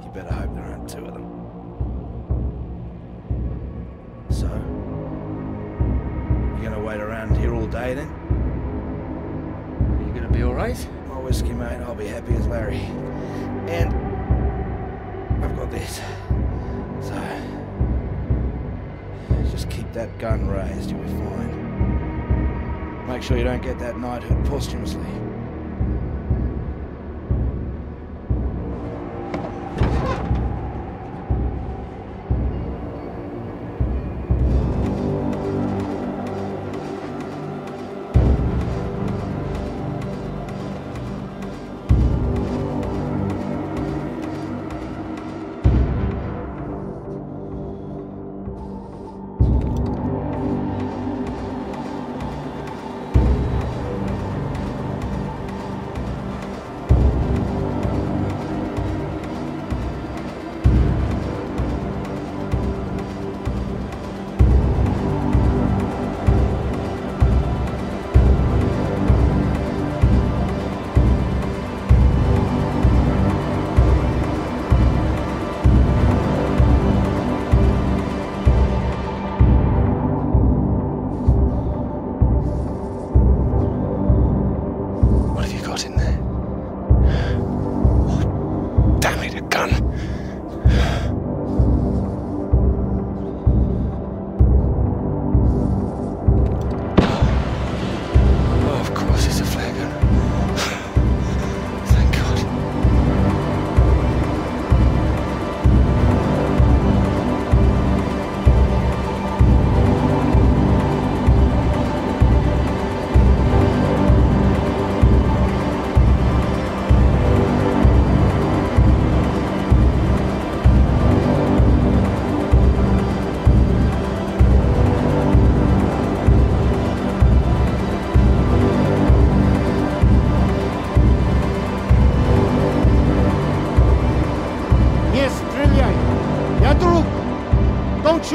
You better hope there aren't two of them. So? You gonna wait around here all day then? Are you gonna be alright? My whiskey, mate. I'll be happy as Larry. And I've got this. So just keep that gun raised, you'll be fine. Make sure you don't get that knighthood posthumously.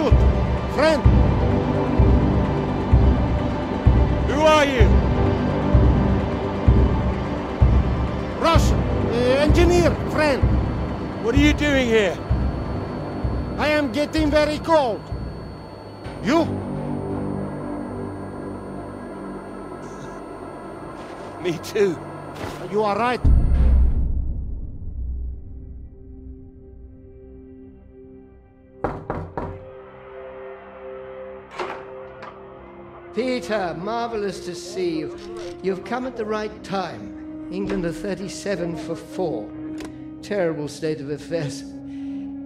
shoot! Friend! Who are you? Russian! Engineer, friend! What are you doing here? I am getting very cold. You? Me too. You are right. Peter, marvelous to see you. You've come at the right time. England are 37 for 4. Terrible state of affairs.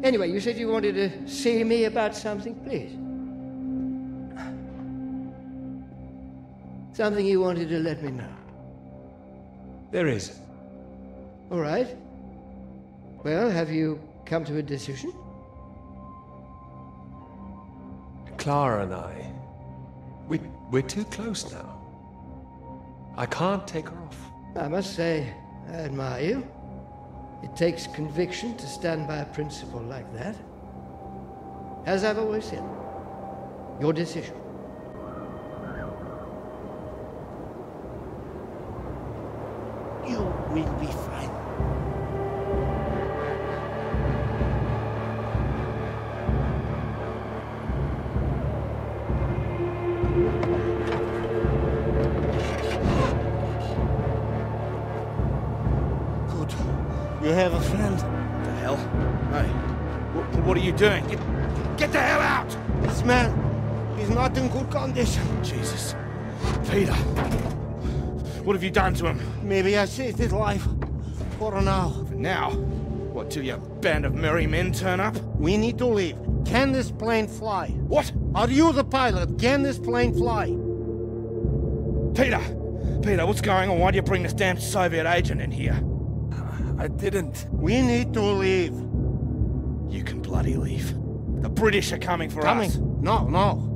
Anyway, you said you wanted to see me about something, please. Something you wanted to let me know. There is. All right. Well, have you come to a decision? Clara and I, we're too close now. I can't take her off. I must say, I admire you. It takes conviction to stand by a principle like that. As I've always said, your decision. You will be fine. Good. You have a friend. The hell? Hey, what are you doing? Get the hell out! This man is not in good condition. Jesus. Peter. What have you done to him? Maybe I saved his life. For now. For now? What, till your band of merry men turn up? We need to leave. Can this plane fly? What? Are you the pilot? Can this plane fly? Peter! Peter, what's going on? Why do you bring this damn Soviet agent in here? I didn't. We need to leave. You can bloody leave. The British are coming for us. Coming? No.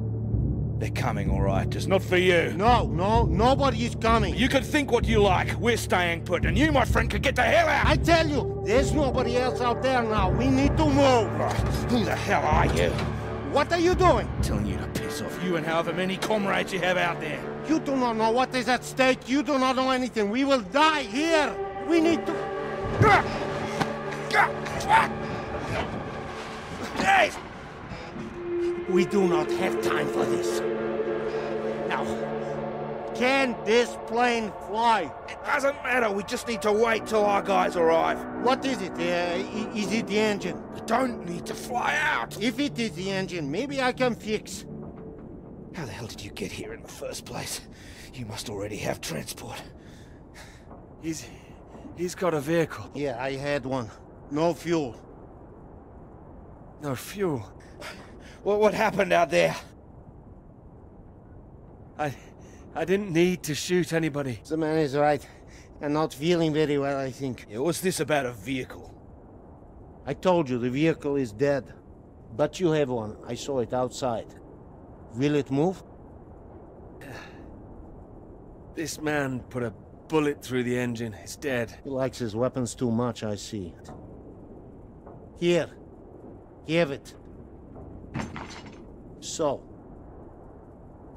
They're coming, all right, just not for you. No, nobody is coming. You can think what you like. We're staying put, and you, my friend, could get the hell out. I tell you, there's nobody else out there now. We need to move. Right. Who the hell are you? What are you doing? Telling you to piss off, you and however many comrades you have out there. You do not know what is at stake. You do not know anything. We will die here. We need to... Hey! We do not have time for this. Now, can this plane fly? It doesn't matter. We just need to wait till our guys arrive. What is it? Is it the engine? We don't need to fly out. If it is the engine, maybe I can fix. How the hell did you get here in the first place? You must already have transport. He's got a vehicle. Yeah, I had one. No fuel. No fuel? What happened out there? I didn't need to shoot anybody. The man is right. I'm not feeling very well, I think. Yeah, what's this about a vehicle? I told you, the vehicle is dead. But you have one. I saw it outside. Will it move? This man put a bullet through the engine. It's dead. He likes his weapons too much, I see. Here. Have it. So,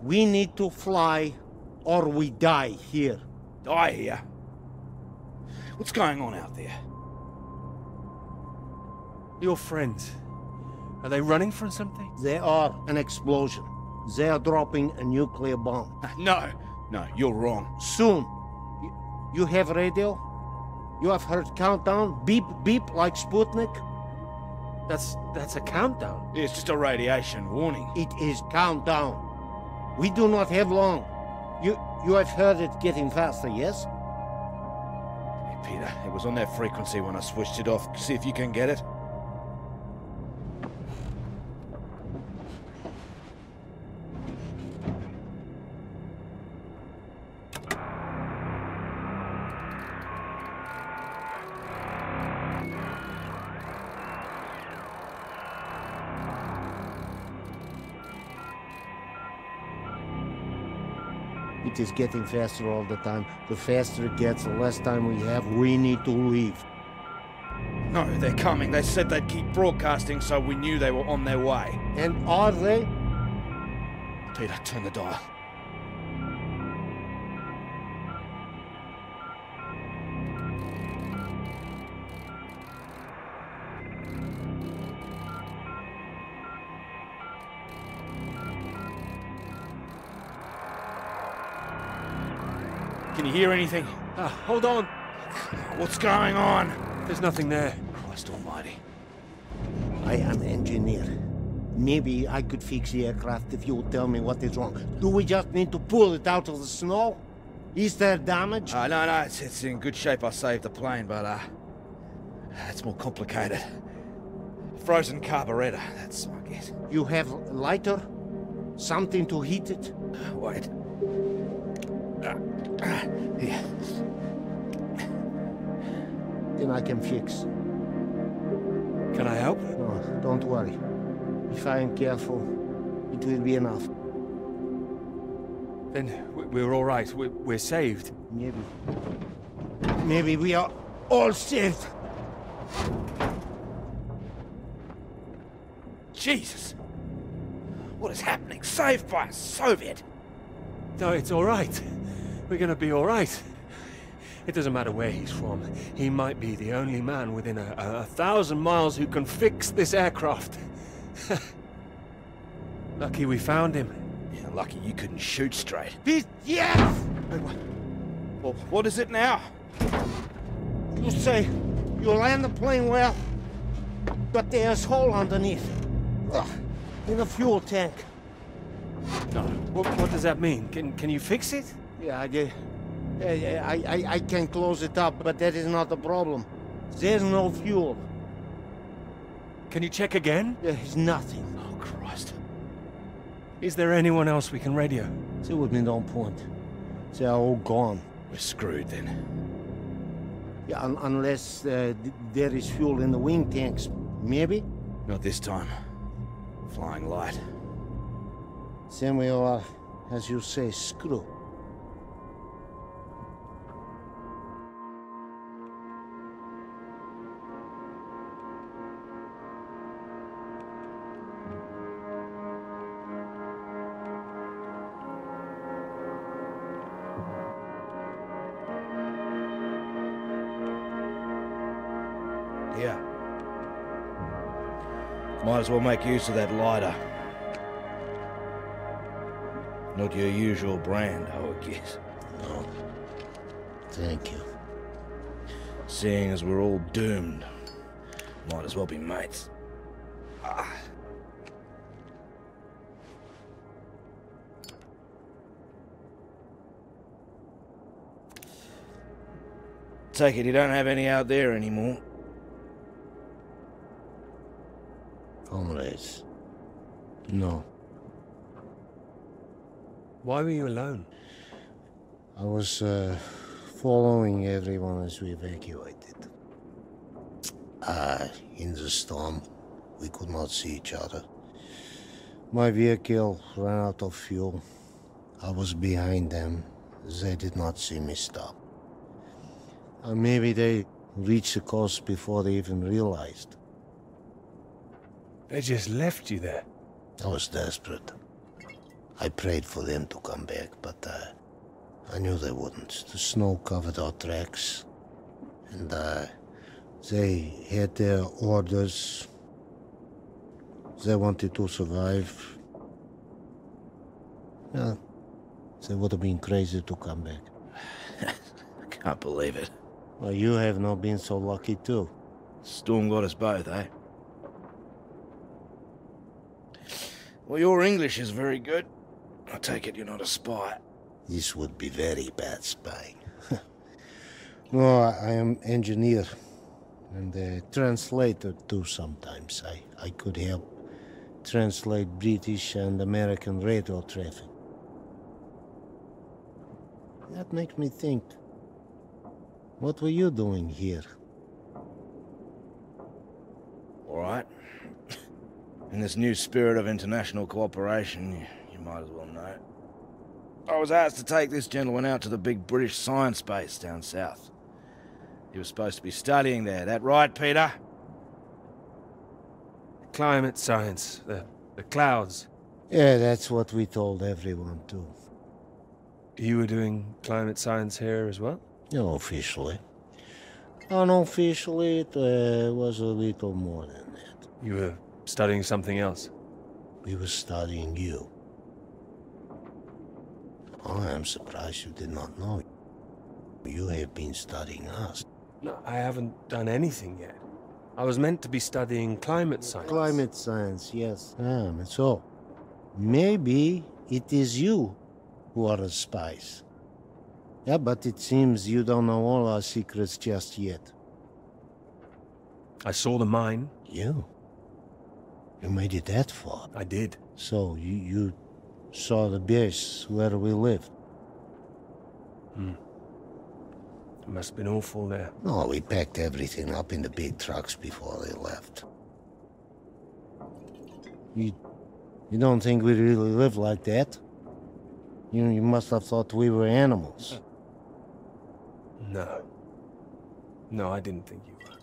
we need to fly or we die here. Die here? What's going on out there? Your friends, are they running from something? They are an explosion. They are dropping a nuclear bomb. No, you're wrong. Soon. You have radio? You have heard countdown? Beep, beep, like Sputnik? That's a countdown. It's just a radiation warning. It is countdown. We do not have long. You have heard it getting faster, yes? Hey, Peter, it was on that frequency when I switched it off. See if you can get it. It is getting faster all the time. The faster it gets, the less time we have. We need to leave. No, they're coming. They said they'd keep broadcasting, so we knew they were on their way. And are they? Peter, turn the dial. Can you hear anything? Hold on. What's going on? There's nothing there. Christ almighty. I am engineer. Maybe I could fix the aircraft if you would tell me what is wrong. Do we just need to pull it out of the snow? Is there damage? No, it's in good shape. I saved the plane, but, it's more complicated. Frozen carburetor, that's my guess. You have a lighter? Something to heat it? Wait. Here. Then I can fix. Can I help? No, don't worry. If I am careful, it will be enough. Then we're all right. We're saved. Maybe. Maybe we are all saved. Jesus! What is happening? Saved by a Soviet! No, it's all right. We're gonna be all right. It doesn't matter where he's from. He might be the only man within a 1,000 miles who can fix this aircraft. Lucky we found him. Yeah, lucky you couldn't shoot straight. Yes! Well, what is it now? You say you land the plane well, but there's a hole underneath. In the fuel tank. No, what does that mean? Can you fix it? Yeah, I can close it up, but that is not the problem. There's no fuel. Can you check again? There is nothing. Oh, Christ. Is there anyone else we can radio? There would be no point. They are all gone. We're screwed then. Yeah, unless there is fuel in the wing tanks. Maybe? Not this time. Flying light. Then we are, as you say, screwed. Yeah. Might as well make use of that lighter. Not your usual brand, I would guess. No. Thank you. Seeing as we're all doomed, might as well be mates. Take it you don't have any out there anymore. Comrades. No. Why were you alone? I was following everyone as we evacuated. In the storm, we could not see each other. My vehicle ran out of fuel. I was behind them. They did not see me stop. Maybe they reached the coast before they even realized. They just left you there? I was desperate. I prayed for them to come back, but I knew they wouldn't. The snow covered our tracks, and they had their orders. They wanted to survive. Yeah, they would have been crazy to come back. I can't believe it. Well, you have not been so lucky too. Storm got us both, eh? Well, your English is very good. I take it you're not a spy. This would be very bad spying. No, I am engineer and a translator too sometimes. I could help translate British and American radio traffic. That makes me think. What were you doing here? All right. In this new spirit of international cooperation, you might as well know. I was asked to take this gentleman out to the big British science base down south. He was supposed to be studying there, that right, Peter? climate science, the clouds. Yeah, that's what we told everyone too. You were doing climate science here as well? No, officially. Unofficially, it was a little more than that. You were studying something else? We were studying you. I am surprised you did not know. You have been studying us. No, I haven't done anything yet. I was meant to be studying climate science. Climate science, yes. So, maybe it is you who are the spies. Yeah, but it seems you don't know all our secrets just yet. I saw the mine. You? You made it that far? I did. So, you saw the base where we lived? It must have been awful there. No, we packed everything up in the big trucks before they left. You don't think we really live like that? You must have thought we were animals. No. No, I didn't think you were.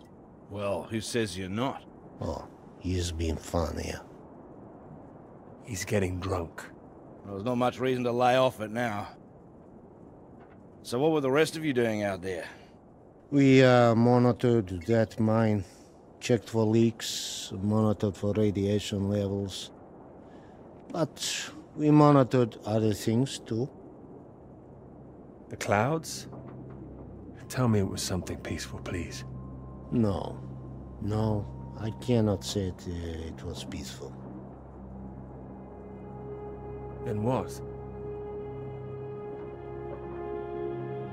Well, who says you're not? Oh, he is being funny, yeah. He's getting drunk. Well, there's not much reason to lay off it now. So what were the rest of you doing out there? We monitored that mine, checked for leaks, monitored for radiation levels. But we monitored other things too. The clouds? Tell me it was something peaceful, please. No, I cannot say it was peaceful. Then what?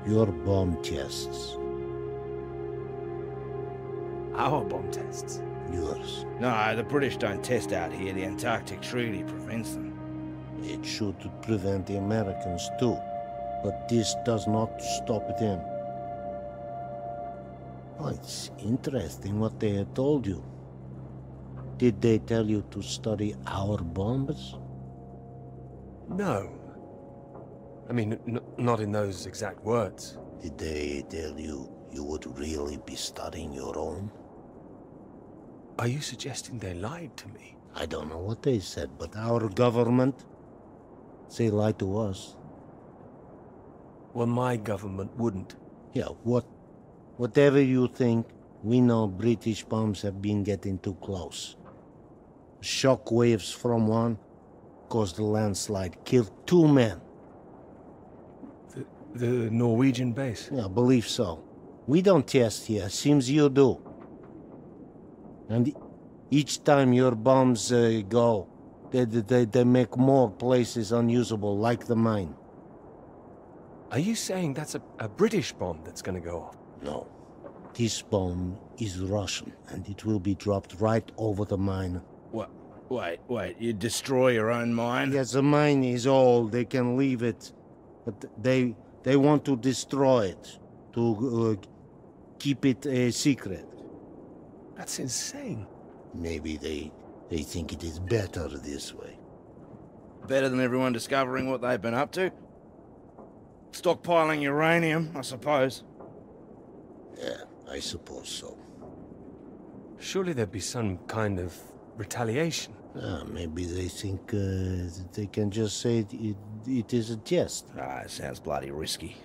Your bomb tests. Our bomb tests? Yours. No, the British don't test out here. The Antarctic Treaty prevents them. It should prevent the Americans too. But this does not stop them. Oh, it's interesting what they had told you. Did they tell you to study our bombs? No. I mean, not in those exact words. Did they tell you you would really be studying your own? Are you suggesting they lied to me? I don't know what they said, but our government, they lied to us. Well, my government wouldn't. Yeah, whatever you think, we know British bombs have been getting too close. Shock waves from one caused a landslide, killed 2 men. The Norwegian base? Yeah, I believe so. We don't test here, seems you do. And each time your bombs go, they make more places unusable, like the mine. Are you saying that's a British bomb that's gonna go off? No. This bomb is Russian, and it will be dropped right over the mine. What? Wait, you destroy your own mine? Yes, the mine is old, they can leave it. But they want to destroy it, to keep it a secret. That's insane. Maybe they think it is better this way. Better than everyone discovering what they've been up to? Stockpiling uranium, I suppose. Yeah, I suppose so. Surely there'd be some kind of retaliation. Maybe they think they can just say it is a jest. It sounds bloody risky.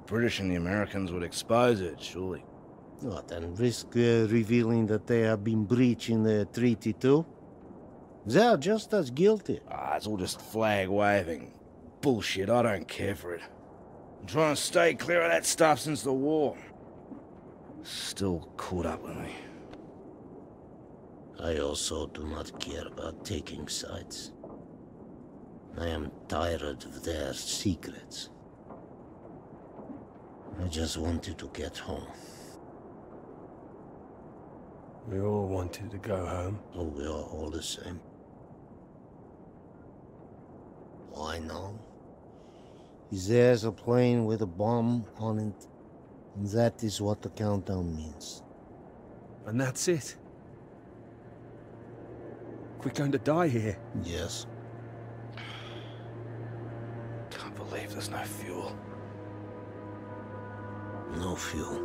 British and the Americans would expose it, surely. What, and risk revealing that they have been breaching the treaty too? They are just as guilty. It's all just flag waving. Bullshit, I don't care for it. I'm trying to stay clear of that stuff since the war. Still caught up with me. I also do not care about taking sides. I am tired of their secrets. I just wanted to get home. We all wanted to go home. Oh, we are all the same. Why now? There's a plane with a bomb on it. And that is what the countdown means. And that's it? We're going to die here? Yes. Can't believe there's no fuel. No fuel.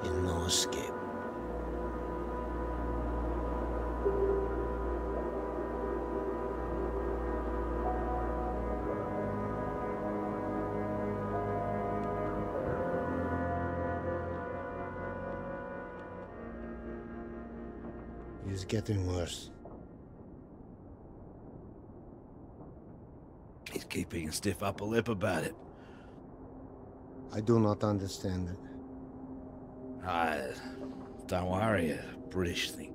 And no escape. It's getting worse. He's keeping a stiff upper lip about it. I do not understand it. Don't worry, a British thing.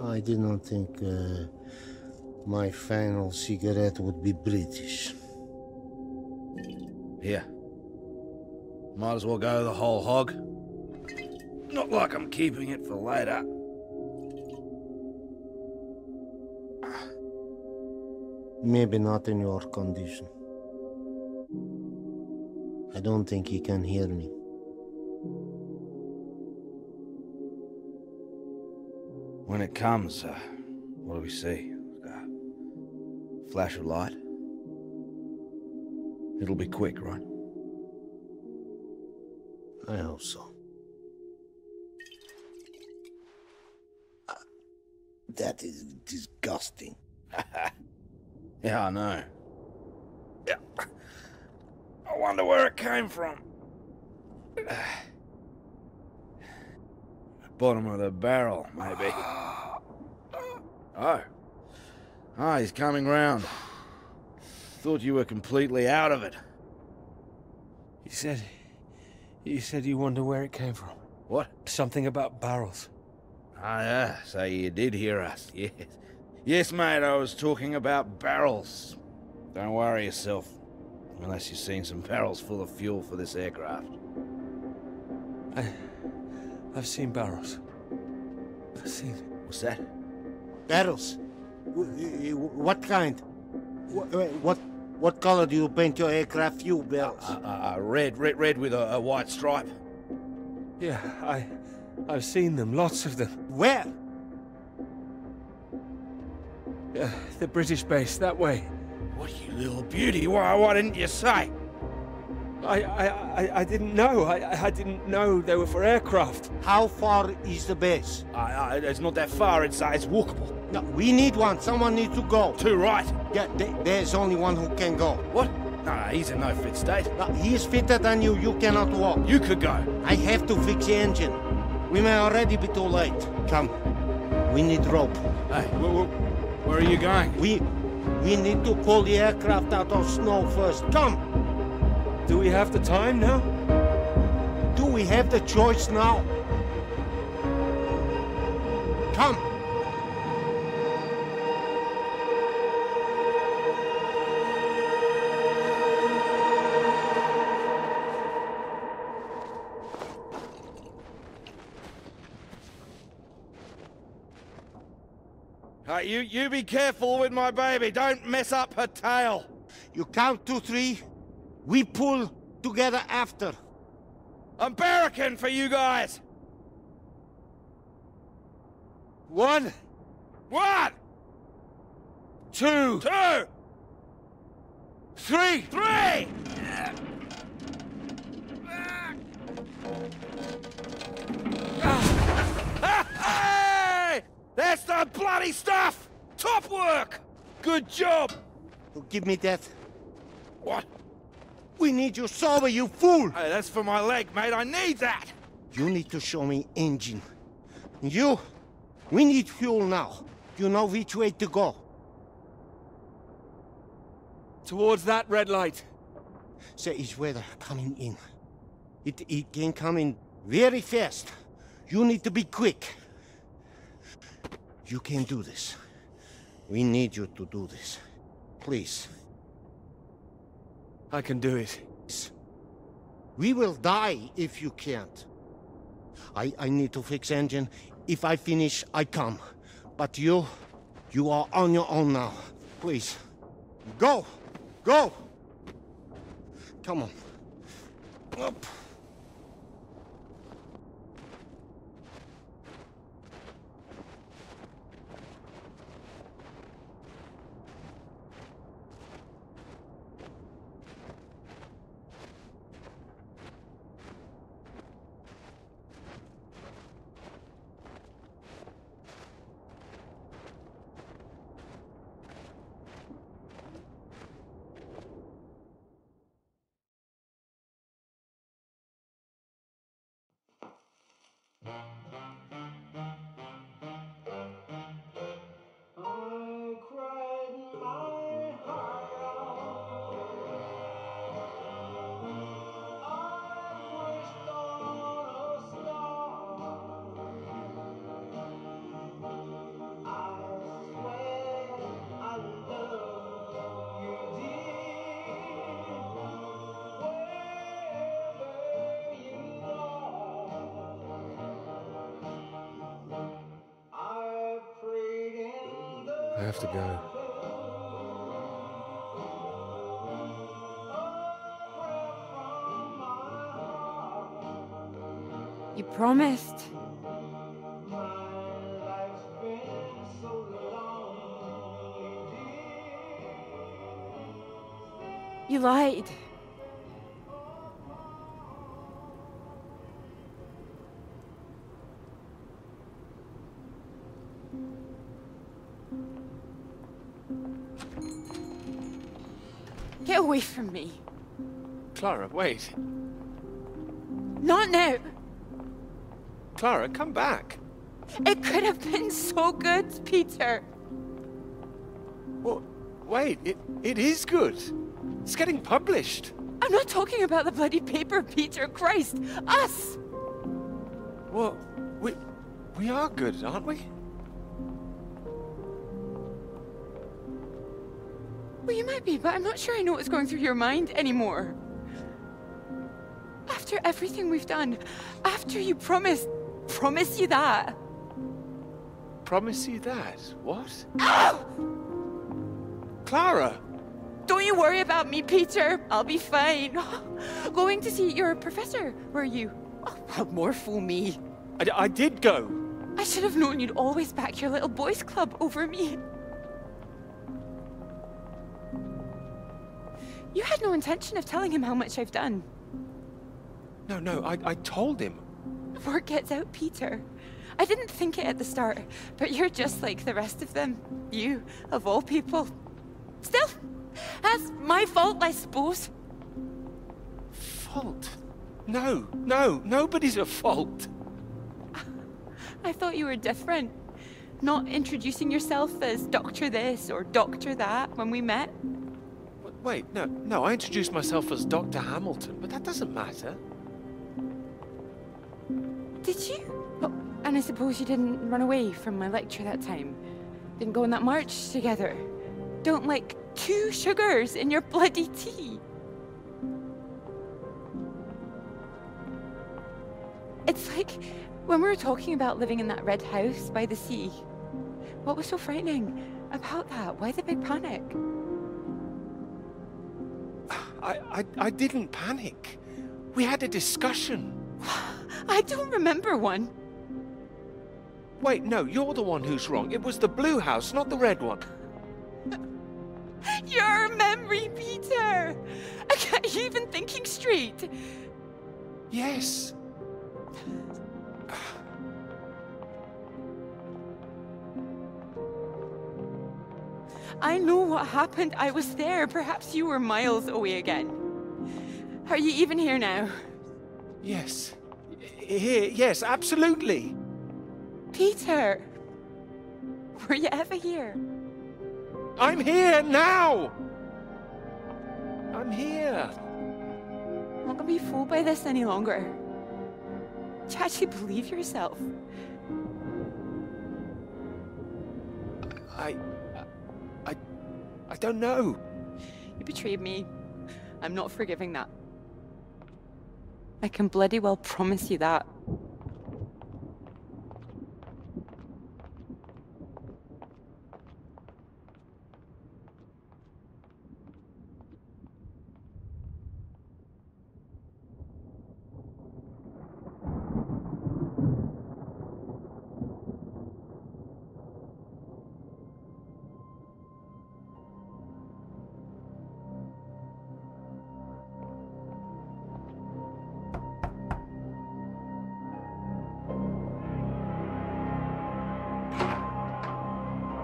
I did not think my final cigarette would be British. Here. Might as well go the whole hog. Not like I'm keeping it for later. Maybe not in your condition. I don't think he can hear me. When it comes, what do we see? Flash of light? It'll be quick, right? I hope so. That is disgusting. Yeah, I know. Yeah. I wonder where it came from. Bottom of the barrel, maybe. Oh. Ah, he's coming round. Thought you were completely out of it. You said you wonder where it came from. What? Something about barrels. Ah, yeah, so you did hear us, yes. Yes, mate, I was talking about barrels. Don't worry yourself. Unless you've seen some barrels full of fuel for this aircraft. I've seen barrels. I've seen... What's that? Barrels? What kind? What color do you paint your aircraft fuel barrels? Red with a white stripe. Yeah, I've seen them, lots of them. Where? The British base, that way. What, you little beauty? Why didn't you say? I didn't know. I didn't know they were for aircraft. How far is the base? It's not that far. It's walkable. No, we need one. Someone needs to go. Two, right? Yeah, there's only one who can go. What? No, he's in no fit state. No, he is fitter than you. You cannot walk. You could go. I have to fix the engine. We may already be too late. Come. We need rope. Hey, where are you going? We need to pull the aircraft out of snow first. Come. Do we have the time now? Do we have the choice now? Come. You be careful with my baby. Don't mess up her tail. You count to 3. We pull together after. I'm barracking for you guys. 1. 1. 2. 2. 3. 3. Hey! That's the bloody stuff! Top work! Good job! Give me that. What? We need you sober, you fool! Hey, that's for my leg, mate. I need that! You need to show me engine. You, we need fuel now. You know which way to go. Towards that red light. There is weather coming in. It can come in very fast. You need to be quick. You can do this. We need you to do this. Please. I can do it. We will die if you can't. I need to fix engine. If I finish, I come. But you are on your own now. Please. Go! Go! Come on. Up. I have to go. You promised. You lied. Get away from me. Clara, wait. Not now. Clara, come back. It could have been so good, Peter. Well, wait, it is good. It's getting published. I'm not talking about the bloody paper, Peter. Christ, us! Well, we are good, aren't we? Well, you might be, but I'm not sure I know what's going through your mind anymore. After everything we've done, after you promise you that. Promise you that? What? Ow! Clara! Don't you worry about me, Peter. I'll be fine. Going to see your professor, were you? Oh, more fool me. I did go. I should have known you'd always back your little boys club over me. You had no intention of telling him how much I've done. No, I told him. Word gets out, Peter. I didn't think it at the start, but you're just like the rest of them. You, of all people. Still, that's my fault, I suppose. Fault? No, nobody's at fault. I thought you were different. Not introducing yourself as Doctor this or Doctor that when we met. Wait, no, I introduced myself as Dr. Hamilton, but that doesn't matter. Did you? Oh, and I suppose you didn't run away from my lecture that time? Didn't go on that march together? Don't like 2 sugars in your bloody tea? It's like when we were talking about living in that red house by the sea. What was so frightening about that? Why the big panic? I didn't panic. We had a discussion. I don't remember one. Wait, no, you're the one who's wrong. It was the blue house, not the red one. Your memory, Peter! Are you even thinking straight? Yes. I know what happened. I was there. Perhaps you were miles away again. Are you even here now? Yes. Here, yes, absolutely. Peter! Were you ever here? I'm here now! I'm here. I'm not gonna be fooled by this any longer. Do you actually believe yourself? I don't know. You betrayed me. I'm not forgiving that. I can bloody well promise you that.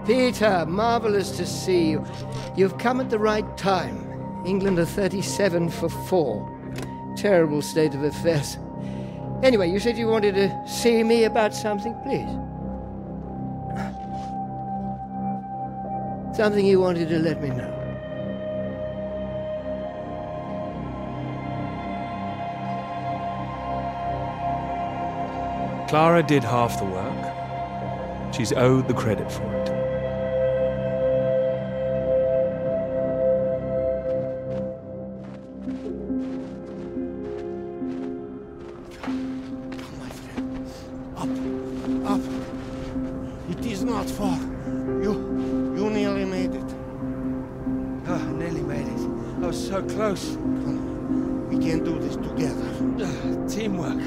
Peter, marvelous to see you. You've come at the right time. England are 37 for 4. Terrible state of affairs. Anyway, you said you wanted to see me about something, please. Something you wanted to let me know. Clara did half the work. She's owed the credit for it. Up. It is not far. You nearly made it. I nearly made it. I was so close. Come on. We can do this together. Teamwork.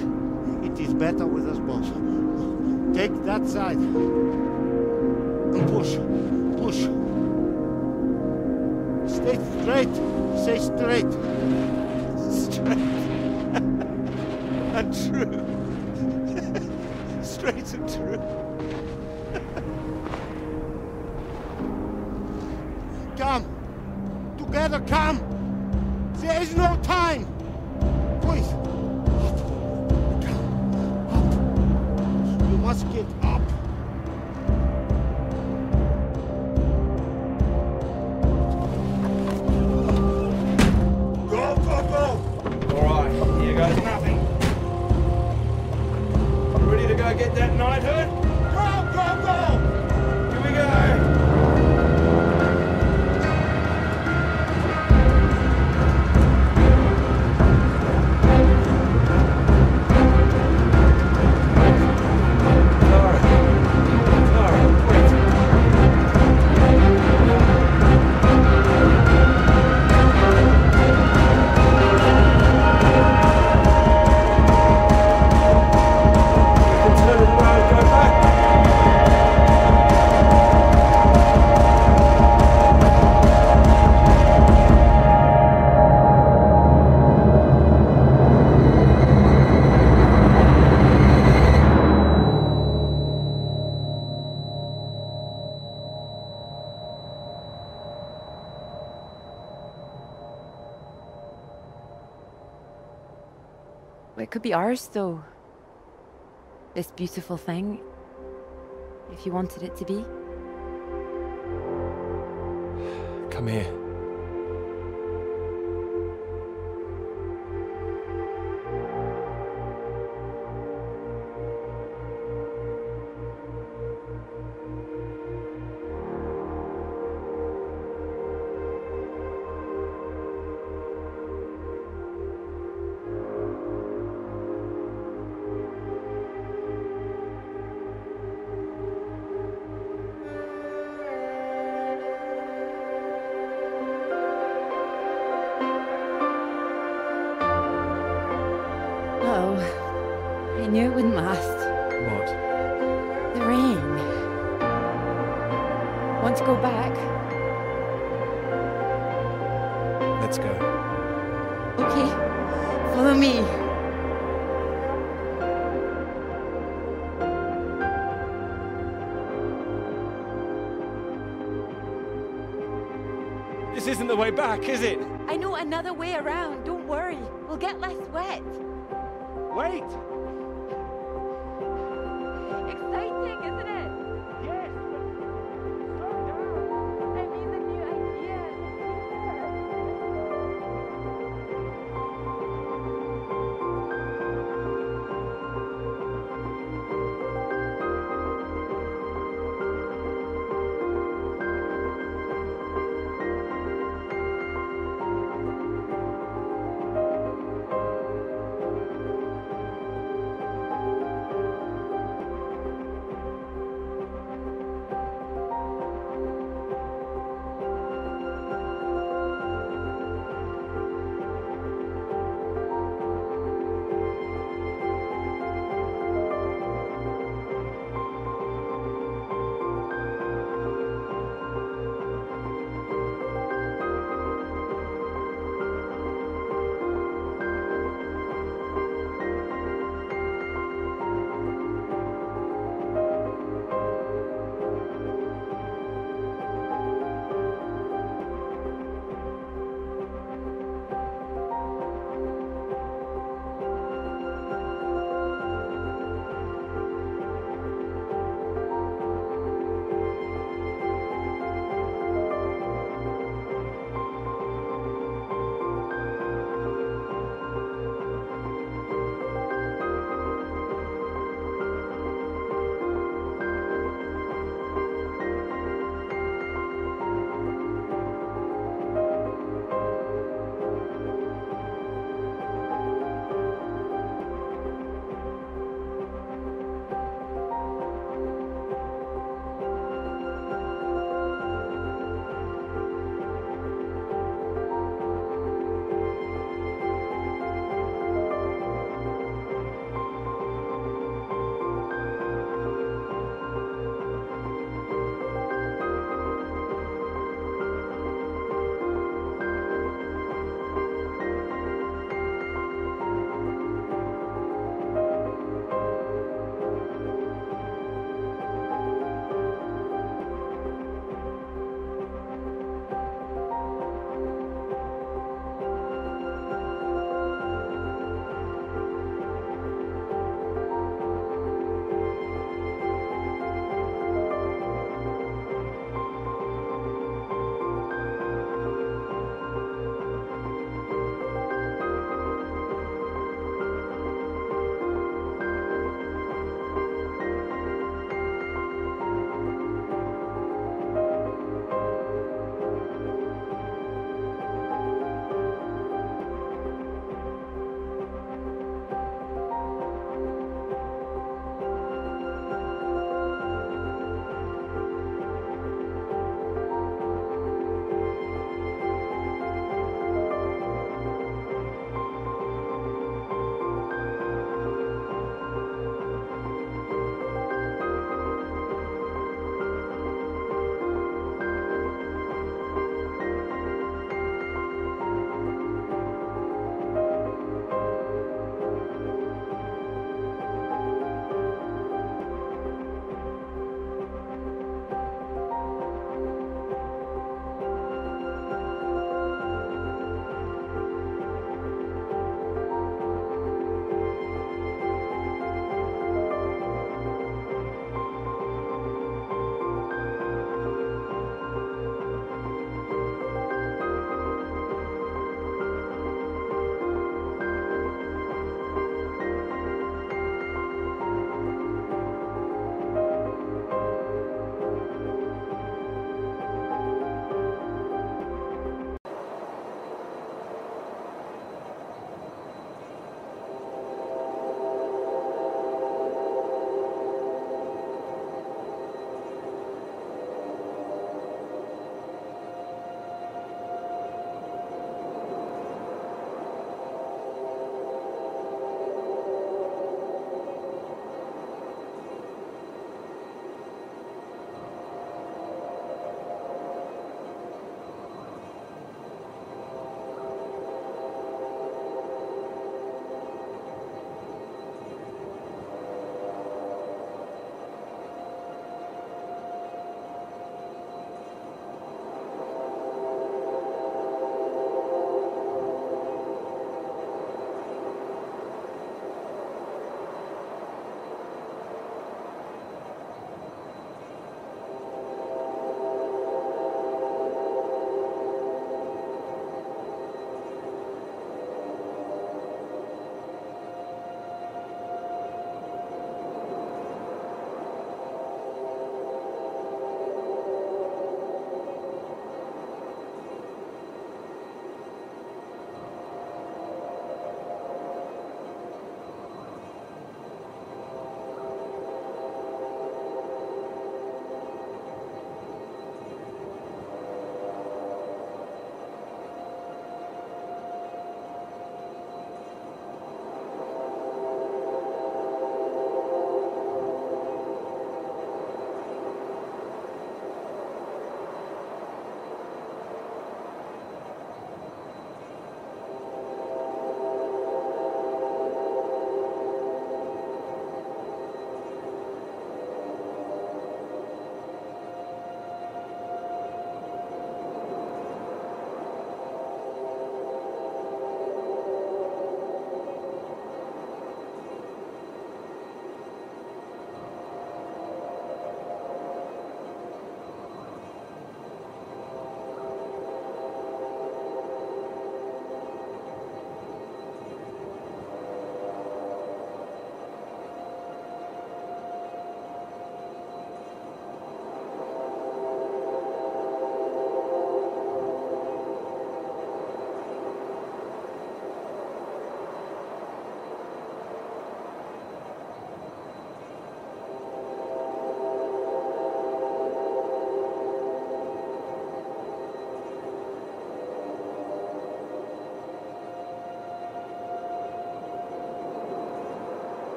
It is better with us both. Take that side. And push. Stay straight. Stay straight. Straight. And true. Straight and true. Come. Together, come. There is no time. Please. You must get up. Go, go, go! Alright, here goes nothing. Ready to go get that knighthood? Go, go, go! Here we go! It could be ours, though. This beautiful thing. If you wanted it to be. Come here. I knew it wouldn't last. What? The rain. Want to go back? Let's go. Okay. Follow me. This isn't the way back, is it? I know another way around. Don't worry. We'll get less wet. Wait! Exciting, isn't it?